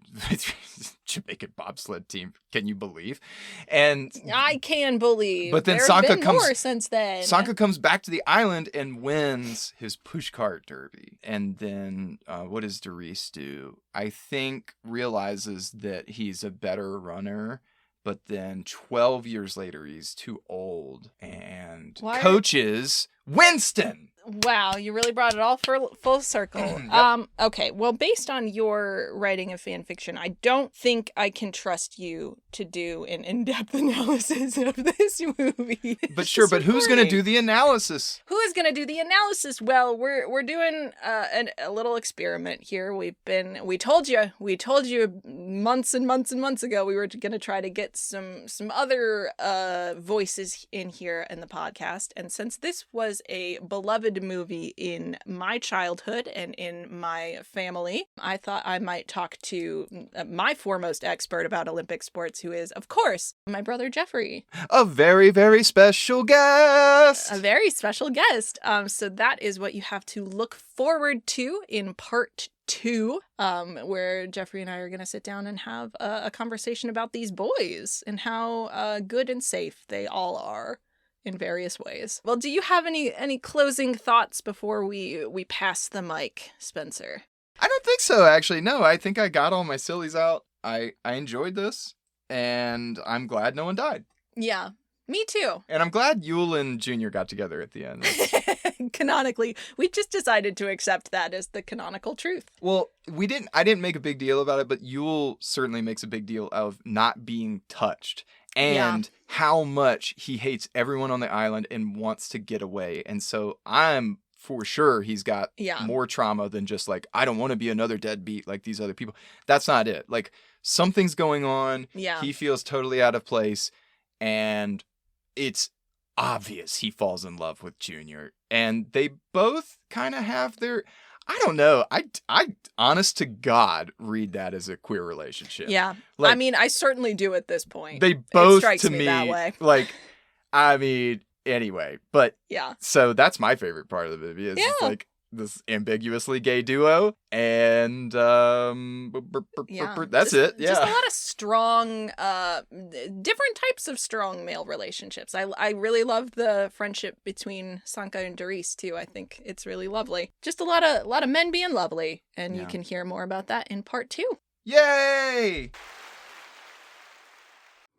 Jamaican bobsled team. Can you believe? And I can believe. But then There's Sanka been comes more since then. Sanka comes back to the island and wins his pushcart derby. And then what does Doris do? I think realizes that he's a better runner. But then 12 years later, he's too old and coaches Winston. Wow, you really brought it all full circle. Yep. Okay, well, based on your writing of fan fiction, I don't think I can trust you to do an in-depth analysis of this movie. But who's going to do the analysis? Who is going to do the analysis? Well, we're doing a little experiment here. We told you months and months and months ago we were going to try to get some other voices in here in the podcast, and since this was a beloved movie in my childhood and in my family, I thought I might talk to my foremost expert about Olympic sports, who is, of course, my brother Jeffrey. A very, very special guest! A very special guest. So that is what you have to look forward to in part 2, where Jeffrey and I are going to sit down and have a conversation about these boys and how good and safe they all are in various ways. Well, do you have any closing thoughts before we pass the mic, Spencer? I don't think so, actually. No, I think I got all my sillies out. I enjoyed this, and I'm glad no one died. Yeah, me too. And I'm glad Yule and Junior got together at the end. Canonically, we just decided to accept that as the canonical truth. Well, I didn't make a big deal about it, but Yule certainly makes a big deal of not being touched. And how much he hates everyone on the island and wants to get away. And so I'm for sure he's got more trauma than just like, I don't want to be another deadbeat like these other people. That's not it. Like, something's going on. Yeah. He feels totally out of place. And it's obvious he falls in love with Junior. And they both kind of have their... I don't know. I honest to God, read that as a queer relationship. Yeah. Like, I mean, I certainly do at this point. They both, it strikes to me that way. Like, I mean, anyway. But, yeah. So that's my favorite part of the movie. Is like this ambiguously gay duo. And that's it. Yeah. Just a lot of strong, different types of strong male relationships. I really love the friendship between Sanka and Doris too. I think it's really lovely. Just a lot of men being lovely. And you can hear more about that in part 2. Yay!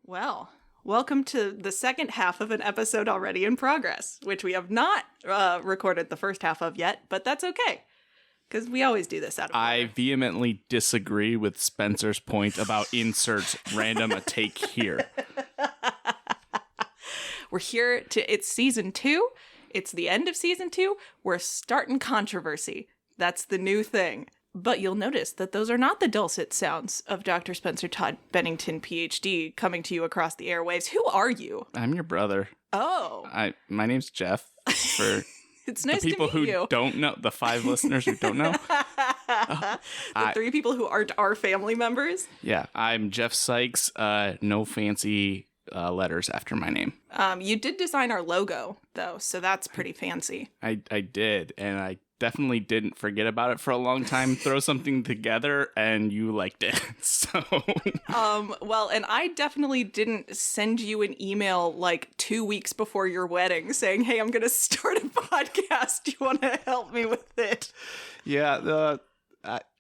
Well, welcome to the second half of an episode already in progress, which we have not recorded the first half of yet, but that's okay. Because we always do this out of order. I vehemently disagree with Spencer's point about insert random a take here. We're here it's season 2. It's the end of season 2. We're starting controversy. That's the new thing. But you'll notice that those are not the dulcet sounds of Dr. Spencer Todd Bennington, PhD, coming to you across the airwaves. Who are you? I'm your brother. Oh. My name's Jeff. for It's the nice people to meet who you. don't know, the 5 listeners who don't know. The 3 people who aren't our family members. Yeah, I'm Geoff Sykes. No fancy letters after my name. You did design our logo, though, so that's pretty fancy. I did, and I definitely didn't forget about it for a long time. Throw something together, and you liked it. So, well, and I definitely didn't send you an email like 2 weeks before your wedding saying, "Hey, I'm going to start a podcast. Do you want to help me with it?" yeah,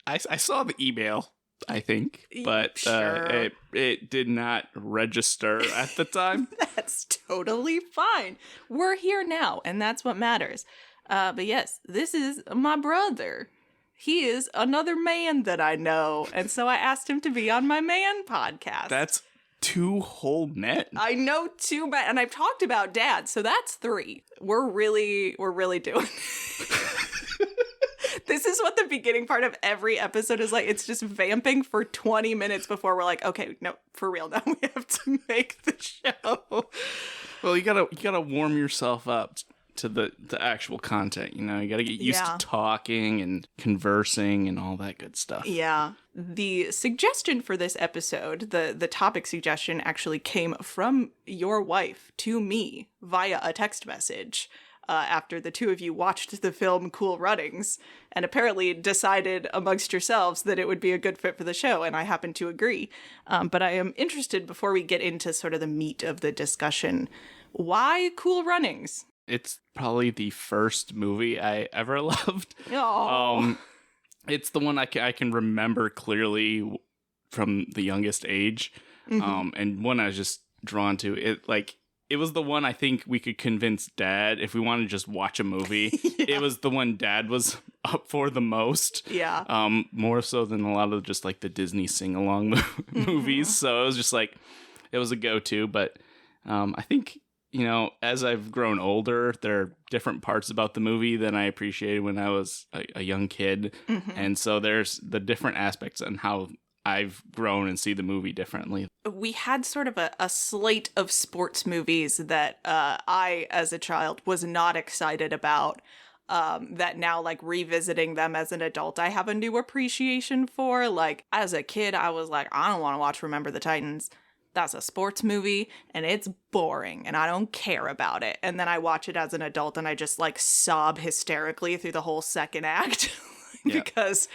I saw the email, I think, but Sure. it did not register at the time. That's totally fine. We're here now, and that's what matters. But yes, this is my brother. He is another man that I know, and so I asked him to be on my man podcast. That's 2 whole men. I know 2 men, and I've talked about dad, so that's 3. We're really doing. This is what the beginning part of every episode is like. It's just vamping for 20 minutes before we're like, okay, no, for real, now we have to make the show. Well, you gotta warm yourself up to the actual content. You know, you gotta get used to talking and conversing and all that good stuff. Yeah. The suggestion for this episode, the topic suggestion, actually came from your wife to me via a text message. After the 2 of you watched the film Cool Runnings and apparently decided amongst yourselves that it would be a good fit for the show, and I happen to agree. But I am interested, before we get into sort of the meat of the discussion, why Cool Runnings? It's probably the first movie I ever loved. Oh, It's the one I can remember clearly from the youngest age, and one I was just drawn to. It was the one I think we could convince Dad if we wanted to just watch a movie. Yeah. It was the one Dad was up for the most. Yeah. More so than a lot of just like the Disney sing-along movies. So it was just like, it was a go-to. But I think, you know, as I've grown older, there are different parts about the movie than I appreciated when I was a young kid. And so there's the different aspects and how I've grown and see the movie differently. We had sort of a slate of sports movies that I, as a child, was not excited about. That now, like, revisiting them as an adult, I have a new appreciation for. Like, as a kid, I was like, I don't want to watch Remember the Titans. That's a sports movie, and it's boring, and I don't care about it. And then I watch it as an adult, and I just, like, sob hysterically through the whole second act. Because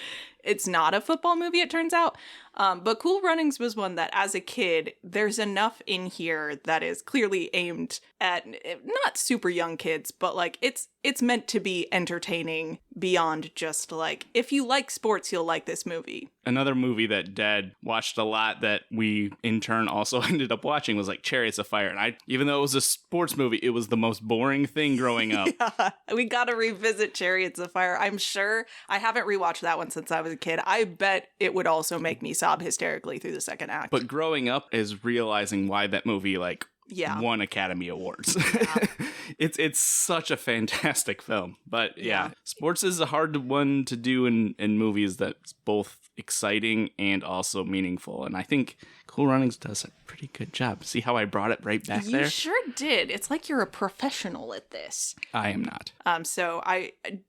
it's not a football movie, it turns out. But Cool Runnings was one that, as a kid, there's enough in here that is clearly aimed at not super young kids, but like it's meant to be entertaining beyond just like, if you like sports, you'll like this movie. Another movie that Dad watched a lot that we in turn also ended up watching was like Chariots of Fire. And even though it was a sports movie, it was the most boring thing growing up. Yeah, we gotta revisit Chariots of Fire. I'm sure I haven't rewatched that one since I was a kid. I bet it would also make me sob hysterically through the second act. But growing up is realizing why that movie won Academy Awards. Yeah. It's such a fantastic film. But yeah, sports is a hard one to do in movies that's both exciting and also meaningful. And I think Cool Runnings does a pretty good job. See how I brought it right back there? You sure did. It's like you're a professional at this. I am not. So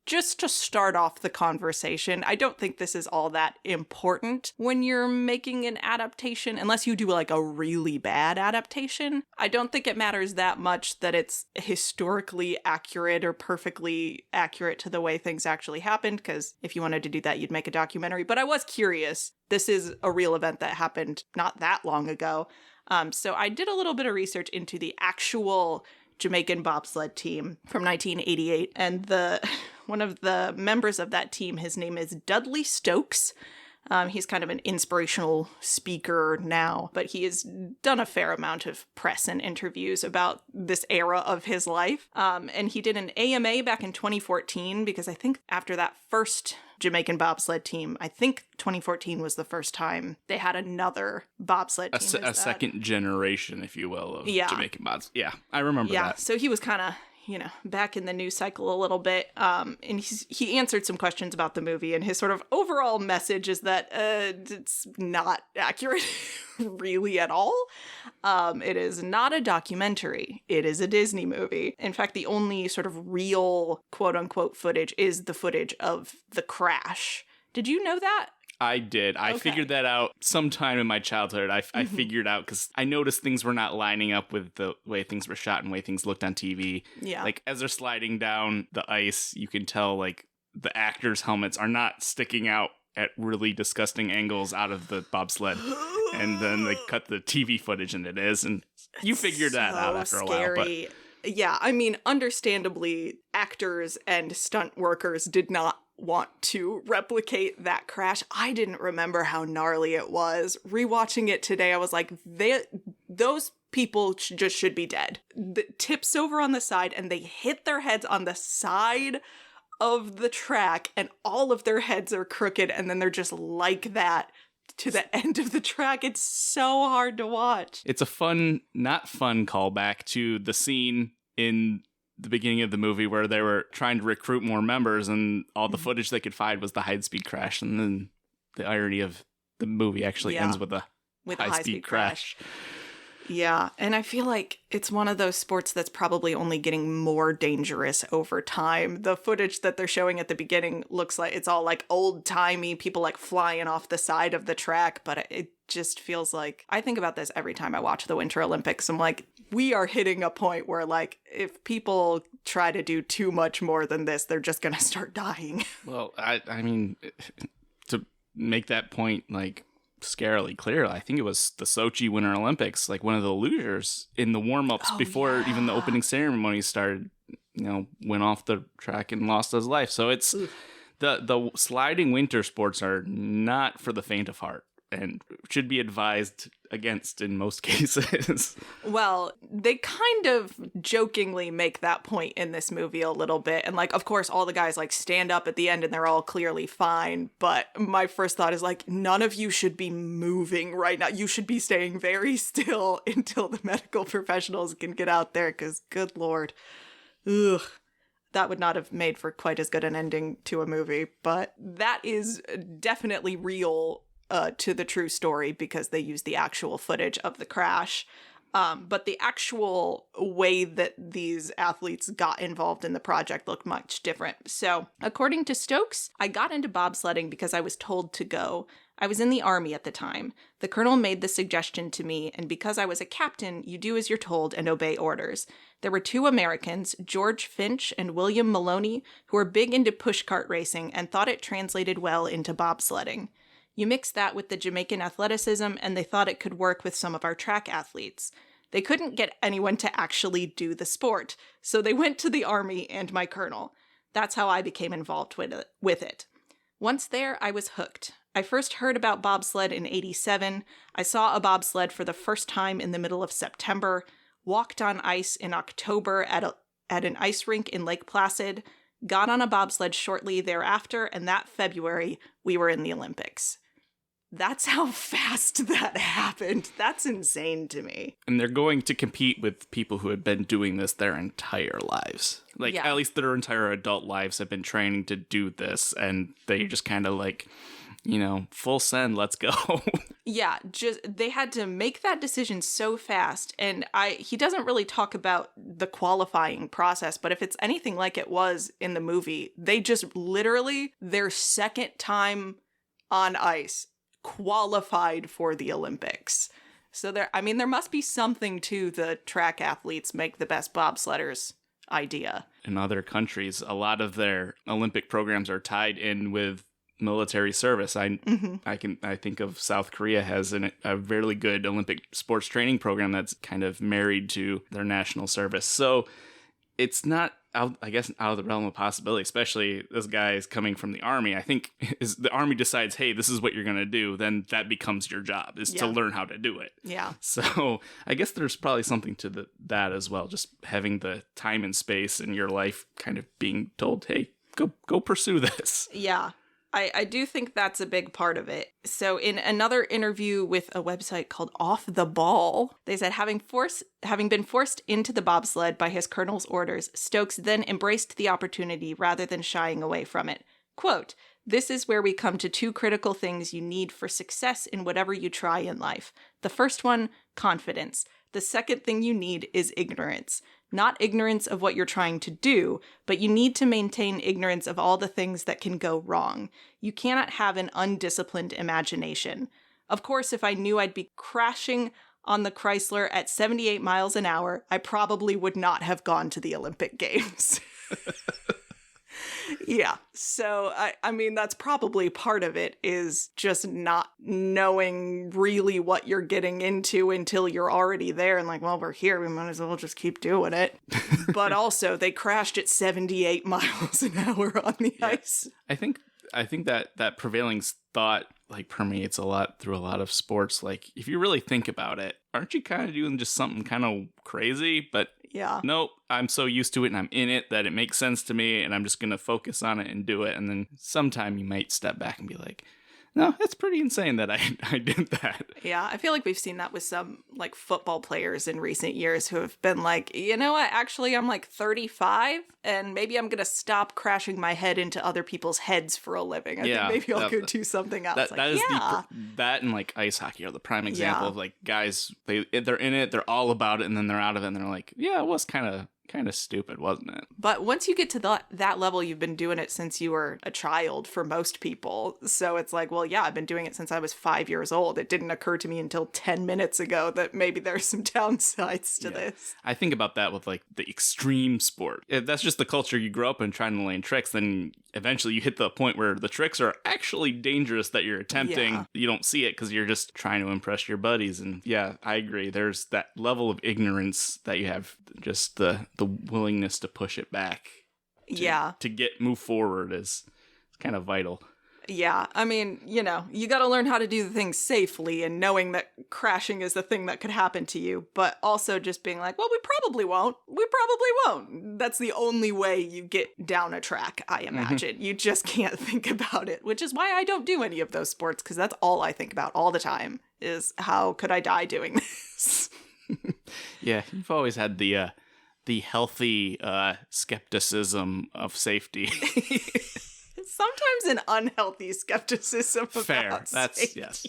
just to start off the conversation, I don't think this is all that important when you're making an adaptation, unless you do like a really bad adaptation. I don't think it matters that much that it's historically accurate or perfectly accurate to the way things actually happened, because if you wanted to do that, you'd make a documentary. But I was curious. This is a real event that happened not that long ago. So I did a little bit of research into the actual Jamaican bobsled team from 1988, and one of the members of that team, his name is Dudley Stokes. He's kind of an inspirational speaker now, but he has done a fair amount of press and interviews about this era of his life. And he did an AMA back in 2014, because I think after that first Jamaican bobsled team, I think 2014 was the first time they had another bobsled team. A second generation, if you will, of Jamaican bobs. Yeah, I remember that. Yeah, so he was kind of, back in the news cycle a little bit. And he answered some questions about the movie, and his sort of overall message is that it's not accurate really at all. It is not a documentary. It is a Disney movie. In fact, the only sort of real quote-unquote footage is the footage of the crash. Did you know that? I did. I figured that out sometime in my childhood. I figured out because I noticed things were not lining up with the way things were shot and way things looked on TV. Yeah. Like, as they're sliding down the ice, you can tell, like, the actors' helmets are not sticking out at really disgusting angles out of the bobsled. And then they cut the TV footage and it is. And you figured that out after a while. But yeah, I mean, understandably, actors and stunt workers did not want to replicate that crash. I didn't remember how gnarly it was. Rewatching it today, I was like, those people just should be dead. The tips over on the side and they hit their heads on the side of the track and all of their heads are crooked and then they're just like that to the end of the track. It's so hard to watch. It's a fun, not fun callback to the scene in the beginning of the movie where they were trying to recruit more members and all the footage they could find was the high-speed crash. And then the irony of the movie actually ends with a high-speed crash. Yeah, and I feel like it's one of those sports that's probably only getting more dangerous over time. The footage that they're showing at the beginning looks like it's all like old-timey, people like flying off the side of the track, but it just feels like, I think about this every time I watch the Winter Olympics. I'm like, we are hitting a point where, like, if people try to do too much more than this, they're just gonna start dying. Well, I mean, to make that point, like, scarily clear, I think it was the Sochi Winter Olympics, like one of the losers in the warm-ups before even the opening ceremony started, went off the track and lost his life. So it's the sliding winter sports are not for the faint of heart and should be advised against in most cases. Well, they kind of jokingly make that point in this movie a little bit. And like, of course, all the guys like stand up at the end and they're all clearly fine. But my first thought is like, none of you should be moving right now. You should be staying very still until the medical professionals can get out there. Because good Lord, ugh. That would not have made for quite as good an ending to a movie. But that is definitely real to the true story because they use the actual footage of the crash. But the actual way that these athletes got involved in the project looked much different. So, according to Stokes, I got into bobsledding because I was told to go. I was in the Army at the time. The colonel made the suggestion to me, and because I was a captain, you do as you're told and obey orders. There were two Americans, George Finch and William Maloney, who were big into pushcart racing and thought it translated well into bobsledding. You mix that with the Jamaican athleticism, and they thought it could work with some of our track athletes. They couldn't get anyone to actually do the sport, so they went to the Army and my colonel. That's how I became involved with it. Once there, I was hooked. I first heard about bobsled in '87. I saw a bobsled for the first time in the middle of September, walked on ice in October at an ice rink in Lake Placid, got on a bobsled shortly thereafter, and that February, we were in the Olympics. That's how fast that happened. That's insane to me. And they're going to compete with people who have been doing this their entire lives. Like, at least their entire adult lives have been training to do this, and they just kind of like, full send, let's go. Yeah, they had to make that decision so fast. And he doesn't really talk about the qualifying process, but if it's anything like it was in the movie, they just literally, their second time on ice, qualified for the Olympics. So there must be something to the track athletes make the best bobsledders idea. In other countries, a lot of their Olympic programs are tied in with military service. I think of South Korea has a really good Olympic sports training program that's kind of married to their national service. So it's not out of the realm of possibility, especially this guy is coming from the Army. I think the Army decides, hey, this is what you're going to do, then that becomes your job, is to learn how to do it. Yeah. So I guess there's probably something to that as well, just having the time and space in your life kind of being told, hey, go pursue this. Yeah. I do think that's a big part of it. So in another interview with a website called Off the Ball, they said having been forced into the bobsled by his colonel's orders, Stokes then embraced the opportunity rather than shying away from it. Quote, This is where we come to 2 critical things you need for success in whatever you try in life. The first one, confidence. The second thing you need is ignorance. Not ignorance of what you're trying to do, but you need to maintain ignorance of all the things that can go wrong. You cannot have an undisciplined imagination. Of course, if I knew I'd be crashing on the Chrysler at 78 miles an hour, I probably would not have gone to the Olympic Games. Yeah, so I mean, that's probably part of it, is just not knowing really what you're getting into until you're already there and like, well, we're here, we might as well just keep doing it. But also, they crashed at 78 miles an hour on the ice. I think that prevailing thought like permeates a lot through a lot of sports. Like, if you really think about it, aren't you kind of doing just something kind of crazy? But yeah, nope, I'm so used to it and I'm in it that it makes sense to me, and I'm just going to focus on it and do it. And then sometime you might step back and be like, no, it's pretty insane that I did that. Yeah, I feel like we've seen that with some like football players in recent years who have been like, you know what, actually I'm like 35 and maybe I'm going to stop crashing my head into other people's heads for a living. I think maybe I'll go do something else. That and like ice hockey are the prime example of like guys, they're in it, they're all about it, and then they're out of it and they're like, yeah, it was kind of stupid, wasn't it? But once you get to that level, you've been doing it since you were a child for most people. So it's like, well, yeah, I've been doing it since I was 5 years old. It didn't occur to me until 10 minutes ago that maybe there's some downsides to this. I think about that with like the extreme sport. If that's just the culture you grow up in, trying to land tricks, then eventually you hit the point where the tricks are actually dangerous that you're attempting. Yeah. You don't see it because you're just trying to impress your buddies. And yeah, I agree. There's that level of ignorance that you have, just the willingness to push it back. To move forward is kind of vital. Yeah, I mean, you know, you got to learn how to do the things safely and knowing that crashing is the thing that could happen to you, but also just being like, well, we probably won't. That's the only way you get down a track, I imagine. Mm-hmm. You just can't think about it, which is why I don't do any of those sports, because that's all I think about all the time is how could I die doing this? Yeah, you've always had the healthy skepticism of safety. Sometimes an unhealthy skepticism about safety. Yes.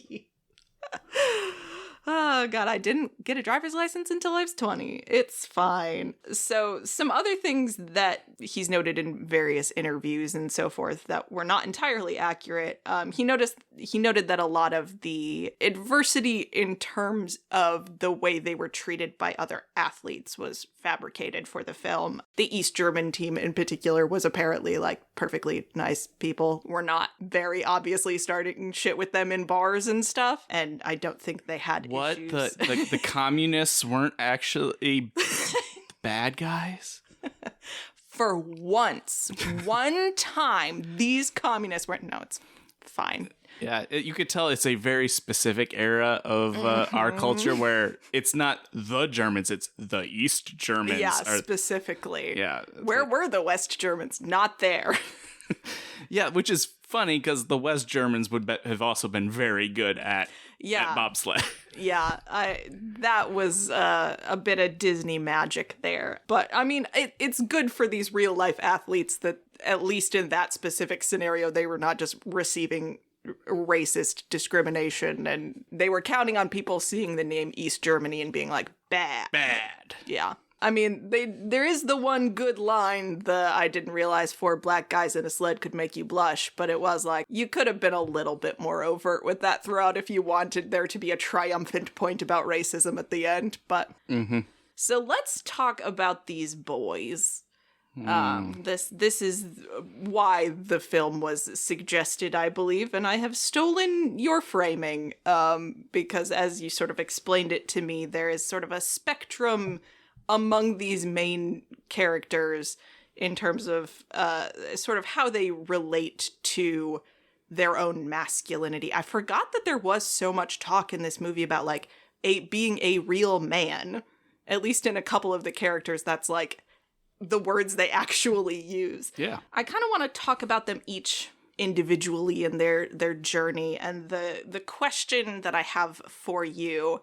Oh, God, I didn't get a driver's license until I was 20. It's fine. So some other things that he's noted in various interviews and so forth that were not entirely accurate. He noted that a lot of the adversity in terms of the way they were treated by other athletes was fabricated for the film. The East German team in particular was apparently like perfectly nice people. We're not very obviously starting shit with them in bars and stuff. And I don't think they had issues. The communists weren't actually bad guys? For once, one time, these communists weren't. No, it's fine. Yeah, you could tell it's a very specific era of our culture where it's not the Germans, it's the East Germans. Yeah, specifically. Yeah. Where were the West Germans? Not there. Yeah, which is funny because the West Germans have also been very good at bobsled. Yeah, that was a bit of Disney magic there. But, I mean, it's good for these real-life athletes that, at least in that specific scenario, they were not just receiving racist discrimination, and they were counting on people seeing the name East Germany and being like, bad. Yeah. I mean, there is the one good line, I didn't realize 4 black guys in a sled could make you blush, but it was like, you could have been a little bit more overt with that throughout if you wanted there to be a triumphant point about racism at the end, but... Mm-hmm. So let's talk about these boys. This is why the film was suggested, I believe, and I have stolen your framing, because as you sort of explained it to me, there is sort of a spectrum among these main characters in terms of sort of how they relate to their own masculinity. I forgot that there was so much talk in this movie about like being a real man, at least in a couple of the characters. That's like the words they actually use. Yeah. I kind of want to talk about them each individually and their journey, and the question that I have for you,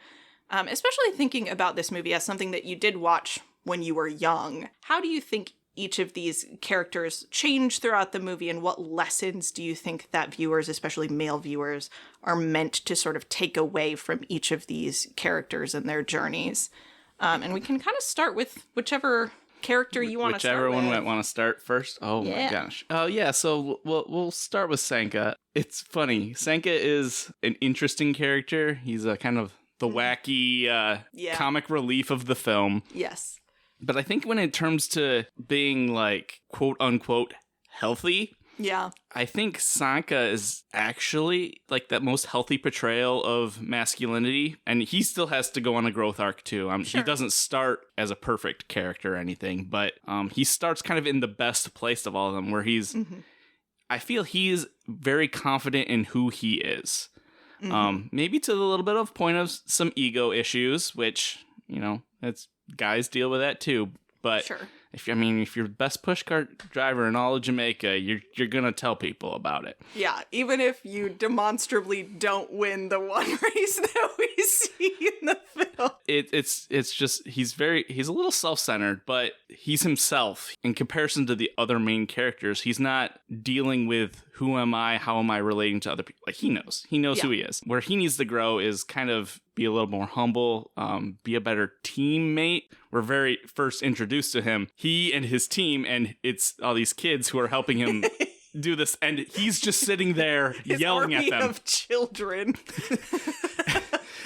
especially thinking about this movie as something that you did watch when you were young. How do you think each of these characters change throughout the movie, and what lessons do you think that viewers, especially male viewers, are meant to sort of take away from each of these characters and their journeys? And we can kind of start with whichever character you want to start with. Whichever one might want to start first. Oh my gosh. Oh yeah, so we'll start with Sanka. It's funny. Sanka is an interesting character. He's a kind of the wacky comic relief of the film. Yes. But I think when it comes to being like quote unquote healthy, I think Sanka is actually like that most healthy portrayal of masculinity, and he still has to go on a growth arc too. He doesn't start as a perfect character or anything, but he starts kind of in the best place of all of them, where he's I feel he's very confident in who he is. Maybe to the little bit of point of some ego issues, which, you know, it's guys deal with that too. But if you're the best pushcart driver in all of Jamaica, you're gonna tell people about it. Yeah, even if you demonstrably don't win the one race that we see in the film. It's just he's a little self-centered, but he's himself in comparison to the other main characters. He's not dealing with who am I, how am I relating to other people. Like he knows who he is. Where he needs to grow is kind of be a little more humble, be a better teammate. We're very first introduced to him, he and his team, and it's all these kids who are helping him do this, and he's just sitting there yelling at them. Of children.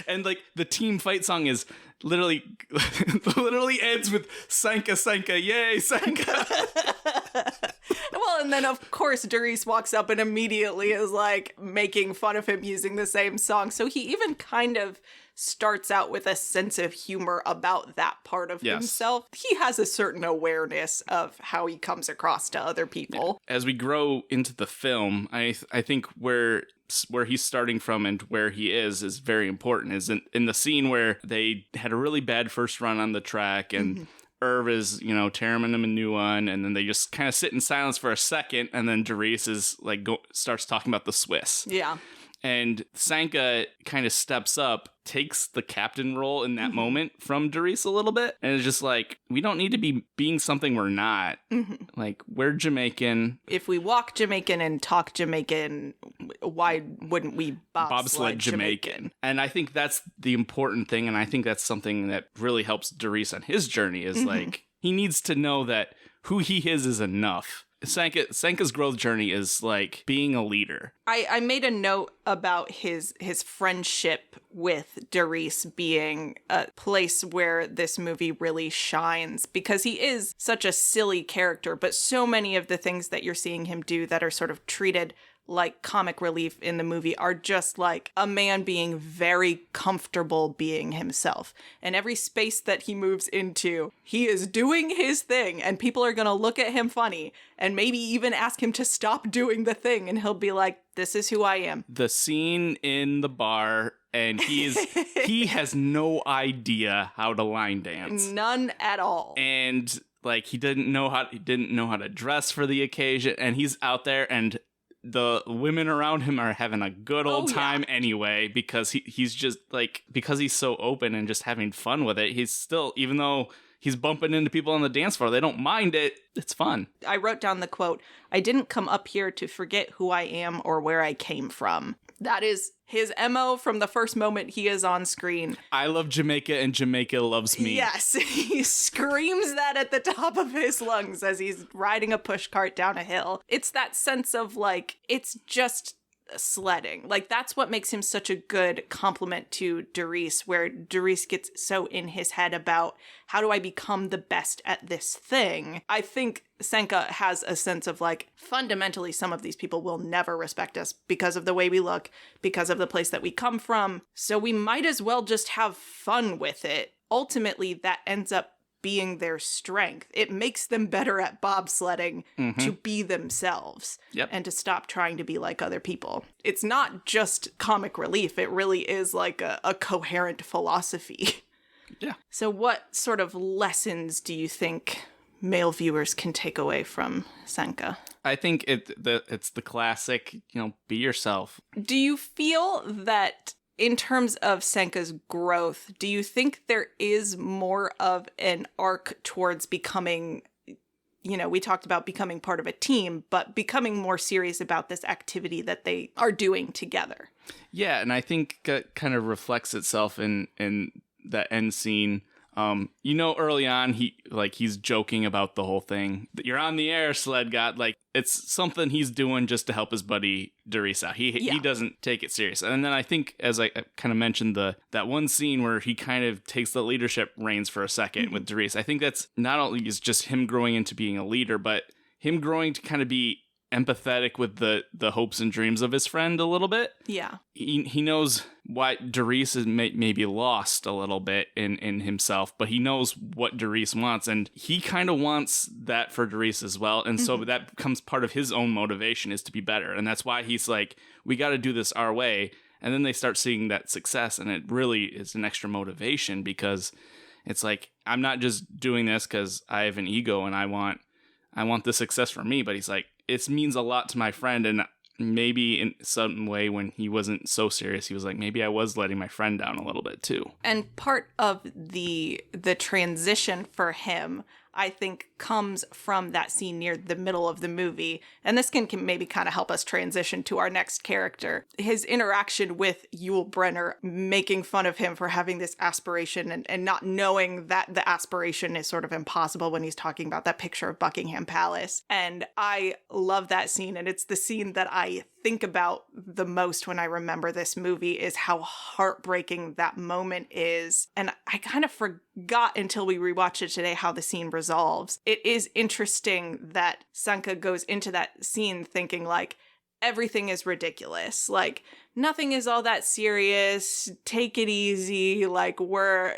And like the team fight song is literally ends with Sanka, Sanka, yay, Sanka. Well, and then of course Darius walks up and immediately is like making fun of him using the same song. So he even kind of starts out with a sense of humor about that part of himself. He has a certain awareness of how he comes across to other people. As we grow into the film, I think where he's starting from and where he is very important. Is in the scene where they had a really bad first run on the track, and Irv is, tearing him a new one, and then they just kind of sit in silence for a second, and then Darius is like starts talking about the Swiss. Yeah. And Sanka kind of steps up, takes the captain role in that moment from Darius a little bit, and it's just like, we don't need to be being something we're not. Like, we're Jamaican. If we walk Jamaican and talk Jamaican, why wouldn't we bobsled Jamaican? And I think that's the important thing, and I think that's something that really helps Darius on his journey, is like, he needs to know that who he is enough. Sanka's growth journey is like being a leader. I made a note about his friendship with Darius being a place where this movie really shines, because he is such a silly character, but so many of the things that you're seeing him do that are sort of treated like comic relief in the movie are just like a man being very comfortable being himself. And every space that he moves into, he is doing his thing, and people are going to look at him funny and maybe even ask him to stop doing the thing, and he'll be like, this is who I am. The scene in the bar, and he has no idea how to line dance. None at all. And like he didn't know how to dress for the occasion, and he's out there, and the women around him are having a good old time anyway, because he's just like, because he's so open and just having fun with it. He's still, even though he's bumping into people on the dance floor, they don't mind it. It's fun. I wrote down the quote, "I didn't come up here to forget who I am or where I came from." That is his MO from the first moment he is on screen. I love Jamaica and Jamaica loves me. Yes, he screams that at the top of his lungs as he's riding a pushcart down a hill. It's that sense of like, it's just sledding. Like, that's what makes him such a good complement to Darius, where Darius gets so in his head about how do I become the best at this thing. I think Sanka has a sense of like, fundamentally, some of these people will never respect us because of the way we look, because of the place that we come from. So we might as well just have fun with it. Ultimately, that ends up being their strength. It makes them better at bobsledding to be themselves and to stop trying to be like other people. It's not just comic relief. It really is like a coherent philosophy. Yeah. So what sort of lessons do you think male viewers can take away from Sanka? I think it's the classic, be yourself. Do you feel that in terms of Sanka's growth, do you think there is more of an arc towards becoming, we talked about becoming part of a team, but becoming more serious about this activity that they are doing together. Yeah, and I think that kind of reflects itself in that end scene. Early on, he's joking about the whole thing. You're on the air, sled god. Like, it's something he's doing just to help his buddy Doris out. He doesn't take it serious. And then I think, as I kind of mentioned, that one scene where he kind of takes the leadership reins for a second with Doris. I think that's not only is just him growing into being a leader, but him growing to kind of be empathetic with the hopes and dreams of his friend a little bit. Yeah. He knows why Doris is maybe lost a little bit in himself, but he knows what Doris wants, and he kind of wants that for Doris as well. And so that becomes part of his own motivation, is to be better. And that's why he's like, we got to do this our way. And then they start seeing that success, and it really is an extra motivation, because it's like, I'm not just doing this because I have an ego and I want the success for me, but he's like, it means a lot to my friend. And maybe in some way, when he wasn't so serious, he was like, maybe I was letting my friend down a little bit too. And part of the transition for him, I think, comes from that scene near the middle of the movie. And this can maybe kind of help us transition to our next character. His interaction with Yul Brynner, making fun of him for having this aspiration and not knowing that the aspiration is sort of impossible when he's talking about that picture of Buckingham Palace. And I love that scene. And it's the scene that I think about the most when I remember this movie, is how heartbreaking that moment is. And I kind of forgot until we rewatched it today how the scene resolves. It is interesting that Sanka goes into that scene thinking like, everything is ridiculous. Like, nothing is all that serious. Take it easy. Like, we're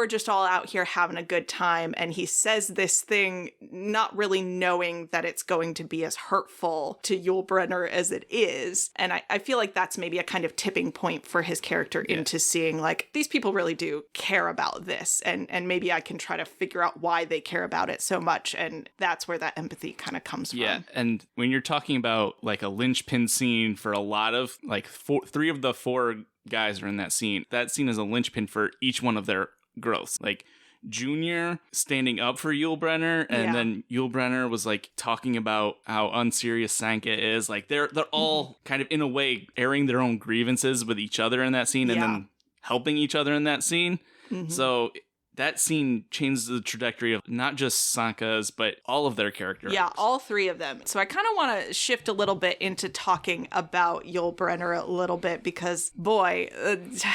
just all out here having a good time. And he says this thing, not really knowing that it's going to be as hurtful to Yul Brynner as it is. And I feel like that's maybe a kind of tipping point for his character into seeing, like, these people really do care about this. And maybe I can try to figure out why they care about it so much. And that's where that empathy kind of comes from. Yeah. And when you're talking about like a linchpin scene for a lot of, like, three of the four guys are in that scene. That scene is a linchpin for each one of their growths. Like, Junior standing up for Yul Brynner, and then Yul Brynner was like talking about how unserious Sanka is. Like, they're all kind of in a way airing their own grievances with each other in that scene, and then helping each other in that scene. So that scene changes the trajectory of not just Sanka's, but all of their characters. Yeah, all three of them. So I kind of want to shift a little bit into talking about Yul Brynner a little bit, because, boy,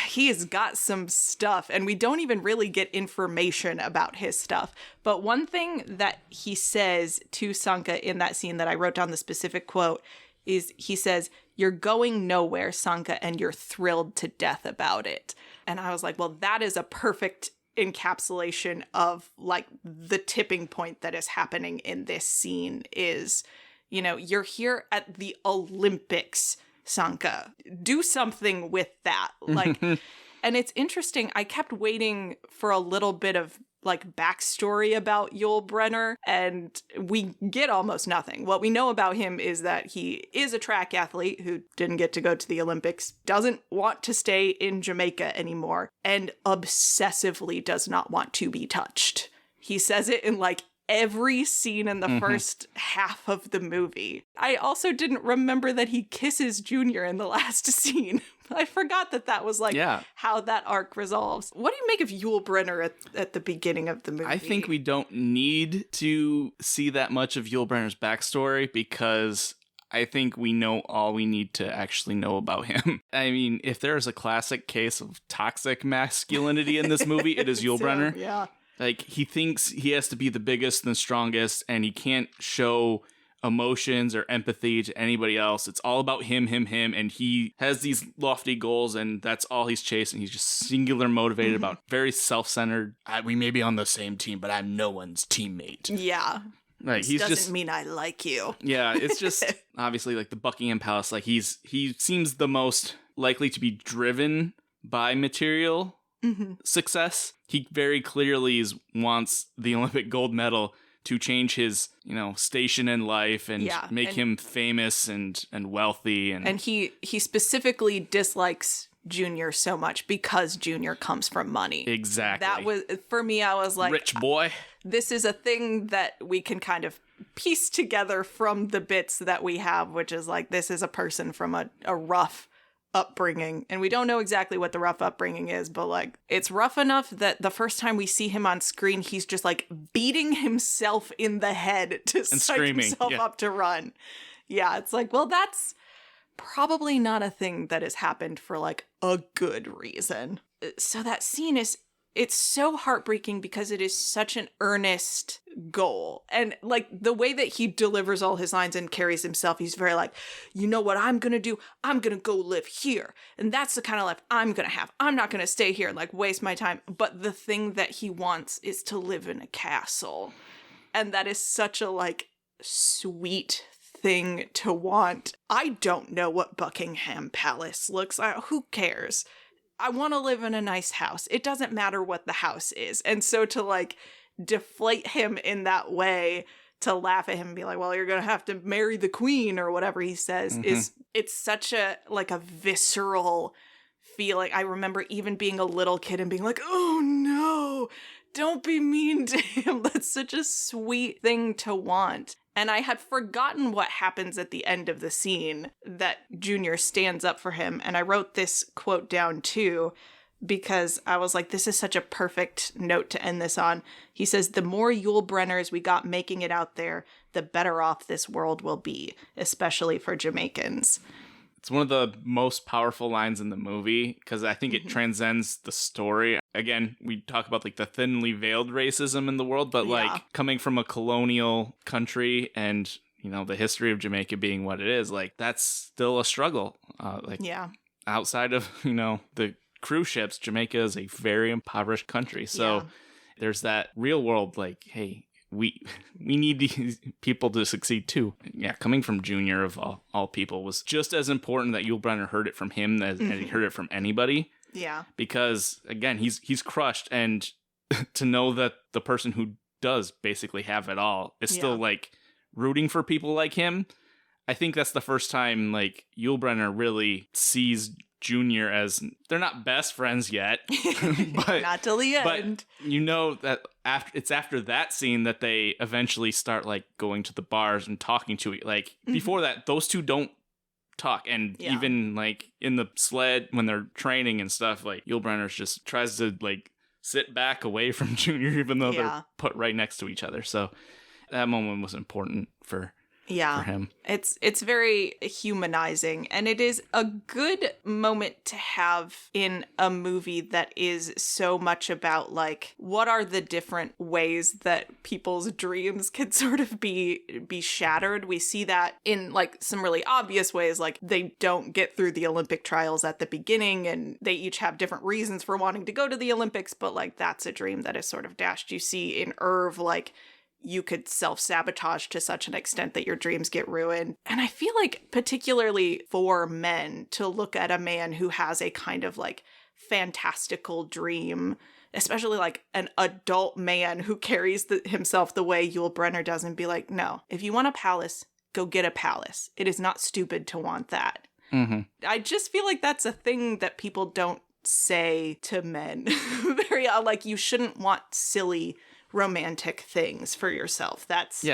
he has got some stuff, and we don't even really get information about his stuff. But one thing that he says to Sanka in that scene that I wrote down the specific quote is, he says, "You're going nowhere, Sanka, and you're thrilled to death about it." And I was like, well, that is a perfect encapsulation of like the tipping point that is happening in this scene. Is, you're here at the Olympics, Sanka. Do something with that. Like, and it's interesting. I kept waiting for a little bit of like backstory about Yul Brynner, and we get almost nothing. What we know about him is that he is a track athlete who didn't get to go to the Olympics, doesn't want to stay in Jamaica anymore, and obsessively does not want to be touched. He says it in like every scene in the first half of the movie. I also didn't remember that he kisses Junior in the last scene. I forgot that was like how that arc resolves. What do you make of Yul Brynner at the beginning of the movie? I think we don't need to see that much of Yul Brynner's backstory, because I think we know all we need to actually know about him. I mean, if there's a classic case of toxic masculinity in this movie, it is Yul Brynner. Yeah. Like, he thinks he has to be the biggest and the strongest, and he can't show emotions or empathy to anybody else. It's all about him, and he has these lofty goals, and that's all he's chasing. He's just singular motivated about, very self-centered. We may be on the same team, but I'm no one's teammate. Yeah. Like, this doesn't mean I like you. Yeah, it's just obviously like the Buckingham Palace. Like, he seems the most likely to be driven by material success. He very clearly wants the Olympic gold medal to change his, station in life and make him famous and wealthy. And he specifically dislikes Junior so much because Junior comes from money. Exactly. That was, for me, I was like, rich boy. this is a thing that we can kind of piece together from the bits that we have, which is like, this is a person from a rough upbringing. And we don't know exactly what the rough upbringing is, but like, it's rough enough that the first time we see him on screen, he's just like beating himself in the head to psych himself up to run. Yeah, it's like, well, that's probably not a thing that has happened for like a good reason. So that scene it's so heartbreaking because it is such an earnest goal. And like the way that he delivers all his lines and carries himself, he's very like, you know what I'm going to do? I'm going to go live here. And that's the kind of life I'm going to have. I'm not going to stay here and like waste my time. But the thing that he wants is to live in a castle. And that is such a like sweet thing to want. I don't know what Buckingham Palace looks like. Who cares? I want to live in a nice house. It doesn't matter what the house is. And so to like deflate him in that way, to laugh at him and be like, well, you're going to have to marry the queen or whatever he says, it's such a like a visceral feeling. I remember even being a little kid and being like, oh no, don't be mean to him. That's such a sweet thing to want. And I had forgotten what happens at the end of the scene that Junior stands up for him. And I wrote this quote down too, because I was like, this is such a perfect note to end this on. He says, the more Yul Brenners we got making it out there, the better off this world will be, especially for Jamaicans. It's one of the most powerful lines in the movie because I think it transcends the story. Again, we talk about like the thinly veiled racism in the world, but like coming from a colonial country and, you know, the history of Jamaica being what it is, like that's still a struggle. Outside of, you know, the cruise ships, Jamaica is a very impoverished country. So there's that real world like, hey, we need these people to succeed too. Yeah, coming from Junior of all people was just as important that Yul Brynner heard it from him as he heard it from anybody. Yeah. Because again, he's crushed, and to know that the person who does basically have it all is still like rooting for people like him. I think that's the first time like Yul Brynner really sees Junior as, they're not best friends yet, but not till the end. But you know that after that scene that they eventually start like going to the bars and talking to it. Like before that, those two don't talk, and even like in the sled when they're training and stuff, like Yul Brynner just tries to like sit back away from Junior, even though they're put right next to each other. So that moment was important for him. It's very humanizing, and it is a good moment to have in a movie that is so much about like, what are the different ways that people's dreams can sort of be shattered. We see that in like some really obvious ways, like they don't get through the Olympic trials at the beginning, and they each have different reasons for wanting to go to the Olympics, but like that's a dream that is sort of dashed. You see in Irv, like, you could self-sabotage to such an extent that your dreams get ruined. And I feel like particularly for men, to look at a man who has a kind of like fantastical dream, especially like an adult man who carries himself the way Yul Brynner does, and be like, no, if you want a palace, go get a palace. It is not stupid to want that. I just feel like that's a thing that people don't say to men. Very like, you shouldn't want silly romantic things for yourself. That's,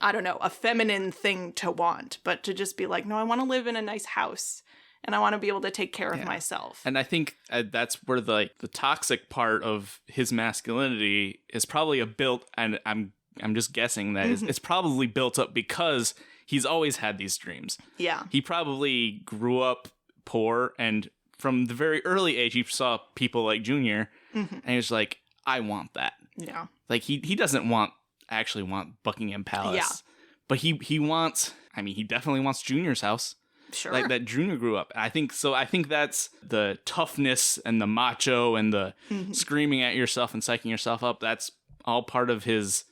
I don't know, a feminine thing to want, but to just be like, no, I want to live in a nice house and I want to be able to take care of myself. And I think that's where the toxic part of his masculinity is probably and I'm just guessing that it's probably built up because he's always had these dreams. Yeah. He probably grew up poor, and from the very early age, he saw people like Junior, and he was like, I want that. Yeah. Like, he doesn't actually want Buckingham Palace. Yeah. But he wants, I mean, he definitely wants Junior's house. Sure. Like, that Junior grew up. I think that's the toughness and the macho and the screaming at yourself and psyching yourself up. That's all part of his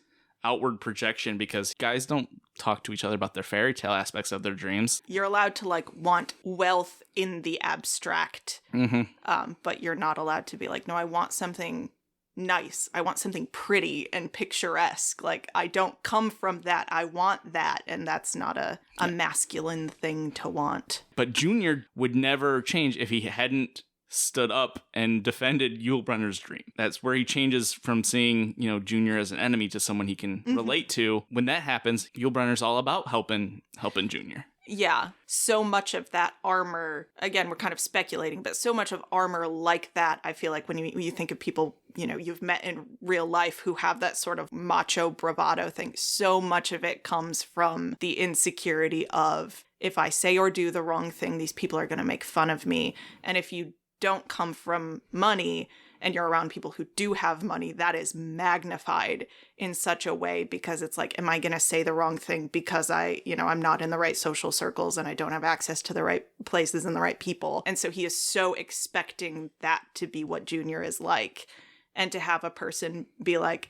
outward projection, because guys don't talk to each other about their fairy tale aspects of their dreams. You're allowed to like want wealth in the abstract, but you're not allowed to be like, no, I want something nice. I want something pretty and picturesque. Like, I don't come from that. I want that. And that's not a masculine thing to want. But Junior would never change if he hadn't stood up and defended Yulebrenner's dream. That's where he changes from seeing, Junior as an enemy to someone he can relate to. When that happens, Yulebrenner's all about helping Junior. Yeah, so much of that armor, again, we're kind of speculating, but so much of armor like that, I feel like when you think of people, you've met in real life who have that sort of macho bravado thing, so much of it comes from the insecurity of, if I say or do the wrong thing, these people are going to make fun of me. And if you don't come from money and you're around people who do have money, that is magnified in such a way, because it's like, am I going to say the wrong thing because I'm not in the right social circles and I don't have access to the right places and the right people. And so he is so expecting that to be what Junior is like. And to have a person be like,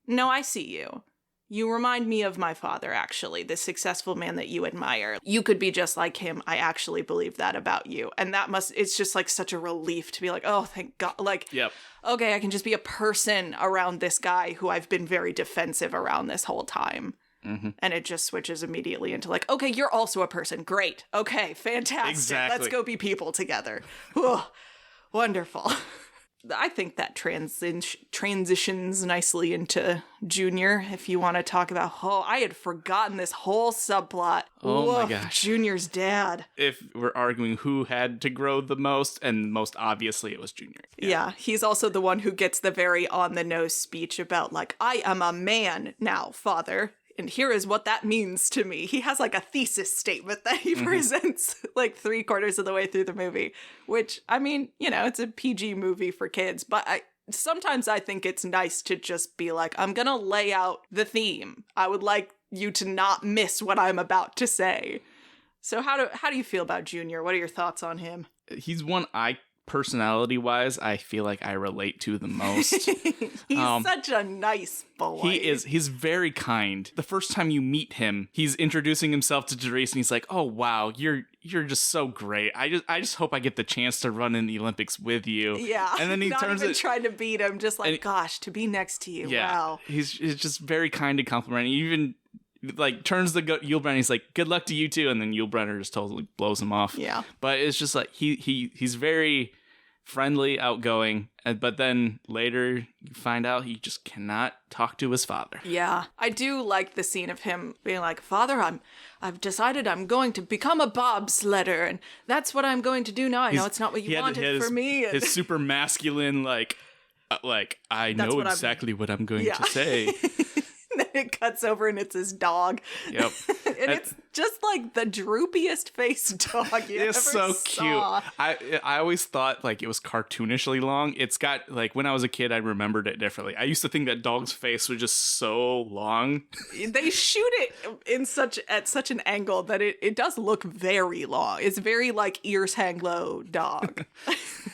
no, I see you. You remind me of my father, actually, the successful man that you admire. You could be just like him. I actually believe that about you. And it's just like such a relief to be like, oh, thank God. Like, yep. Okay, I can just be a person around this guy who I've been very defensive around this whole time. Mm-hmm. And it just switches immediately into like, okay, you're also a person. Great. Okay, fantastic. Exactly. Let's go be people together. Whew, wonderful. I think that transitions nicely into Junior, if you want to talk about, I had forgotten this whole subplot. Oh my gosh. Junior's dad. If we're arguing who had to grow the most, and most obviously it was Junior. Yeah, he's also the one who gets the very on-the-nose speech about, like, I am a man now, father. And here is what that means to me. He has like a thesis statement that he presents like 3/4 of the way through the movie, which, I mean, it's a PG movie for kids, but sometimes I think it's nice to just be like, I'm going to lay out the theme. I would like you to not miss what I'm about to say. So how do you feel about Junior? What are your thoughts on him? He's one personality-wise, I feel like I relate to the most. He's such a nice boy. He's very kind. The first time you meet him, he's introducing himself to Therese, and he's like, oh, wow, you're just so great. I just hope I get the chance to run in the Olympics with you. Yeah. And then he not turns even trying to beat him, just like, gosh, to be next to you. Yeah. Wow. He's just very kind and complimenting. He even like turns to Yulebrenner, he's like, good luck to you too, and then Yulebrenner just totally blows him off. Yeah. But it's just like he's very friendly, outgoing, but then later you find out he just cannot talk to his father. Yeah. I do like the scene of him being like, Father, I've decided I'm going to become a bobsledder, and that's what I'm going to do now. I know it's not what you wanted for me. And his super masculine, like I know exactly what I'm going to say. Then it cuts over and it's his dog. Yep. And it's just like the droopiest faced dog you ever so saw. Cute. I always thought like it was cartoonishly long. It's got like when I was a kid, I remembered it differently. I used to think that dog's face was just so long. They shoot it at such an angle that it does look very long. It's very like ears hang low dog.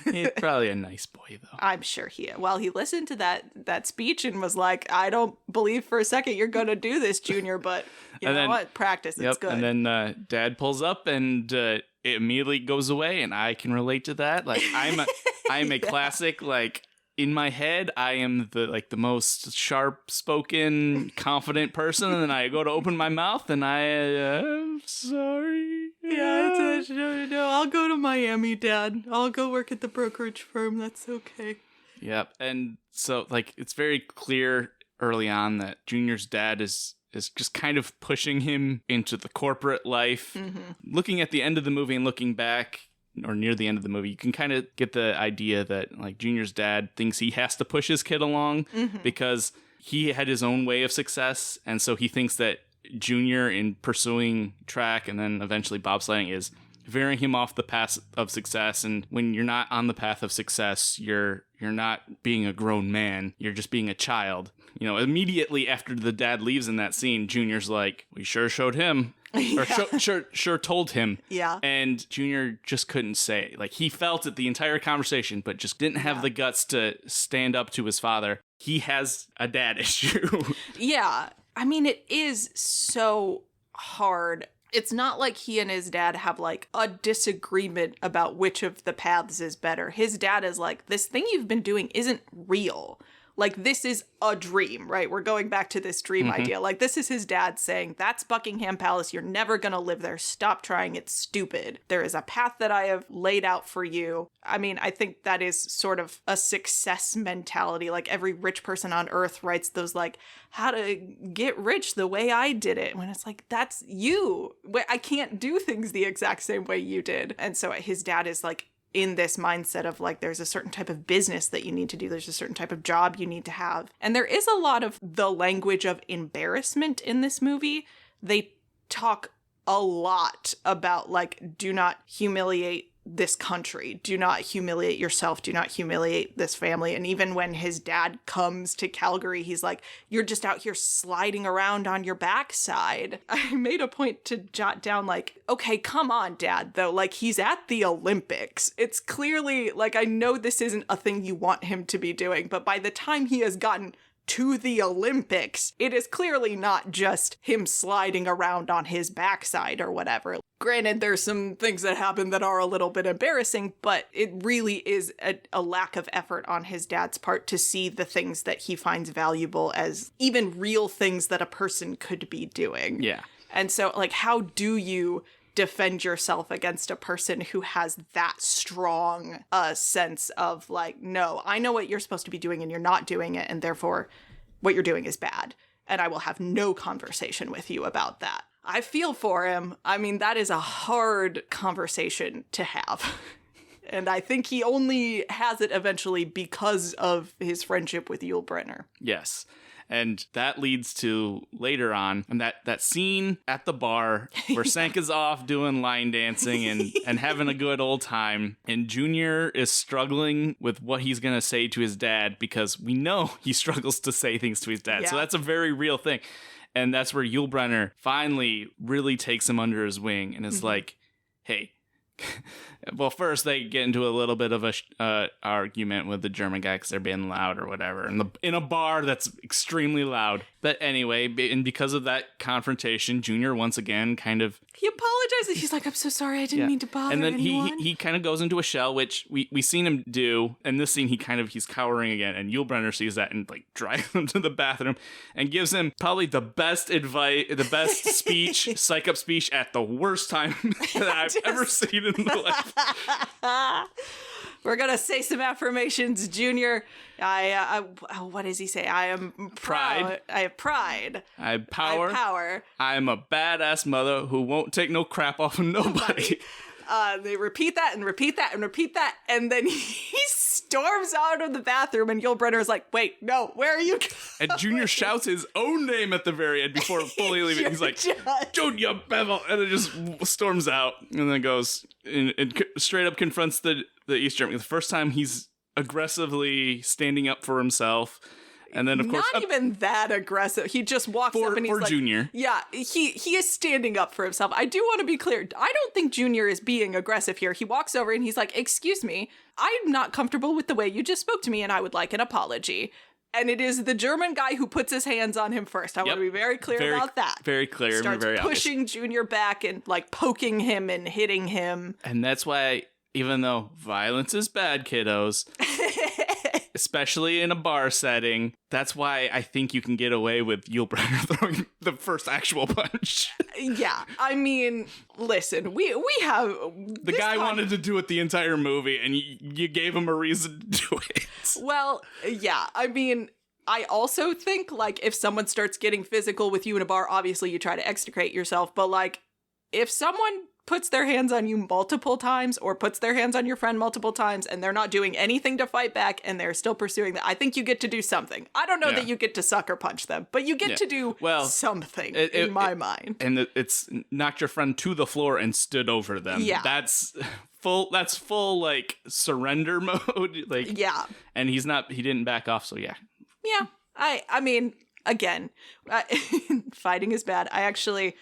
He's probably a nice boy though. I'm sure he is. Well, he listened to that speech and was like, I don't believe for a second you're going to do this, Junior, but you know what? Practice. It's good. And then Dad pulls up and it immediately goes away, and I can relate to that. Like I'm a classic, like in my head, I am the most sharp spoken, confident person, and then I go to open my mouth and I'm sorry. Yeah, no, I'll go to Miami, Dad. I'll go work at the brokerage firm. That's okay. Yep. And so it's very clear early on that Junior's dad is just kind of pushing him into the corporate life. Mm-hmm. Looking at the end of the movie and looking back, or near the end of the movie, you can kind of get the idea that like Junior's dad thinks he has to push his kid along because he had his own way of success. And so he thinks that Junior, in pursuing track and then eventually bobsledding, is veering him off the path of success. And when you're not on the path of success, you're not being a grown man. You're just being a child. Immediately after the dad leaves in that scene, Junior's like, we sure showed him. Or sure told him. Yeah. And Junior just couldn't say. Like, he felt it the entire conversation, but just didn't have the guts to stand up to his father. He has a dad issue. Yeah. I mean, it is so hard. It's not like he and his dad have like a disagreement about which of the paths is better. His dad is like, this thing you've been doing isn't real. Like, this is a dream, right? We're going back to this dream idea. Like, this is his dad saying, that's Buckingham Palace. You're never going to live there. Stop trying. It's stupid. There is a path that I have laid out for you. I mean, I think that is sort of a success mentality. Like, every rich person on earth writes those, like, how to get rich the way I did it. When it's like, that's you. I can't do things the exact same way you did. And so his dad is like, in this mindset of like, there's a certain type of business that you need to do. There's a certain type of job you need to have. And there is a lot of the language of embarrassment in this movie. They talk a lot about like, do not humiliate this country. Do not humiliate yourself. Do not humiliate this family. And even when his dad comes to Calgary, he's like, you're just out here sliding around on your backside. I made a point to jot down like, okay, come on, Dad, though. Like, he's at the Olympics. It's clearly like, I know this isn't a thing you want him to be doing, but by the time he has gotten to the Olympics, it is clearly not just him sliding around on his backside or whatever. Granted, there's some things that happen that are a little bit embarrassing, but it really is a lack of effort on his dad's part to see the things that he finds valuable as even real things that a person could be doing. Yeah. And so, like, how do you defend yourself against a person who has that strong a sense of like, no, I know what you're supposed to be doing and you're not doing it, and therefore what you're doing is bad, and I will have no conversation with you about that. I feel for him. I mean, that is a hard conversation to have. And I think he only has it eventually because of his friendship with Yul Brynner. Yes. And that leads to later on, and that scene at the bar where Sanka's off doing line dancing and having a good old time. And Junior is struggling with what he's going to say to his dad because we know he struggles to say things to his dad. Yeah. So that's a very real thing. And that's where Yul Brynner finally really takes him under his wing and is like, hey, well, first they get into a little bit of a argument with the German guy because they're being loud or whatever in a bar that's extremely loud. But anyway, and because of that confrontation, Junior once again kind of he apologizes. He's like, I'm so sorry, I didn't mean to bother anyone. And then he kind of goes into a shell, which we seen him do. In this scene, he's cowering again, and Yul Brynner sees that and like drives him to the bathroom and gives him probably the best advice, the best speech, psych up speech at the worst time that I've ever seen in my life. We're gonna say some affirmations, Junior. What does he say? I am proud. I have pride. I have power. I am a badass mother who won't take no crap off of nobody. They repeat that and repeat that and repeat that, and then he storms out of the bathroom, and Yul Brynner is like, wait, no, where are you going? And Junior shouts his own name at the very end before fully leaving. He's like, Junior Bevel, and it just storms out, and then goes and straight up confronts the East German. The first time he's aggressively standing up for himself. And then, of course, not even that aggressive. He just walks up and he's like, Junior. Yeah, he is standing up for himself. I do want to be clear. I don't think Junior is being aggressive here. He walks over and he's like, excuse me, I'm not comfortable with the way you just spoke to me and I would like an apology. And it is the German guy who puts his hands on him first. I want to be very clear about that. Very clear. Starts very pushing obvious. Junior back and like poking him and hitting him. And that's why, even though violence is bad, kiddos, especially in a bar setting, that's why I think you can get away with Yul Brynner throwing the first actual punch. Yeah, I mean, listen, we have... The guy wanted to do it the entire movie, and you gave him a reason to do it. Well, yeah, I mean, I also think, like, if someone starts getting physical with you in a bar, obviously you try to extricate yourself, but, like, if someone puts their hands on you multiple times or puts their hands on your friend multiple times and they're not doing anything to fight back and they're still pursuing that, I think you get to do something. I don't know that you get to sucker punch them, but you get to do something in my mind. And it's knocked your friend to the floor and stood over them. Yeah. That's full like surrender mode. Like, yeah. And he didn't back off. So yeah. Yeah. I mean, again, fighting is bad. I actually...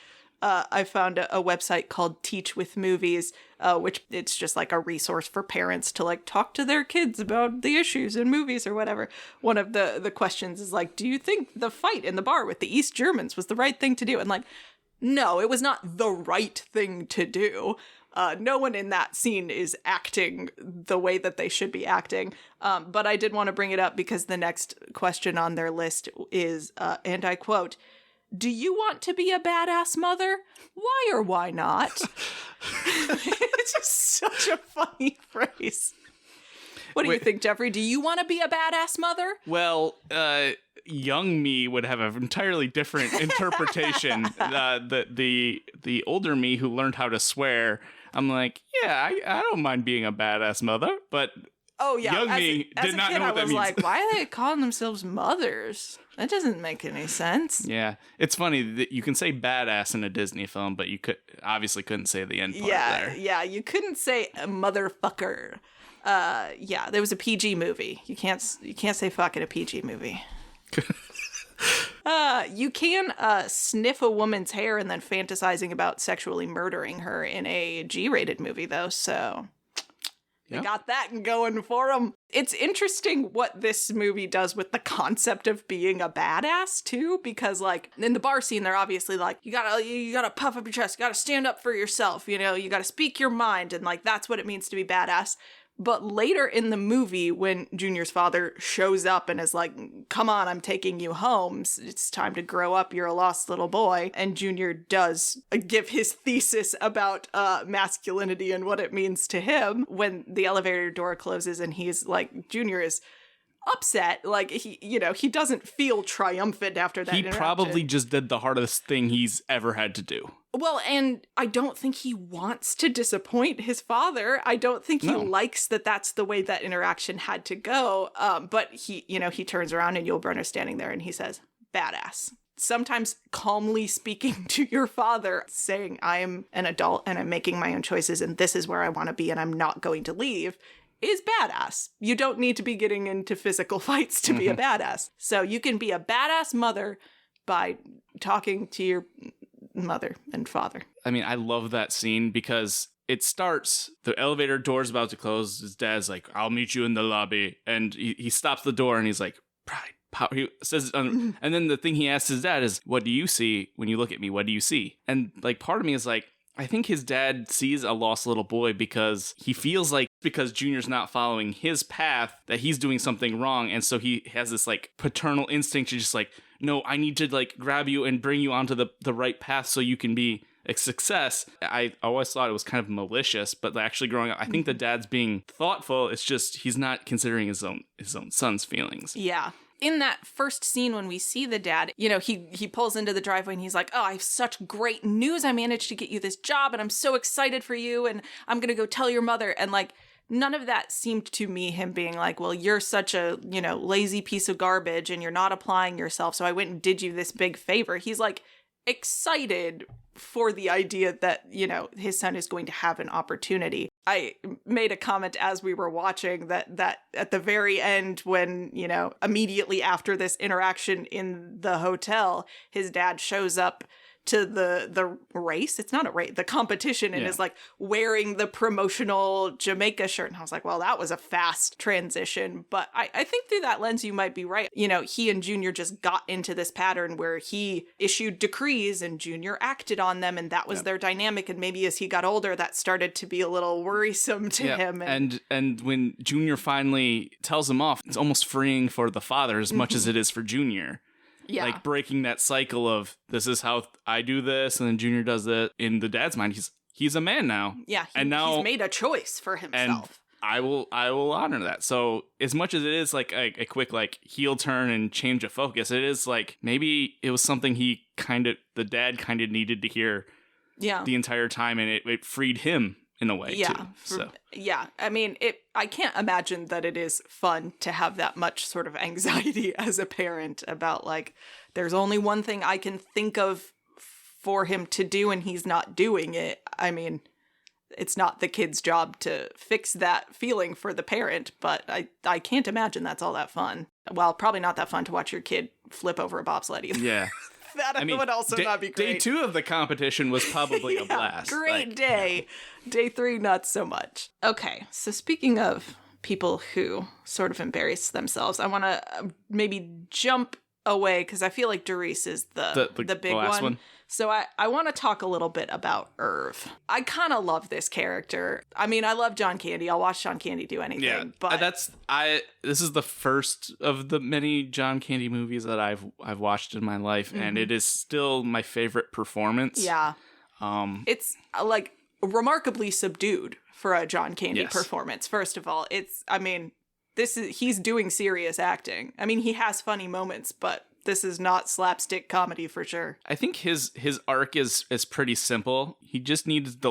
I found a website called Teach with Movies, which it's just like a resource for parents to like talk to their kids about the issues in movies or whatever. One of the questions is like, do you think the fight in the bar with the East Germans was the right thing to do? And like, no, it was not the right thing to do. No one in that scene is acting the way that they should be acting. But I did want to bring it up because the next question on their list is, and I quote, "Do you want to be a badass mother? Why or why not?" It's just such a funny phrase. What do you think, Jeffrey? Do you want to be a badass mother? Well, young me would have an entirely different interpretation. The older me who learned how to swear, I'm like, yeah, I don't mind being a badass mother, but oh yeah, young me did not know what that means. I was like, why are they calling themselves mothers? That doesn't make any sense. Yeah, it's funny that you can say badass in a Disney film, but you couldn't say the end part there. Yeah, you couldn't say a motherfucker. Yeah, there was a PG movie. You can't say fuck in a PG movie. You can sniff a woman's hair and then fantasizing about sexually murdering her in a G-rated movie, though, so they got that going for them. It's interesting what this movie does with the concept of being a badass, too, because, like, in the bar scene, they're obviously like, you gotta puff up your chest, you gotta stand up for yourself, you know, you gotta speak your mind, and, like, that's what it means to be badass. But later in the movie, when Junior's father shows up and is like, come on, I'm taking you home. It's time to grow up. You're a lost little boy. And Junior does give his thesis about masculinity and what it means to him. When the elevator door closes and he's like, Junior is upset. Like, he doesn't feel triumphant after that interaction. Probably just did the hardest thing he's ever had to do. Well, and I don't think he wants to disappoint his father. I don't think he likes that that's the way that interaction had to go. But he turns around and Yul Brynner's standing there and he says, badass. Sometimes calmly speaking to your father, saying, I'm an adult and I'm making my own choices and this is where I want to be and I'm not going to leave, is badass. You don't need to be getting into physical fights to be a badass. So you can be a badass mother by talking to your mother and father. I mean, I love that scene because it starts, the elevator door's about to close. His dad's like, I'll meet you in the lobby. And he stops the door and he's like, pride, power. He says, and then the thing he asks his dad is, what do you see when you look at me? What do you see? And like, part of me is like, I think his dad sees a lost little boy because he feels like because Junior's not following his path that he's doing something wrong. And so he has this like paternal instinct to just like, no, I need to like grab you and bring you onto the right path so you can be a success. I always thought it was kind of malicious, but actually growing up, I think the dad's being thoughtful. It's just he's not considering his own son's feelings. Yeah. In that first scene when we see the dad, he pulls into the driveway and he's like, oh, I have such great news. I managed to get you this job and I'm so excited for you and I'm going to go tell your mother. And like, none of that seemed to me him being like, well, you're such a, lazy piece of garbage and you're not applying yourself. So I went and did you this big favor. He's like excited for the idea that, his son is going to have an opportunity. I made a comment as we were watching that at the very end when, immediately after this interaction in the hotel, his dad shows up to the race. It's not a race, the competition, and is like wearing the promotional Jamaica shirt. And I was like, well, that was a fast transition. But I think through that lens, you might be right. He and Junior just got into this pattern where he issued decrees and Junior acted on them. And that was their dynamic. And maybe as he got older, that started to be a little worrisome to him. And when Junior finally tells him off, it's almost freeing for the father as much as it is for Junior. Yeah. Like breaking that cycle of this is how I do this and then Junior does it. In the dad's mind, he's a man now. Yeah, he's made a choice for himself. And I will honor that. So as much as it is like a quick like heel turn and change of focus, it is like maybe it was something the dad kind of needed to hear the entire time, and it freed him in a way too. So. Yeah, I mean, I can't imagine that it is fun to have that much sort of anxiety as a parent about like, there's only one thing I can think of for him to do and he's not doing it. I mean, it's not the kid's job to fix that feeling for the parent, but I can't imagine that's all that fun. Well, probably not that fun to watch your kid flip over a bobsled either. Yeah. That would also not be great. Day 2 of the competition was probably a blast. Great day. Day 3, not so much. Okay, so speaking of people who sort of embarrass themselves, I want to maybe jump away because I feel like Doris is the big one. So I want to talk a little bit about Irv. I kind of love this character. I mean, I love John Candy. I'll watch John Candy do anything. Yeah, but this is the first of the many John Candy movies that I've watched in my life, and it is still my favorite performance. Yeah. It's like remarkably subdued for a John Candy performance. First of all, he's doing serious acting. I mean, he has funny moments, but this is not slapstick comedy for sure. I think his arc is pretty simple. He just needed to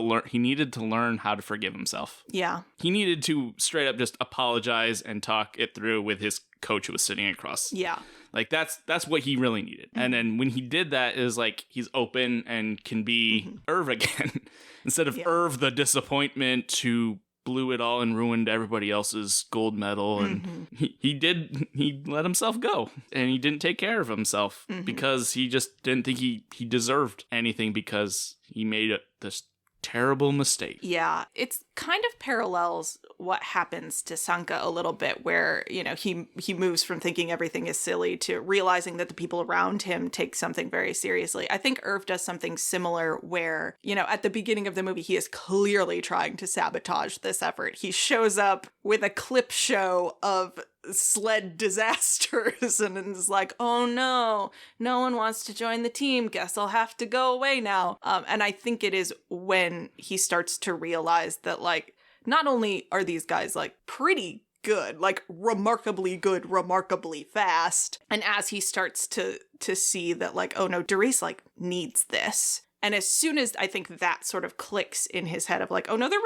learn how to forgive himself. Yeah. He needed to straight up just apologize and talk it through with his coach who was sitting across. Yeah. Like that's what he really needed. And then when he did that, it was like he's open and can be Irv again. Instead of Irv the disappointment who blew it all and ruined everybody else's gold medal. And he let himself go. And he didn't take care of himself because he just didn't think he deserved anything because he made this terrible mistake. Yeah, it's kind of parallels what happens to Sanka a little bit, where, you know, he moves from thinking everything is silly to realizing that the people around him take something very seriously. I think Irv does something similar where, you know, at the beginning of the movie, he is clearly trying to sabotage this effort. He shows up with a clip show of sled disasters and is like, oh no one wants to join the team, guess I'll have to go away now. And I think it is when he starts to realize that, like, not only are these guys like pretty good, like remarkably good, remarkably fast, and as he starts to see that, like, oh no, Doris like needs this. And as soon as I think that sort of clicks in his head of like, oh no, they're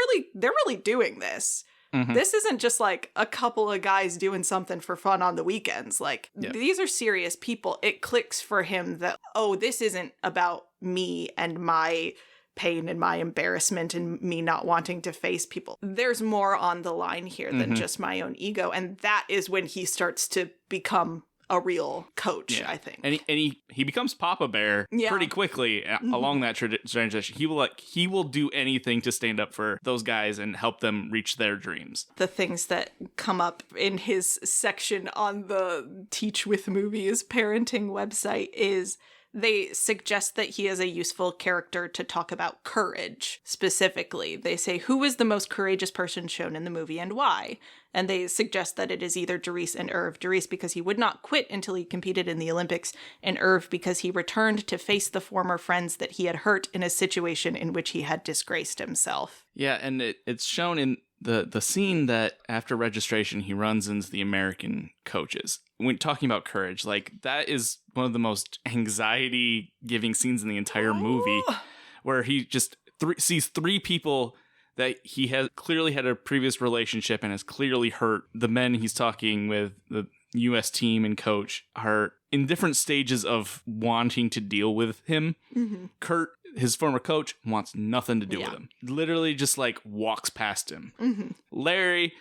really doing this. This isn't just like a couple of guys doing something for fun on the weekends. Like, these are serious people. It clicks for him that, oh, this isn't about me and my pain and my embarrassment and me not wanting to face people. There's more on the line here than just my own ego. And that is when he starts to become a real coach, I think. And he becomes Papa Bear pretty quickly along that transition. He will do anything to stand up for those guys and help them reach their dreams. The things that come up in his section on the Teach with Movies parenting website is they suggest that he is a useful character to talk about courage. Specifically, they say, who is the most courageous person shown in the movie and why? And they suggest that it is either Doris and Irv. Doris because he would not quit until he competed in the Olympics, and Irv because he returned to face the former friends that he had hurt in a situation in which he had disgraced himself. Yeah, and it's shown in the scene that after registration he runs into the American coaches. When talking about courage, like, that is one of the most anxiety-giving scenes in the entire movie, where he just sees three people that he has clearly had a previous relationship and has clearly hurt. The men he's talking with, the U.S. team and coach, are in different stages of wanting to deal with him. Kurt, his former coach, wants nothing to do with him. Literally just, like, walks past him. Larry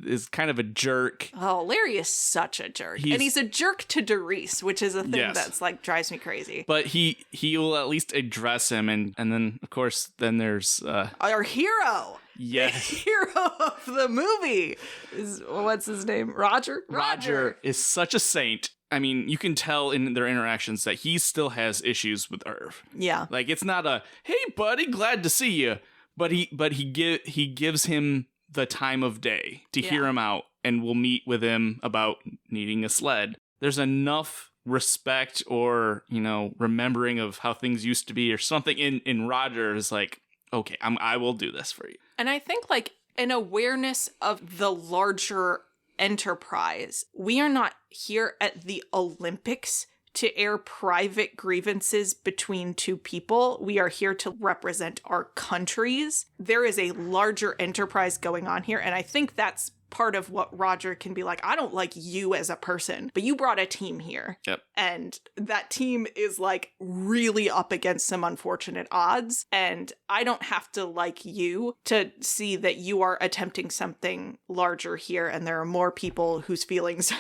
is kind of a jerk. Oh, Larry is such a jerk. And he's a jerk to Doris, which is a thing that's like drives me crazy. But he will at least address him, and then of course then there's our hero. Yes. The hero of the movie is, what's his name? Roger? Roger is such a saint. I mean, you can tell in their interactions that he still has issues with Irv. Yeah. Like, it's not a, hey buddy, glad to see you. But he gives him the time of day to hear him out, and will meet with him about needing a sled. There's enough respect or, you know, remembering of how things used to be or something in Roger is like, okay, I will do this for you. And I think, like, an awareness of the larger enterprise. We are not here at the Olympics to air private grievances between two people. We are here to represent our countries. There is a larger enterprise going on here, and I think that's part of what Roger can be like. I don't like you as a person, but you brought a team here. Yep. And that team is like really up against some unfortunate odds. And I don't have to like you to see that you are attempting something larger here. And there are more people whose feelings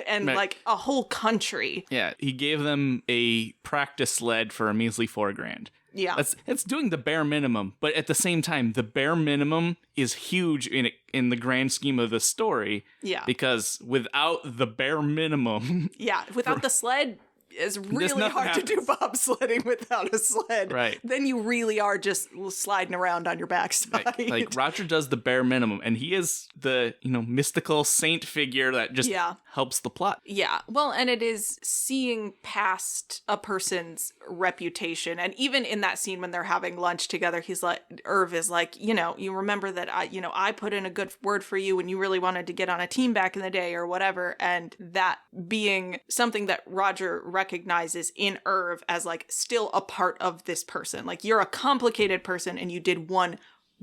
and like a whole country. Yeah. He gave them a practice sled for a measly $4,000. Yeah. It's doing the bare minimum, but at the same time, the bare minimum is huge in the grand scheme of the story. Yeah. Because without the bare minimum... Yeah, without the sled, is really hard to do bobsledding without a sled. Right. Then you really are just sliding around on your backside. Like Roger does the bare minimum, and he is the, mystical saint figure that just helps the plot. Yeah. Well, and it is seeing past a person's reputation. And even in that scene when they're having lunch together, he's like, Irv is like, you remember that I put in a good word for you when you really wanted to get on a team back in the day or whatever. And that being something that Roger recognizes in Irv as like still a part of this person. Like, you're a complicated person and you did one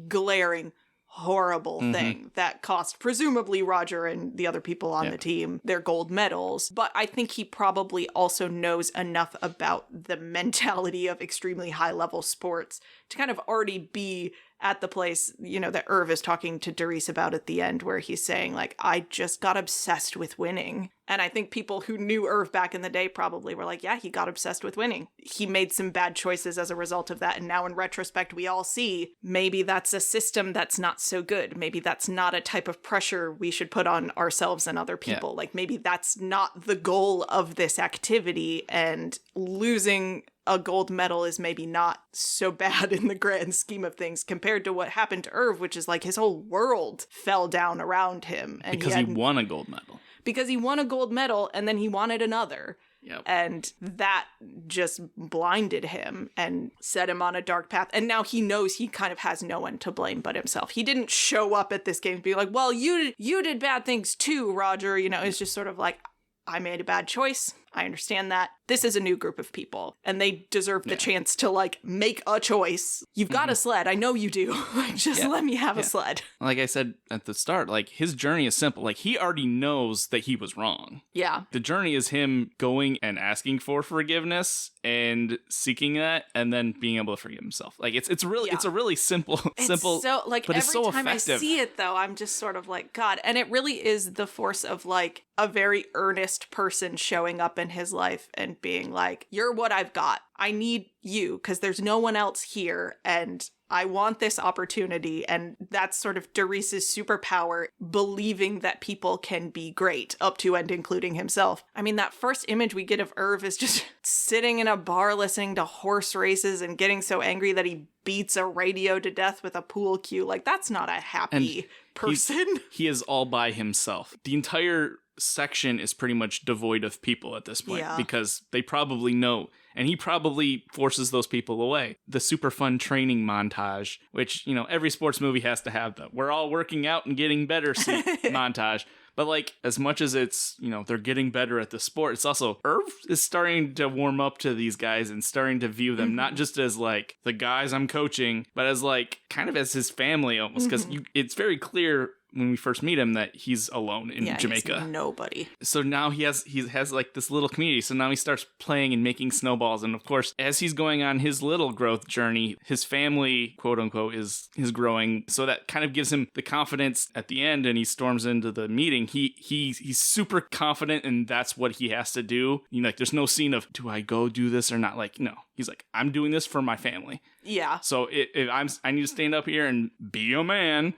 glaring horrible thing that cost presumably Roger and the other people on the team their gold medals. But I think he probably also knows enough about the mentality of extremely high level sports to kind of already be at the place, that Irv is talking to Doris about at the end, where he's saying, like, I just got obsessed with winning. And I think people who knew Irv back in the day probably were like, yeah, he got obsessed with winning. He made some bad choices as a result of that. And now in retrospect, we all see maybe that's a system that's not so good. Maybe that's not a type of pressure we should put on ourselves and other people. Like, maybe that's not the goal of this activity, and losing a gold medal is maybe not so bad in the grand scheme of things compared to what happened to Irv, which is like his whole world fell down around him. And because he won a gold medal. Because he won a gold medal and then he wanted another. Yep. And that just blinded him and set him on a dark path. And now he knows he kind of has no one to blame but himself. He didn't show up at this game and be like, well, you did bad things too, Roger. It's just sort of like, I made a bad choice. I understand that. This is a new group of people, and they deserve the chance to, like, make a choice. You've got a sled. I know you do. Just let me have a sled. Like I said at the start, like, his journey is simple. Like, he already knows that he was wrong. Yeah. The journey is him going and asking for forgiveness and seeking that, and then being able to forgive himself. Like, it's a really simple, so, like, but it's so every time effective. I see it, though, I'm just sort of like, God. And it really is the force of, like, a very earnest person showing up in his life and being like, you're what I've got. I need you because there's no one else here, and I want this opportunity. And that's sort of Doris's superpower, believing that people can be great, up to and including himself. I mean, that first image we get of Irv is just sitting in a bar listening to horse races and getting so angry that he beats a radio to death with a pool cue. Like, that's not a happy person. He is all by himself. The entire section is pretty much devoid of people at this point because they probably know, and he probably forces those people away. The super fun training montage, which, every sports movie has to have the we're all working out and getting better montage. But, like, as much as it's, they're getting better at the sport, it's also Irv is starting to warm up to these guys and starting to view them not just as, like, the guys I'm coaching, but as, like, kind of as his family almost. Because it's very clear when we first meet him that he's alone in Jamaica. He's nobody. So now he has like this little community. So now he starts playing and making snowballs. And of course, as he's going on his little growth journey, his family, quote unquote, is growing. So that kind of gives him the confidence at the end, and he storms into the meeting. He's super confident, and that's what he has to do. Like, there's no scene of, do I go do this or not? Like, no. He's like, I'm doing this for my family. Yeah. So if I need to stand up here and be a man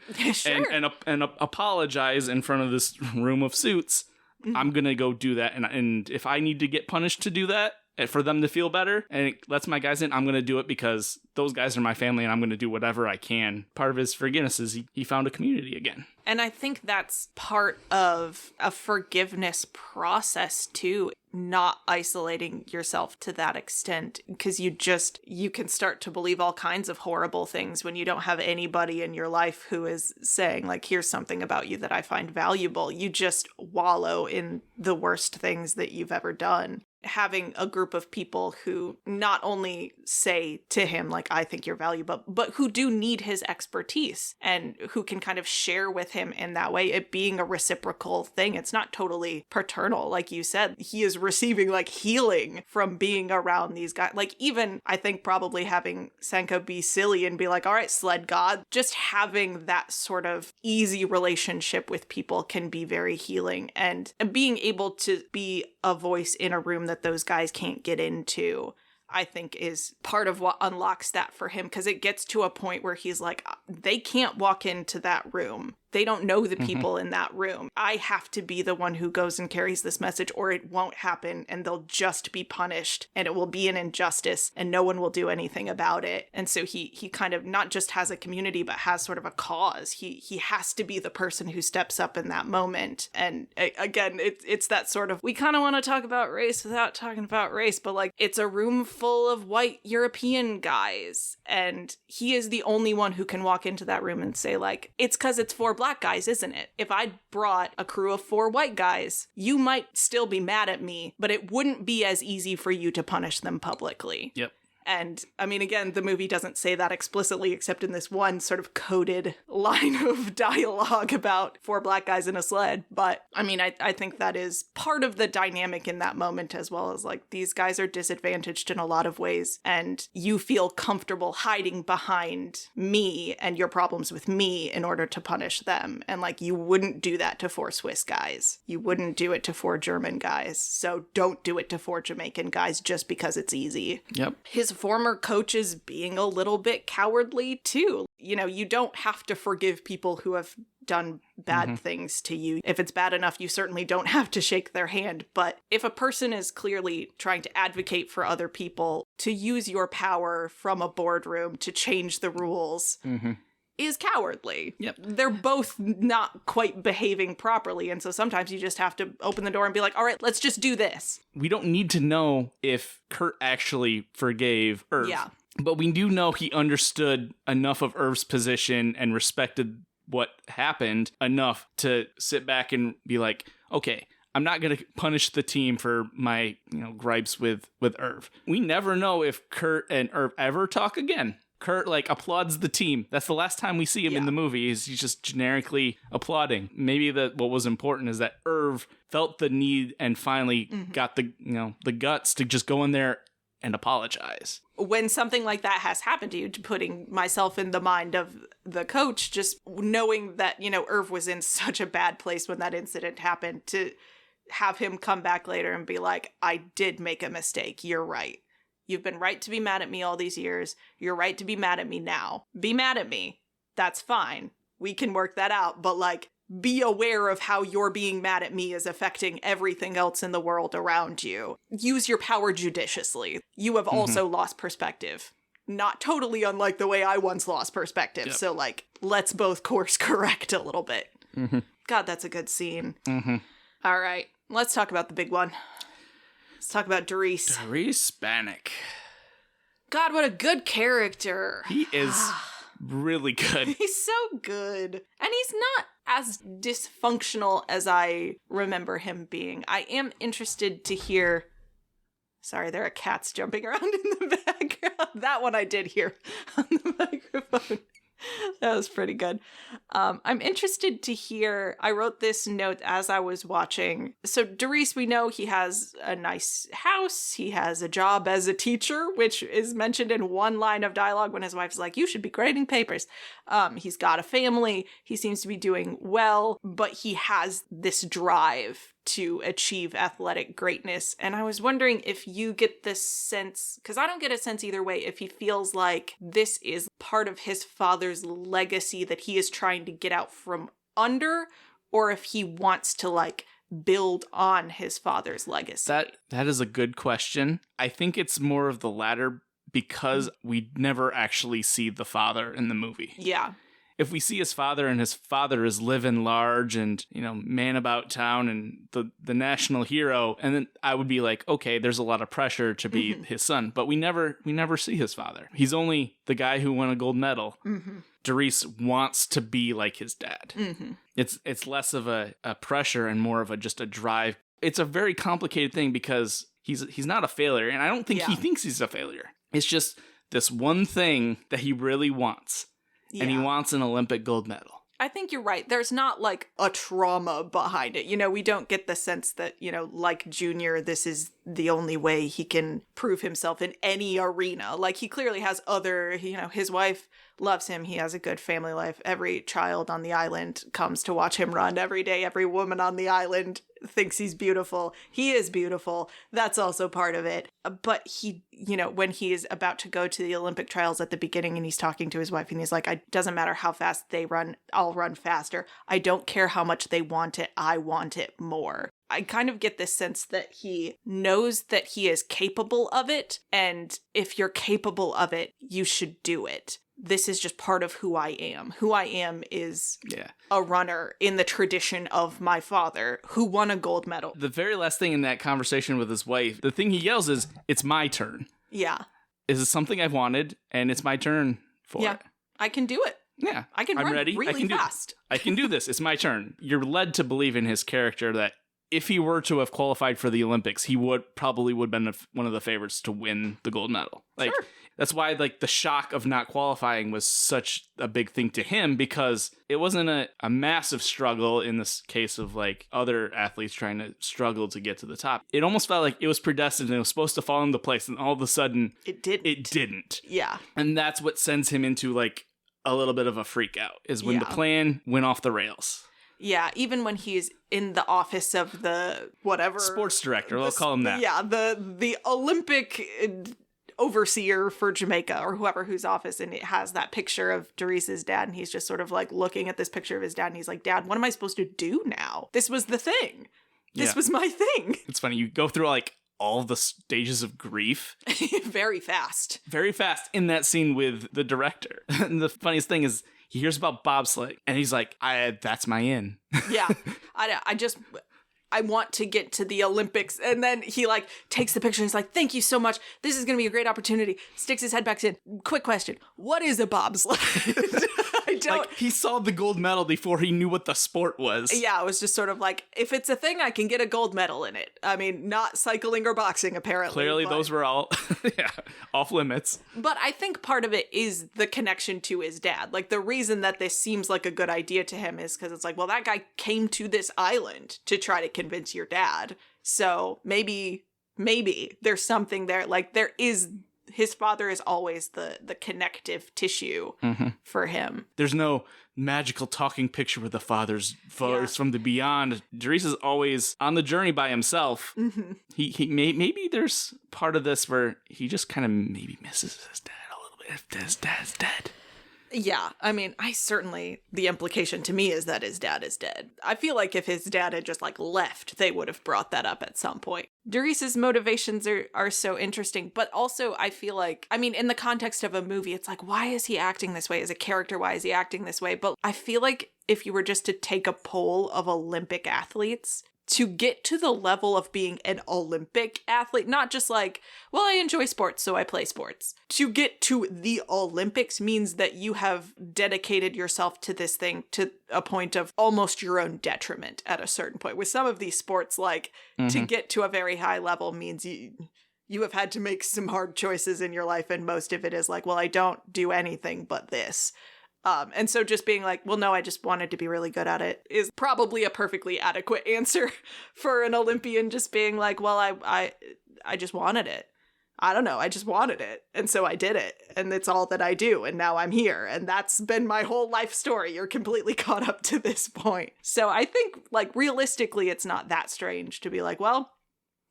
and apologize in front of this room of suits, I'm gonna go do that. And if I need to get punished to do that, for them to feel better, and it lets my guys in, I'm going to do it because those guys are my family, and I'm going to do whatever I can. Part of his forgiveness is he found a community again. And I think that's part of a forgiveness process, too. Not isolating yourself to that extent, because you can start to believe all kinds of horrible things when you don't have anybody in your life who is saying, like, here's something about you that I find valuable. You just wallow in the worst things that you've ever done. Having a group of people who not only say to him, like, I think you're valuable, but who do need his expertise and who can kind of share with him in that way, it being a reciprocal thing. It's not totally paternal, like you said. He is receiving, like, healing from being around these guys. Like, even, I think, probably having Senka be silly and be like, all right, sled god, just having that sort of easy relationship with people can be very healing. And being able to be a voice in a room that those guys can't get into, I think, is part of what unlocks that for him, because it gets to a point where he's like, they can't walk into that room. They don't know the people in that room. I have to be the one who goes and carries this message, or it won't happen, and they'll just be punished, and it will be an injustice, and no one will do anything about it. And so he kind of not just has a community, but has sort of a cause. He has to be the person who steps up in that moment. And again, it's that sort of, we kind of want to talk about race without talking about race, but like, it's a room full of white European guys, and he is the only one who can walk into that room and say like, it's because it's for black guys, isn't it? If I brought a crew of 4 white guys, you might still be mad at me, but it wouldn't be as easy for you to punish them publicly. Yep. And I mean, again, the movie doesn't say that explicitly, except in this one sort of coded line of dialogue about 4 black guys in a sled. But I mean, I think that is part of the dynamic in that moment, as well as like, these guys are disadvantaged in a lot of ways, and you feel comfortable hiding behind me and your problems with me in order to punish them. And like, you wouldn't do that to 4 Swiss guys. You wouldn't do it to 4 German guys. So don't do it to 4 Jamaican guys just because it's easy. Yep. His former coach is being a little bit cowardly too. You know, you don't have to forgive people who have done bad things to you. If it's bad enough, you certainly don't have to shake their hand. But if a person is clearly trying to advocate for other people, to use your power from a boardroom to change the rules, is cowardly. Yep. They're both not quite behaving properly. And so sometimes you just have to open the door and be like, all right, let's just do this. We don't need to know if Kurt actually forgave Irv. Yeah. But we do know he understood enough of Irv's position and respected what happened enough to sit back and be like, okay, I'm not going to punish the team for my, gripes with Irv. We never know if Kurt and Irv ever talk again. Kurt, applauds the team. That's the last time we see him in the movie, is he's just generically applauding. Maybe what was important is that Irv felt the need and finally got the guts to just go in there and apologize. When something like that has happened to you, putting myself in the mind of the coach, just knowing that, Irv was in such a bad place when that incident happened, to have him come back later and be like, I did make a mistake. You're right. You've been right to be mad at me all these years. You're right to be mad at me now. Be mad at me. That's fine. We can work that out. But be aware of how you're being mad at me is affecting everything else in the world around you. Use your power judiciously. You have also lost perspective. Not totally unlike the way I once lost perspective. Yep. So let's both course correct a little bit. God, that's a good scene. All right. Let's talk about the big one. Let's talk about Darius. Darius Bannock. God, what a good character. He is really good. He's so good. And he's not as dysfunctional as I remember him being. I am interested to hear... Sorry, there are cats jumping around in the background. That one I did hear on the microphone. That was pretty good. I'm interested to hear, I wrote this note as I was watching. So Darius, we know he has a nice house. He has a job as a teacher, which is mentioned in one line of dialogue when his wife's like, you should be grading papers. He's got a family. He seems to be doing well, but he has this drive to achieve athletic greatness. And I was wondering if you get this sense, because I don't get a sense either way, if he feels like this is part of his father's legacy that he is trying to get out from under, or if he wants to build on his father's legacy. That is a good question. I think it's more of the latter, because we never actually see the father in the movie. Yeah. If we see his father and his father is living large and, man about town and the national hero, and then I would be like, okay, there's a lot of pressure to be his son. But we never see his father. He's only the guy who won a gold medal. Darius wants to be like his dad. It's less of a pressure and more of just a drive. It's a very complicated thing because he's not a failure, and I don't think he thinks he's a failure. It's just this one thing that he really wants. Yeah. And he wants an Olympic gold medal. I think you're right. There's not a trauma behind it. We don't get the sense that, like Junior, this is the only way he can prove himself in any arena. He clearly has other, his wife loves him. He has a good family life. Every child on the island comes to watch him run every day. Every woman on the island thinks he's beautiful. He is beautiful. That's also part of it. But he, when he is about to go to the Olympic trials at the beginning and he's talking to his wife and he's like, it doesn't matter how fast they run, I'll run faster. I don't care how much they want it. I want it more. I kind of get this sense that he knows that he is capable of it. And if you're capable of it, you should do it. This is just part of who I am. Who I am is a runner in the tradition of my father who won a gold medal. The very last thing in that conversation with his wife, the thing he yells is, it's my turn. Yeah. This is something I've wanted, and it's my turn for it. I can do it. Yeah. I'm run ready. Really fast. I can do this. It's my turn. You're led to believe in his character that if he were to have qualified for the Olympics, he would have been one of the favorites to win the gold medal. Like, sure. That's why the shock of not qualifying was such a big thing to him, because it wasn't a massive struggle in this case of other athletes trying to struggle to get to the top. It almost felt like it was predestined and it was supposed to fall into place, and all of a sudden it didn't. Yeah. And that's what sends him into a little bit of a freak out, is when the plan went off the rails. Yeah, even when he's in the office of the whatever sports director, we'll call him that. Yeah, the Olympic overseer for Jamaica or whoever whose office, and it has that picture of Doris's dad, and he's just sort of looking at this picture of his dad, and he's like, Dad, what am I supposed to do now? This was the thing. This was my thing. It's funny, you go through all the stages of grief very fast in that scene with the director. And the funniest thing is he hears about bobsleigh and he's like, that's my in. Yeah. I want to get to the Olympics. And then he takes the picture and he's like, thank you so much. This is going to be a great opportunity. Sticks his head back in. Quick question. What is a bobsled? I don't. He saw the gold medal before he knew what the sport was. Yeah, it was just sort of if it's a thing, I can get a gold medal in it. I mean, not cycling or boxing, apparently. Clearly, those were all off limits. But I think part of it is the connection to his dad. The reason that this seems like a good idea to him is because it's that guy came to this island to try to convince your dad. So maybe there's something there. There is... His father is always the connective tissue for him. There's no magical talking picture with the father's voice from the beyond. Doris is always on the journey by himself. Mm-hmm. Maybe there's part of this where he just kind of maybe misses his dad a little bit if his dad's dead. Yeah, I mean, the implication to me is that his dad is dead. I feel like if his dad had just left, they would have brought that up at some point. Doris's motivations are so interesting, but also I feel in the context of a movie, it's why is he acting this way? As a character, why is he acting this way? But I feel like if you were just to take a poll of Olympic athletes, to get to the level of being an Olympic athlete, not just I enjoy sports, so I play sports. To get to the Olympics means that you have dedicated yourself to this thing to a point of almost your own detriment at a certain point. With some of these sports, to get to a very high level means you have had to make some hard choices in your life, and most of it is I don't do anything but this. And so just being well, no, I just wanted to be really good at it is probably a perfectly adequate answer for an Olympian. Just being well, I just wanted it. I don't know. I just wanted it. And so I did it. And it's all that I do. And now I'm here. And that's been my whole life story. You're completely caught up to this point. So I think realistically, it's not that strange to be well,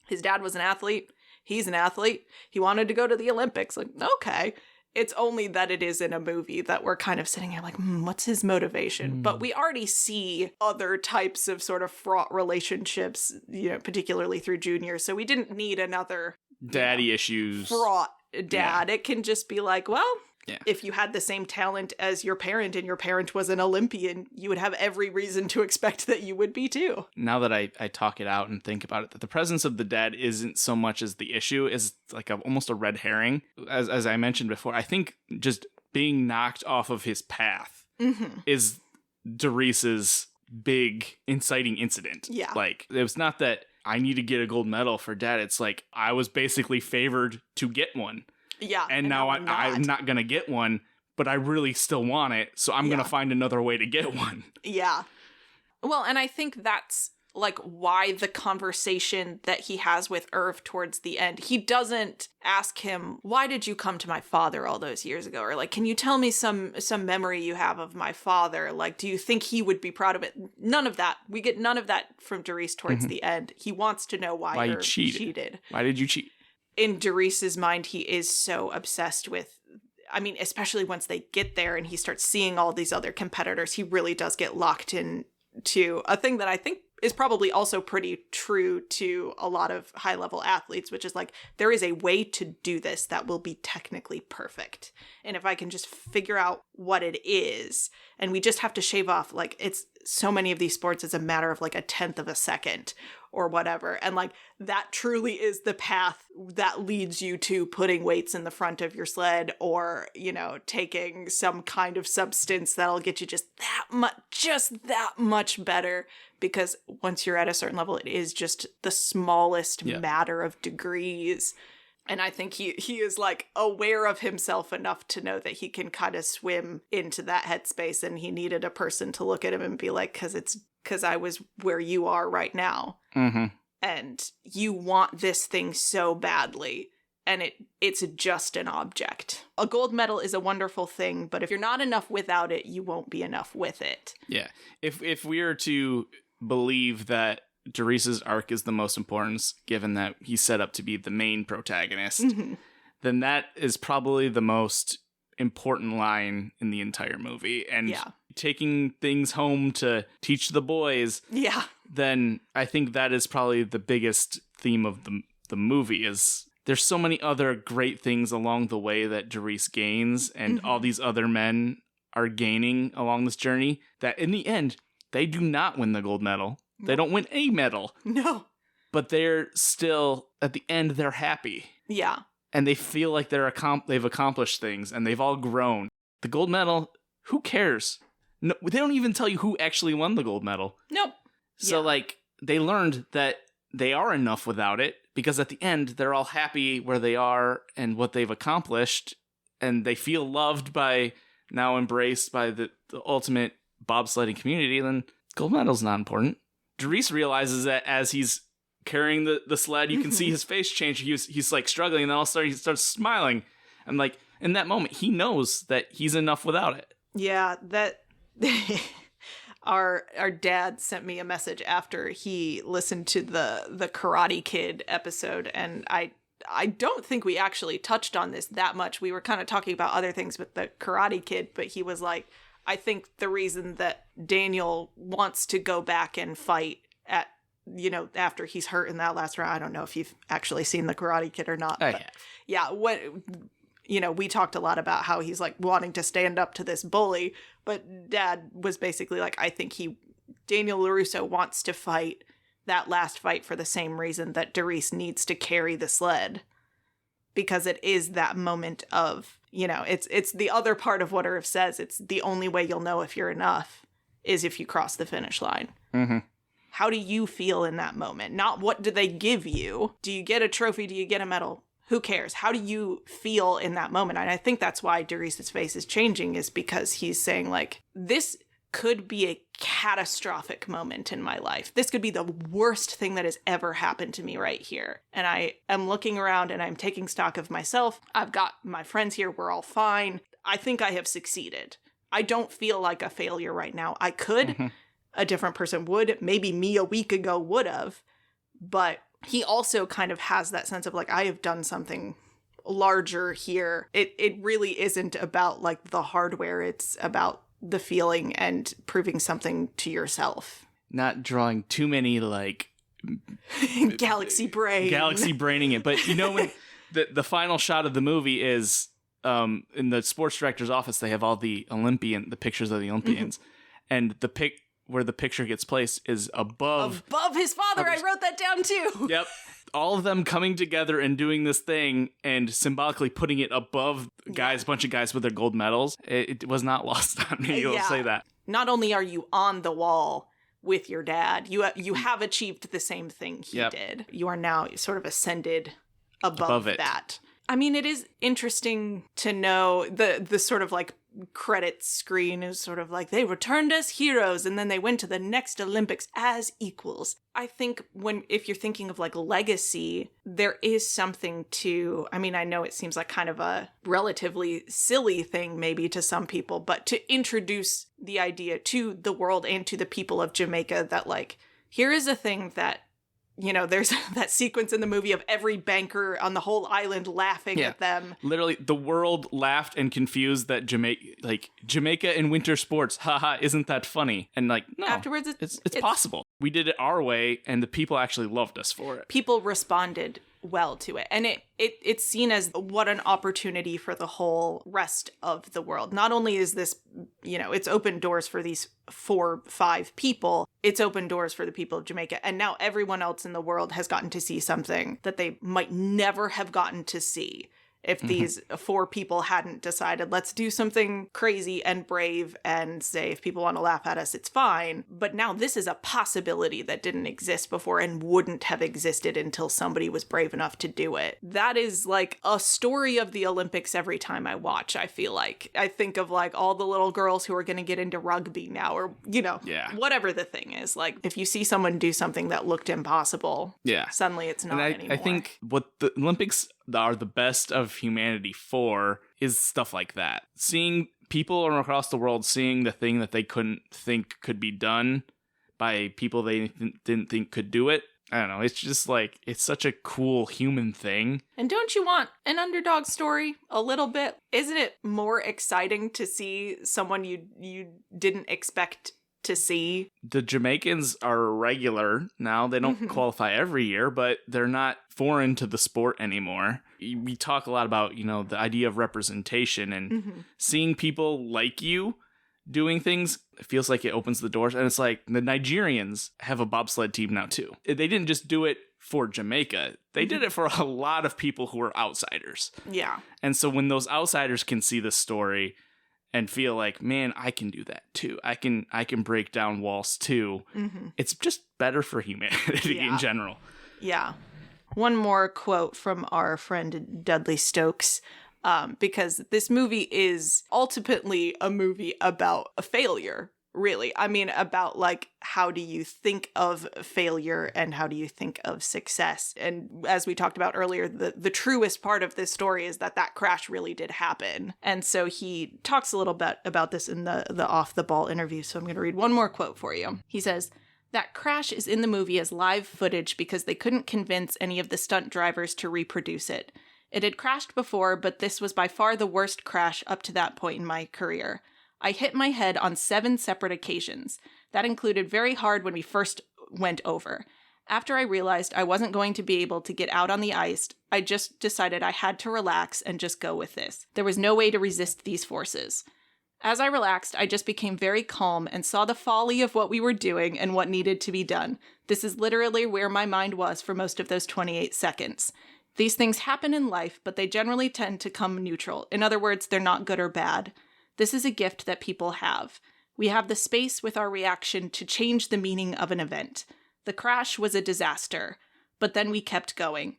his dad was an athlete. He's an athlete. He wanted to go to the Olympics. Okay. It's only that it is in a movie that we're kind of sitting here what's his motivation? But we already see other types of sort of fraught relationships, particularly through Junior. So we didn't need another daddy issues. Fraught dad. Yeah. It can just be yeah. If you had the same talent as your parent and your parent was an Olympian, you would have every reason to expect that you would be too. Now that I talk it out and think about it, that the presence of the dad isn't so much as the issue, is almost a red herring. As I mentioned before, I think just being knocked off of his path is Doris's big inciting incident. Yeah. It was not that I need to get a gold medal for dad. It's I was basically favored to get one. Yeah. And now I'm not going to get one, but I really still want it. So I'm going to find another way to get one. Yeah. Well, and I think that's like why the conversation that he has with Irv towards the end, he doesn't ask him, why did you come to my father all those years ago? Or like, can you tell me some memory you have of my father? Like, do you think he would be proud of it? None of that. We get none of that from Doris towards the end. He wants to know why Irv cheated. Why did you cheat? In Doris's mind, he is so obsessed with, I mean, especially once they get there and he starts seeing all these other competitors, he really does get locked in to a thing that I think is probably also pretty true to a lot of high-level athletes, which is like, there is a way to do this that will be technically perfect. And if I can just figure out what it is, and we just have to shave off, like, it's so many of these sports, it's a matter of like a tenth of a second or whatever. And like, that truly is the path that leads you to putting weights in the front of your sled, or, you know, taking some kind of substance that'll get you just that much better. Because once you're at a certain level, it is just the smallest matter of degrees. And I think he is like aware of himself enough to know that he can kind of swim into that headspace, and he needed a person to look at him and be like, because I was where you are right now. Mm-hmm. And you want this thing so badly, and it's just an object. A gold medal is a wonderful thing, but if you're not enough without it, you won't be enough with it. Yeah. If we are to believe that Doris's arc is the most important, given that he's set up to be the main protagonist, then that is probably the most important line in the entire movie. And taking things home to teach the boys, then I think that is probably the biggest theme of the movie. Is there's so many other great things along the way that Doris gains, and all these other men are gaining along this journey, that in the end, they do not win the gold medal. They don't win a medal. No. But they're still, at the end, they're happy. Yeah. And they feel like they've accomplished things, and they've all grown. The gold medal, who cares? No, they don't even tell you who actually won the gold medal. Nope. So, like, they learned that they are enough without it, because at the end, they're all happy where they are and what they've accomplished, and they feel loved by, now embraced by the ultimate bobsledding community. Then gold medal's not important. Doris realizes that as he's carrying the sled, you can see his face change. He's like struggling, and then all of a sudden he starts smiling. And like, in that moment, he knows that he's enough without it. Yeah, that our dad sent me a message after he listened to the Karate Kid episode, and I don't think we actually touched on this that much. We were kind of talking about other things with the Karate Kid, but he was like, I think the reason that Daniel wants to go back and fight at, you know, after he's hurt in that last round, I don't know if you've actually seen the Karate Kid or not. I have. Yeah, what, you know, we talked a lot about how he's like wanting to stand up to this bully, but Dad was basically like, I think Daniel LaRusso wants to fight that last fight for the same reason that Doris needs to carry the sled, because it is that moment of, you know, it's the other part of what Irv says. It's the only way you'll know if you're enough is if you cross the finish line. Mm-hmm. How do you feel in that moment? Not what do they give you? Do you get a trophy? Do you get a medal? Who cares? How do you feel in that moment? And I think that's why Doris's face is changing, is because he's saying, like, this could be a catastrophic moment in my life. This could be the worst thing that has ever happened to me right here. And I am looking around and I'm taking stock of myself. I've got my friends here. We're all fine. I think I have succeeded. I don't feel like a failure right now. I could. Mm-hmm. A different person would. Maybe me a week ago would have. But he also kind of has that sense of, like, I have done something larger here. It really isn't about, like, the hardware. It's about the feeling and proving something to yourself. Not drawing too many, like, galaxy braining it. But you know, when the final shot of the movie is in the sports director's office, they have all the pictures of the Olympians, and where the picture gets placed is above his father. I wrote that down too. Yep. All of them coming together and doing this thing and symbolically putting it above a bunch of guys with their gold medals. It was not lost on me. You'll say that. Not only are you on the wall with your dad, you have achieved the same thing he did. You are now sort of ascended above that. I mean, it is interesting to know the sort of, like, credits screen is sort of like, they returned as heroes and then they went to the next Olympics as equals. I think if you're thinking of like legacy, there is something to, I mean, I know it seems like kind of a relatively silly thing maybe to some people, but to introduce the idea to the world and to the people of Jamaica that like, here is a thing that, you know, there's that sequence in the movie of every banker on the whole island laughing at them. Literally, the world laughed and confused that Jamaica in winter sports. Haha, isn't that funny? And like, no, afterwards, it's possible. We did it our way, and the people actually loved us for it. People responded well to it. And it's seen as what an opportunity for the whole rest of the world. Not only is this, you know, it's opened doors for these 4-5 people, it's opened doors for the people of Jamaica. And now everyone else in the world has gotten to see something that they might never have gotten to see if these 4 people hadn't decided, let's do something crazy and brave and say, if people want to laugh at us, it's fine. But now this is a possibility that didn't exist before and wouldn't have existed until somebody was brave enough to do it. That is like a story of the Olympics every time I watch, I feel like. I think of like all the little girls who are going to get into rugby now, or, you know, whatever the thing is. Like, if you see someone do something that looked impossible, suddenly it's not anymore. I think what the Olympics are the best of humanity for is stuff like that. Seeing people across the world seeing the thing that they couldn't think could be done by people they didn't think could do it. I don't know. It's just like, it's such a cool human thing. And don't you want an underdog story a little bit? Isn't it more exciting to see someone you didn't expect to see? The Jamaicans are regular now. They don't qualify every year, but they're not foreign to the sport anymore. We talk a lot about, you know, the idea of representation and seeing people like you doing things. It feels like it opens the doors. And it's like the Nigerians have a bobsled team now too. They didn't just do it for Jamaica. They did it for a lot of people who are outsiders. Yeah. And so when those outsiders can see the story and feel like, man, I can do that too. I can break down walls too. It's just better for humanity in general. Yeah. One more quote from our friend Dudley Stokes, because this movie is ultimately a movie about a failure, really. I mean, about like, how do you think of failure and how do you think of success? And as we talked about earlier, the truest part of this story is that crash really did happen. And so he talks a little bit about this in the Off the Ball interview. So I'm going to read one more quote for you. He says, "That crash is in the movie as live footage because they couldn't convince any of the stunt drivers to reproduce it. It had crashed before, but this was by far the worst crash up to that point in my career. I hit my head on 7 separate occasions. That included very hard when we first went over. After I realized I wasn't going to be able to get out on the ice, I just decided I had to relax and just go with this. There was no way to resist these forces. As I relaxed, I just became very calm and saw the folly of what we were doing and what needed to be done. This is literally where my mind was for most of those 28 seconds. These things happen in life, but they generally tend to come neutral. In other words, they're not good or bad. This is a gift that people have. We have the space with our reaction to change the meaning of an event. The crash was a disaster, but then we kept going.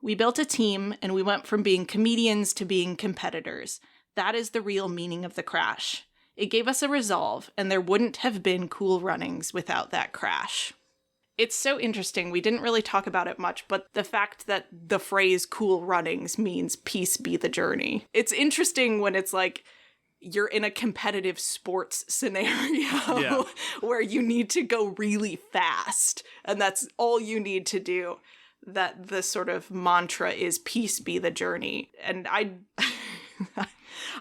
We built a team, and we went from being comedians to being competitors. That is the real meaning of the crash. It gave us a resolve, and there wouldn't have been Cool Runnings without that crash." It's so interesting. We didn't really talk about it much, but the fact that the phrase Cool Runnings means peace be the journey. It's interesting when it's like, you're in a competitive sports scenario where you need to go really fast, and that's all you need to do. That the sort of mantra is peace be the journey. And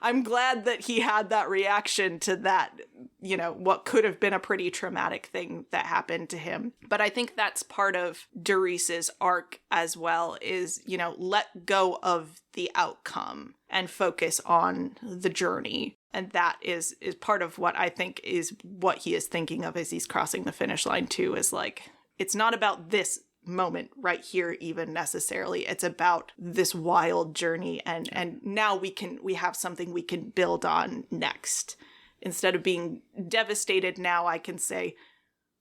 I'm glad that he had that reaction to that, you know, what could have been a pretty traumatic thing that happened to him. But I think that's part of Doris's arc as well, is, you know, let go of the outcome and focus on the journey. And that is part of what I think is what he is thinking of as he's crossing the finish line too, is like, it's not about this moment right here even necessarily. It's about this wild journey, and now we have something we can build on next. Instead of being devastated now, I can say,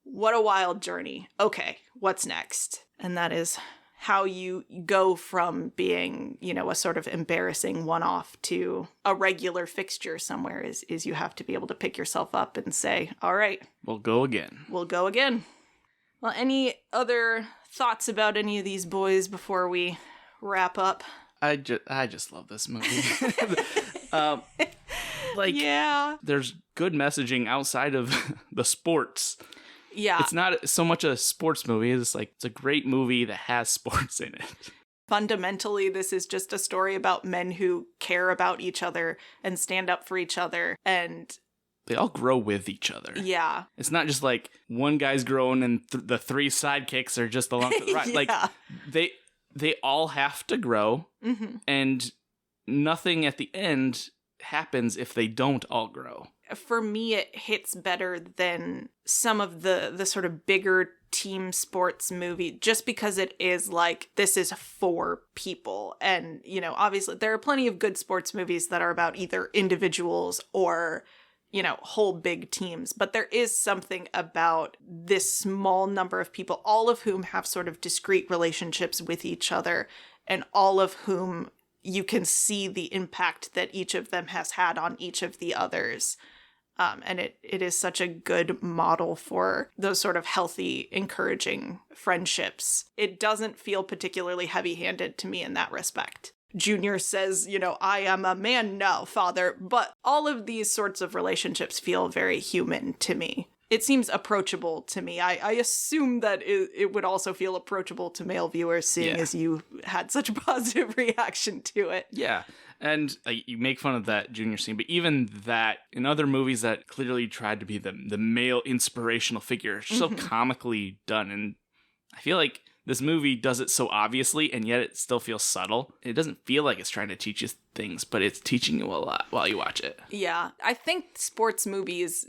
what a wild journey. Okay, what's next? And that is how you go from being, a sort of embarrassing one-off to a regular fixture somewhere is you have to be able to pick yourself up and say, all right. We'll go again. We'll go again. Well, any other thoughts about any of these boys before we wrap up? I just love this movie. Yeah. There's good messaging outside of the sports. Yeah. It's not so much a sports movie. It's a great movie that has sports in it. Fundamentally, this is just a story about men who care about each other and stand up for each other, and they all grow with each other. Yeah. It's not just like one guy's growing and the three sidekicks are just along for the ride. Yeah. Like they all have to grow, and nothing at the end happens if they don't all grow. For me, it hits better than some of the sort of bigger team sports movie, just because it is like, this is for people. And, obviously there are plenty of good sports movies that are about either individuals or, whole big teams. But there is something about this small number of people, all of whom have sort of discrete relationships with each other, and all of whom you can see the impact that each of them has had on each of the others. And it is such a good model for those sort of healthy, encouraging friendships. It doesn't feel particularly heavy-handed to me in that respect. Junior says, I am a man now, father. But all of these sorts of relationships feel very human to me. It seems approachable to me. I assume that it would also feel approachable to male viewers, seeing as you had such a positive reaction to it. Yeah. And you make fun of that Junior scene, but even that, in other movies that clearly tried to be the male inspirational figure, so comically done. And I feel like this movie does it so obviously, and yet it still feels subtle. It doesn't feel like it's trying to teach you things, but it's teaching you a lot while you watch it. Yeah, I think sports movies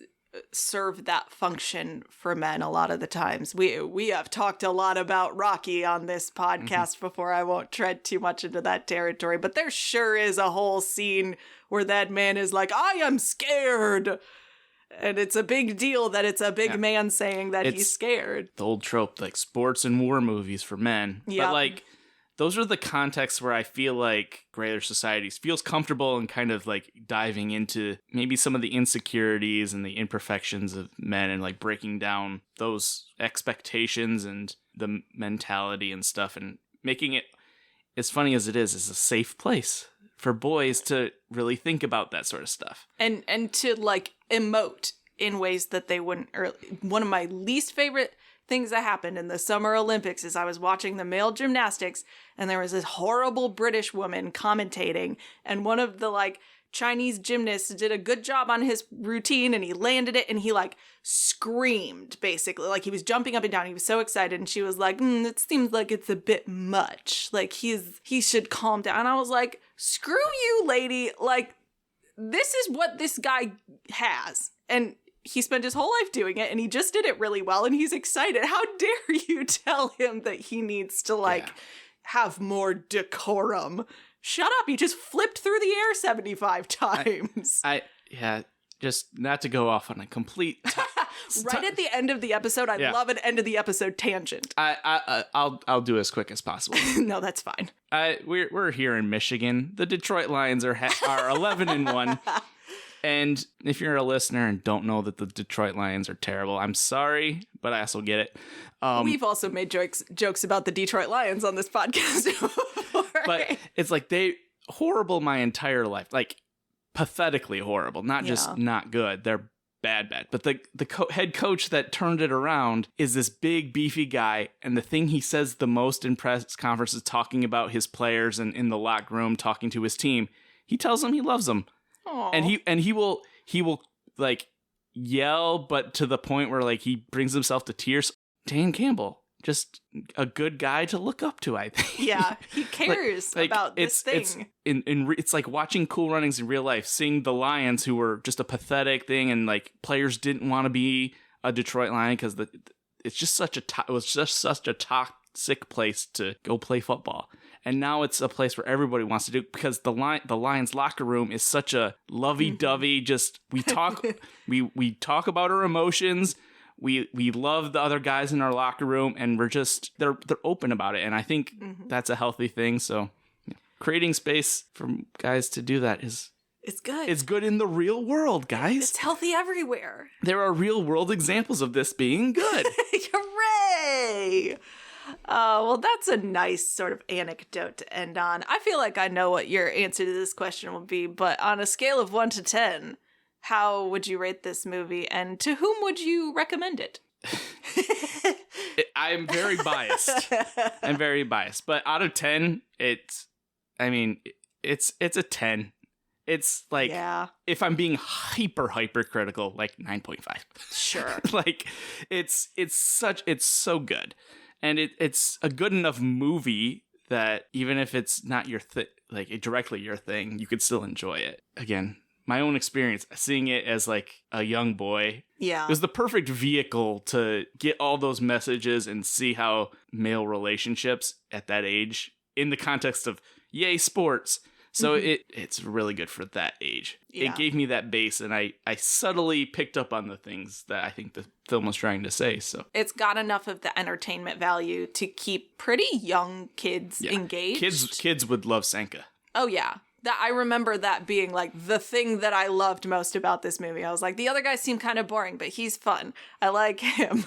serve that function for men a lot of the times. We have talked a lot about Rocky on this podcast before. I won't tread too much into that territory, but there sure is a whole scene where that man is like, I am scared. And it's a big deal that it's a big man saying that he's scared. The old trope, like sports and war movies for men. Yeah. But like, those are the contexts where I feel like Greater Societies feels comfortable and kind of like diving into maybe some of the insecurities and the imperfections of men and like breaking down those expectations and the mentality and stuff and making it, as funny as it is a safe place for boys to really think about that sort of stuff. And to like emote in ways that they wouldn't. One of my least favorite things that happened in the Summer Olympics is I was watching the male gymnastics, and there was this horrible British woman commentating, and one of the like Chinese gymnasts did a good job on his routine, and he landed it, and he like screamed, basically, like he was jumping up and down. He was so excited, and she was like, it seems like it's a bit much, like he should calm down. And I was like, screw you, lady, like this is what this guy has, and he spent his whole life doing it, and he just did it really well, and he's excited. How dare you tell him that he needs to, have more decorum? Shut up, he just flipped through the air 75 times. Just not to go off on a complete... Right at the end of the episode, I love an end of the episode tangent. I'll do as quick as possible. No, that's fine. We're here in Michigan. The Detroit Lions are 11-1. And if you're a listener and don't know that the Detroit Lions are terrible, I'm sorry, but I also get it. We've also made jokes about the Detroit Lions on this podcast before. But it's like they horrible my entire life, like pathetically horrible, not just not good. They're bad. But the head coach that turned it around is this big beefy guy, and the thing he says the most in press conferences, talking about his players and in the locker room, talking to his team, he tells them he loves them. Aww. And he will like yell, but to the point where like he brings himself to tears. Dan Campbell, just a good guy to look up to, I think. Yeah, he cares about this thing. It's like watching Cool Runnings in real life, seeing the Lions, who were just a pathetic thing, and like players didn't want to be a Detroit Lion because it was just such a toxic place to go play football. And now it's a place where everybody wants to do, because the Lions locker room is such a lovey-dovey, just we talk about our emotions, we love the other guys in our locker room, and we're just they're open about it, and I think that's a healthy thing. So creating space for guys to do that is it's good. It's good in the real world, guys. It's healthy everywhere. There are real world examples of this being good. Hooray! Well, that's a nice sort of anecdote to end on. I feel like I know what your answer to this question will be, but on a scale of 1 to 10, how would you rate this movie, and to whom would you recommend it? I'm very biased. But out of 10, it's a 10. It's like, if I'm being hyper critical, like 9.5. Sure. Like, it's so good. And it's a good enough movie that even if it's not your directly your thing, you could still enjoy it. Again, my own experience, seeing it as like a young boy. Yeah. It was the perfect vehicle to get all those messages and see how male relationships at that age, in the context of, yay, sports. So it's really good for that age. Yeah. It gave me that base, and I subtly picked up on the things that I think the film was trying to say. So it's got enough of the entertainment value to keep pretty young kids engaged. Kids would love Sanka. Oh, yeah. I remember that being like the thing that I loved most about this movie. I was like, the other guys seem kind of boring, but he's fun. I like him.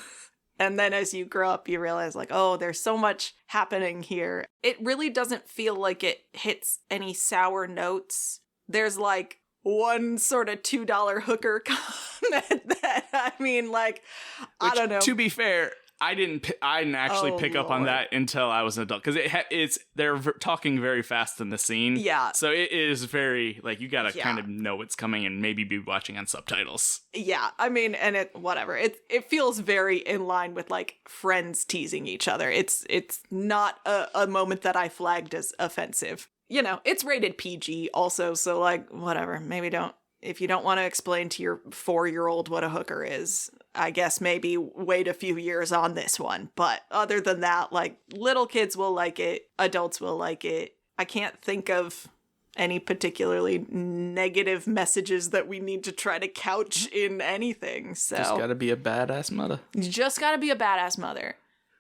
And then as you grow up, you realize like, oh, there's so much happening here. It really doesn't feel like it hits any sour notes. There's like one sort of $2 hooker comment that, I don't know. To be fair, I didn't actually pick up on that until I was an adult, because they're talking very fast in the scene. Yeah. So it is very, like, you gotta kind of know what's coming and maybe be watching on subtitles. Yeah. I mean, and it feels very in line with like friends teasing each other. It's not a moment that I flagged as offensive. You know, it's rated PG also, so like whatever. Maybe if you don't want to explain to your 4-year-old what a hooker is, I guess maybe wait a few years on this one. But other than that, like, little kids will like it, adults will like it. I can't think of any particularly negative messages that we need to try to couch in anything. So just gotta be a badass mother. You just gotta be a badass mother.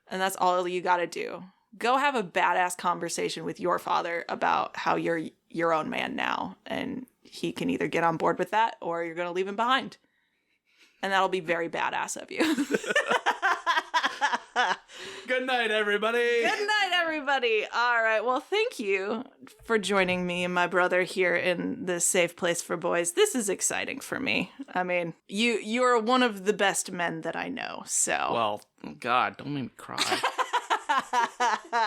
And that's all you gotta do. Go have a badass conversation with your father about how you're your own man now, and he can either get on board with that or you're going to leave him behind. And that'll be very badass of you. Good night, everybody. Good night, everybody. All right. Well, thank you for joining me and my brother here in this safe place for boys. This is exciting for me. I mean, you're one of the best men that I know. So. Well, God, don't make me cry.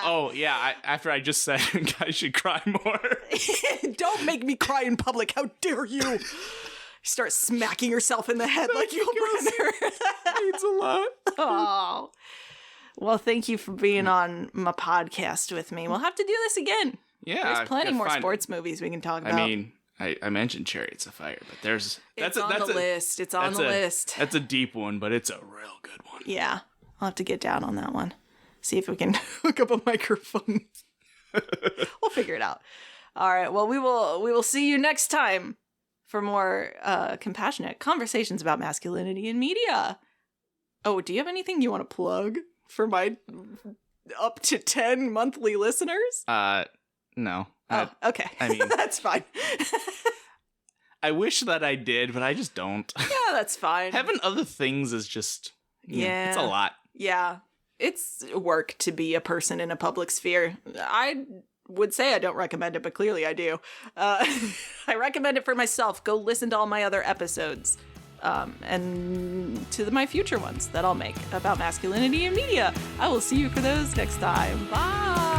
Oh, yeah, after I just said guys should cry more. Don't make me cry in public. How dare you? Start smacking yourself in the head like your brother. Means a lot. Oh. Well, thank you for being on my podcast with me. We'll have to do this again. Yeah. There's plenty more sports movies we can talk about. I mean, I mentioned Chariots of Fire, but that's on the list. It's on the list. That's a deep one, but it's a real good one. Yeah. I'll have to get down on that one. See if we can hook up a microphone. We'll figure it out. All right. Well, we will see you next time for more compassionate conversations about masculinity in media. Oh, do you have anything you want to plug for my up to 10 monthly listeners? No. Oh, okay. I mean, that's fine. I wish that I did, but I just don't. Yeah, that's fine. Having other things is just, it's a lot. Yeah. It's work to be a person in a public sphere. I would say I don't recommend it, but clearly I do. I recommend it for myself. Go listen to all my other episodes. And to my future ones that I'll make about masculinity in media. I will see you for those next time. Bye!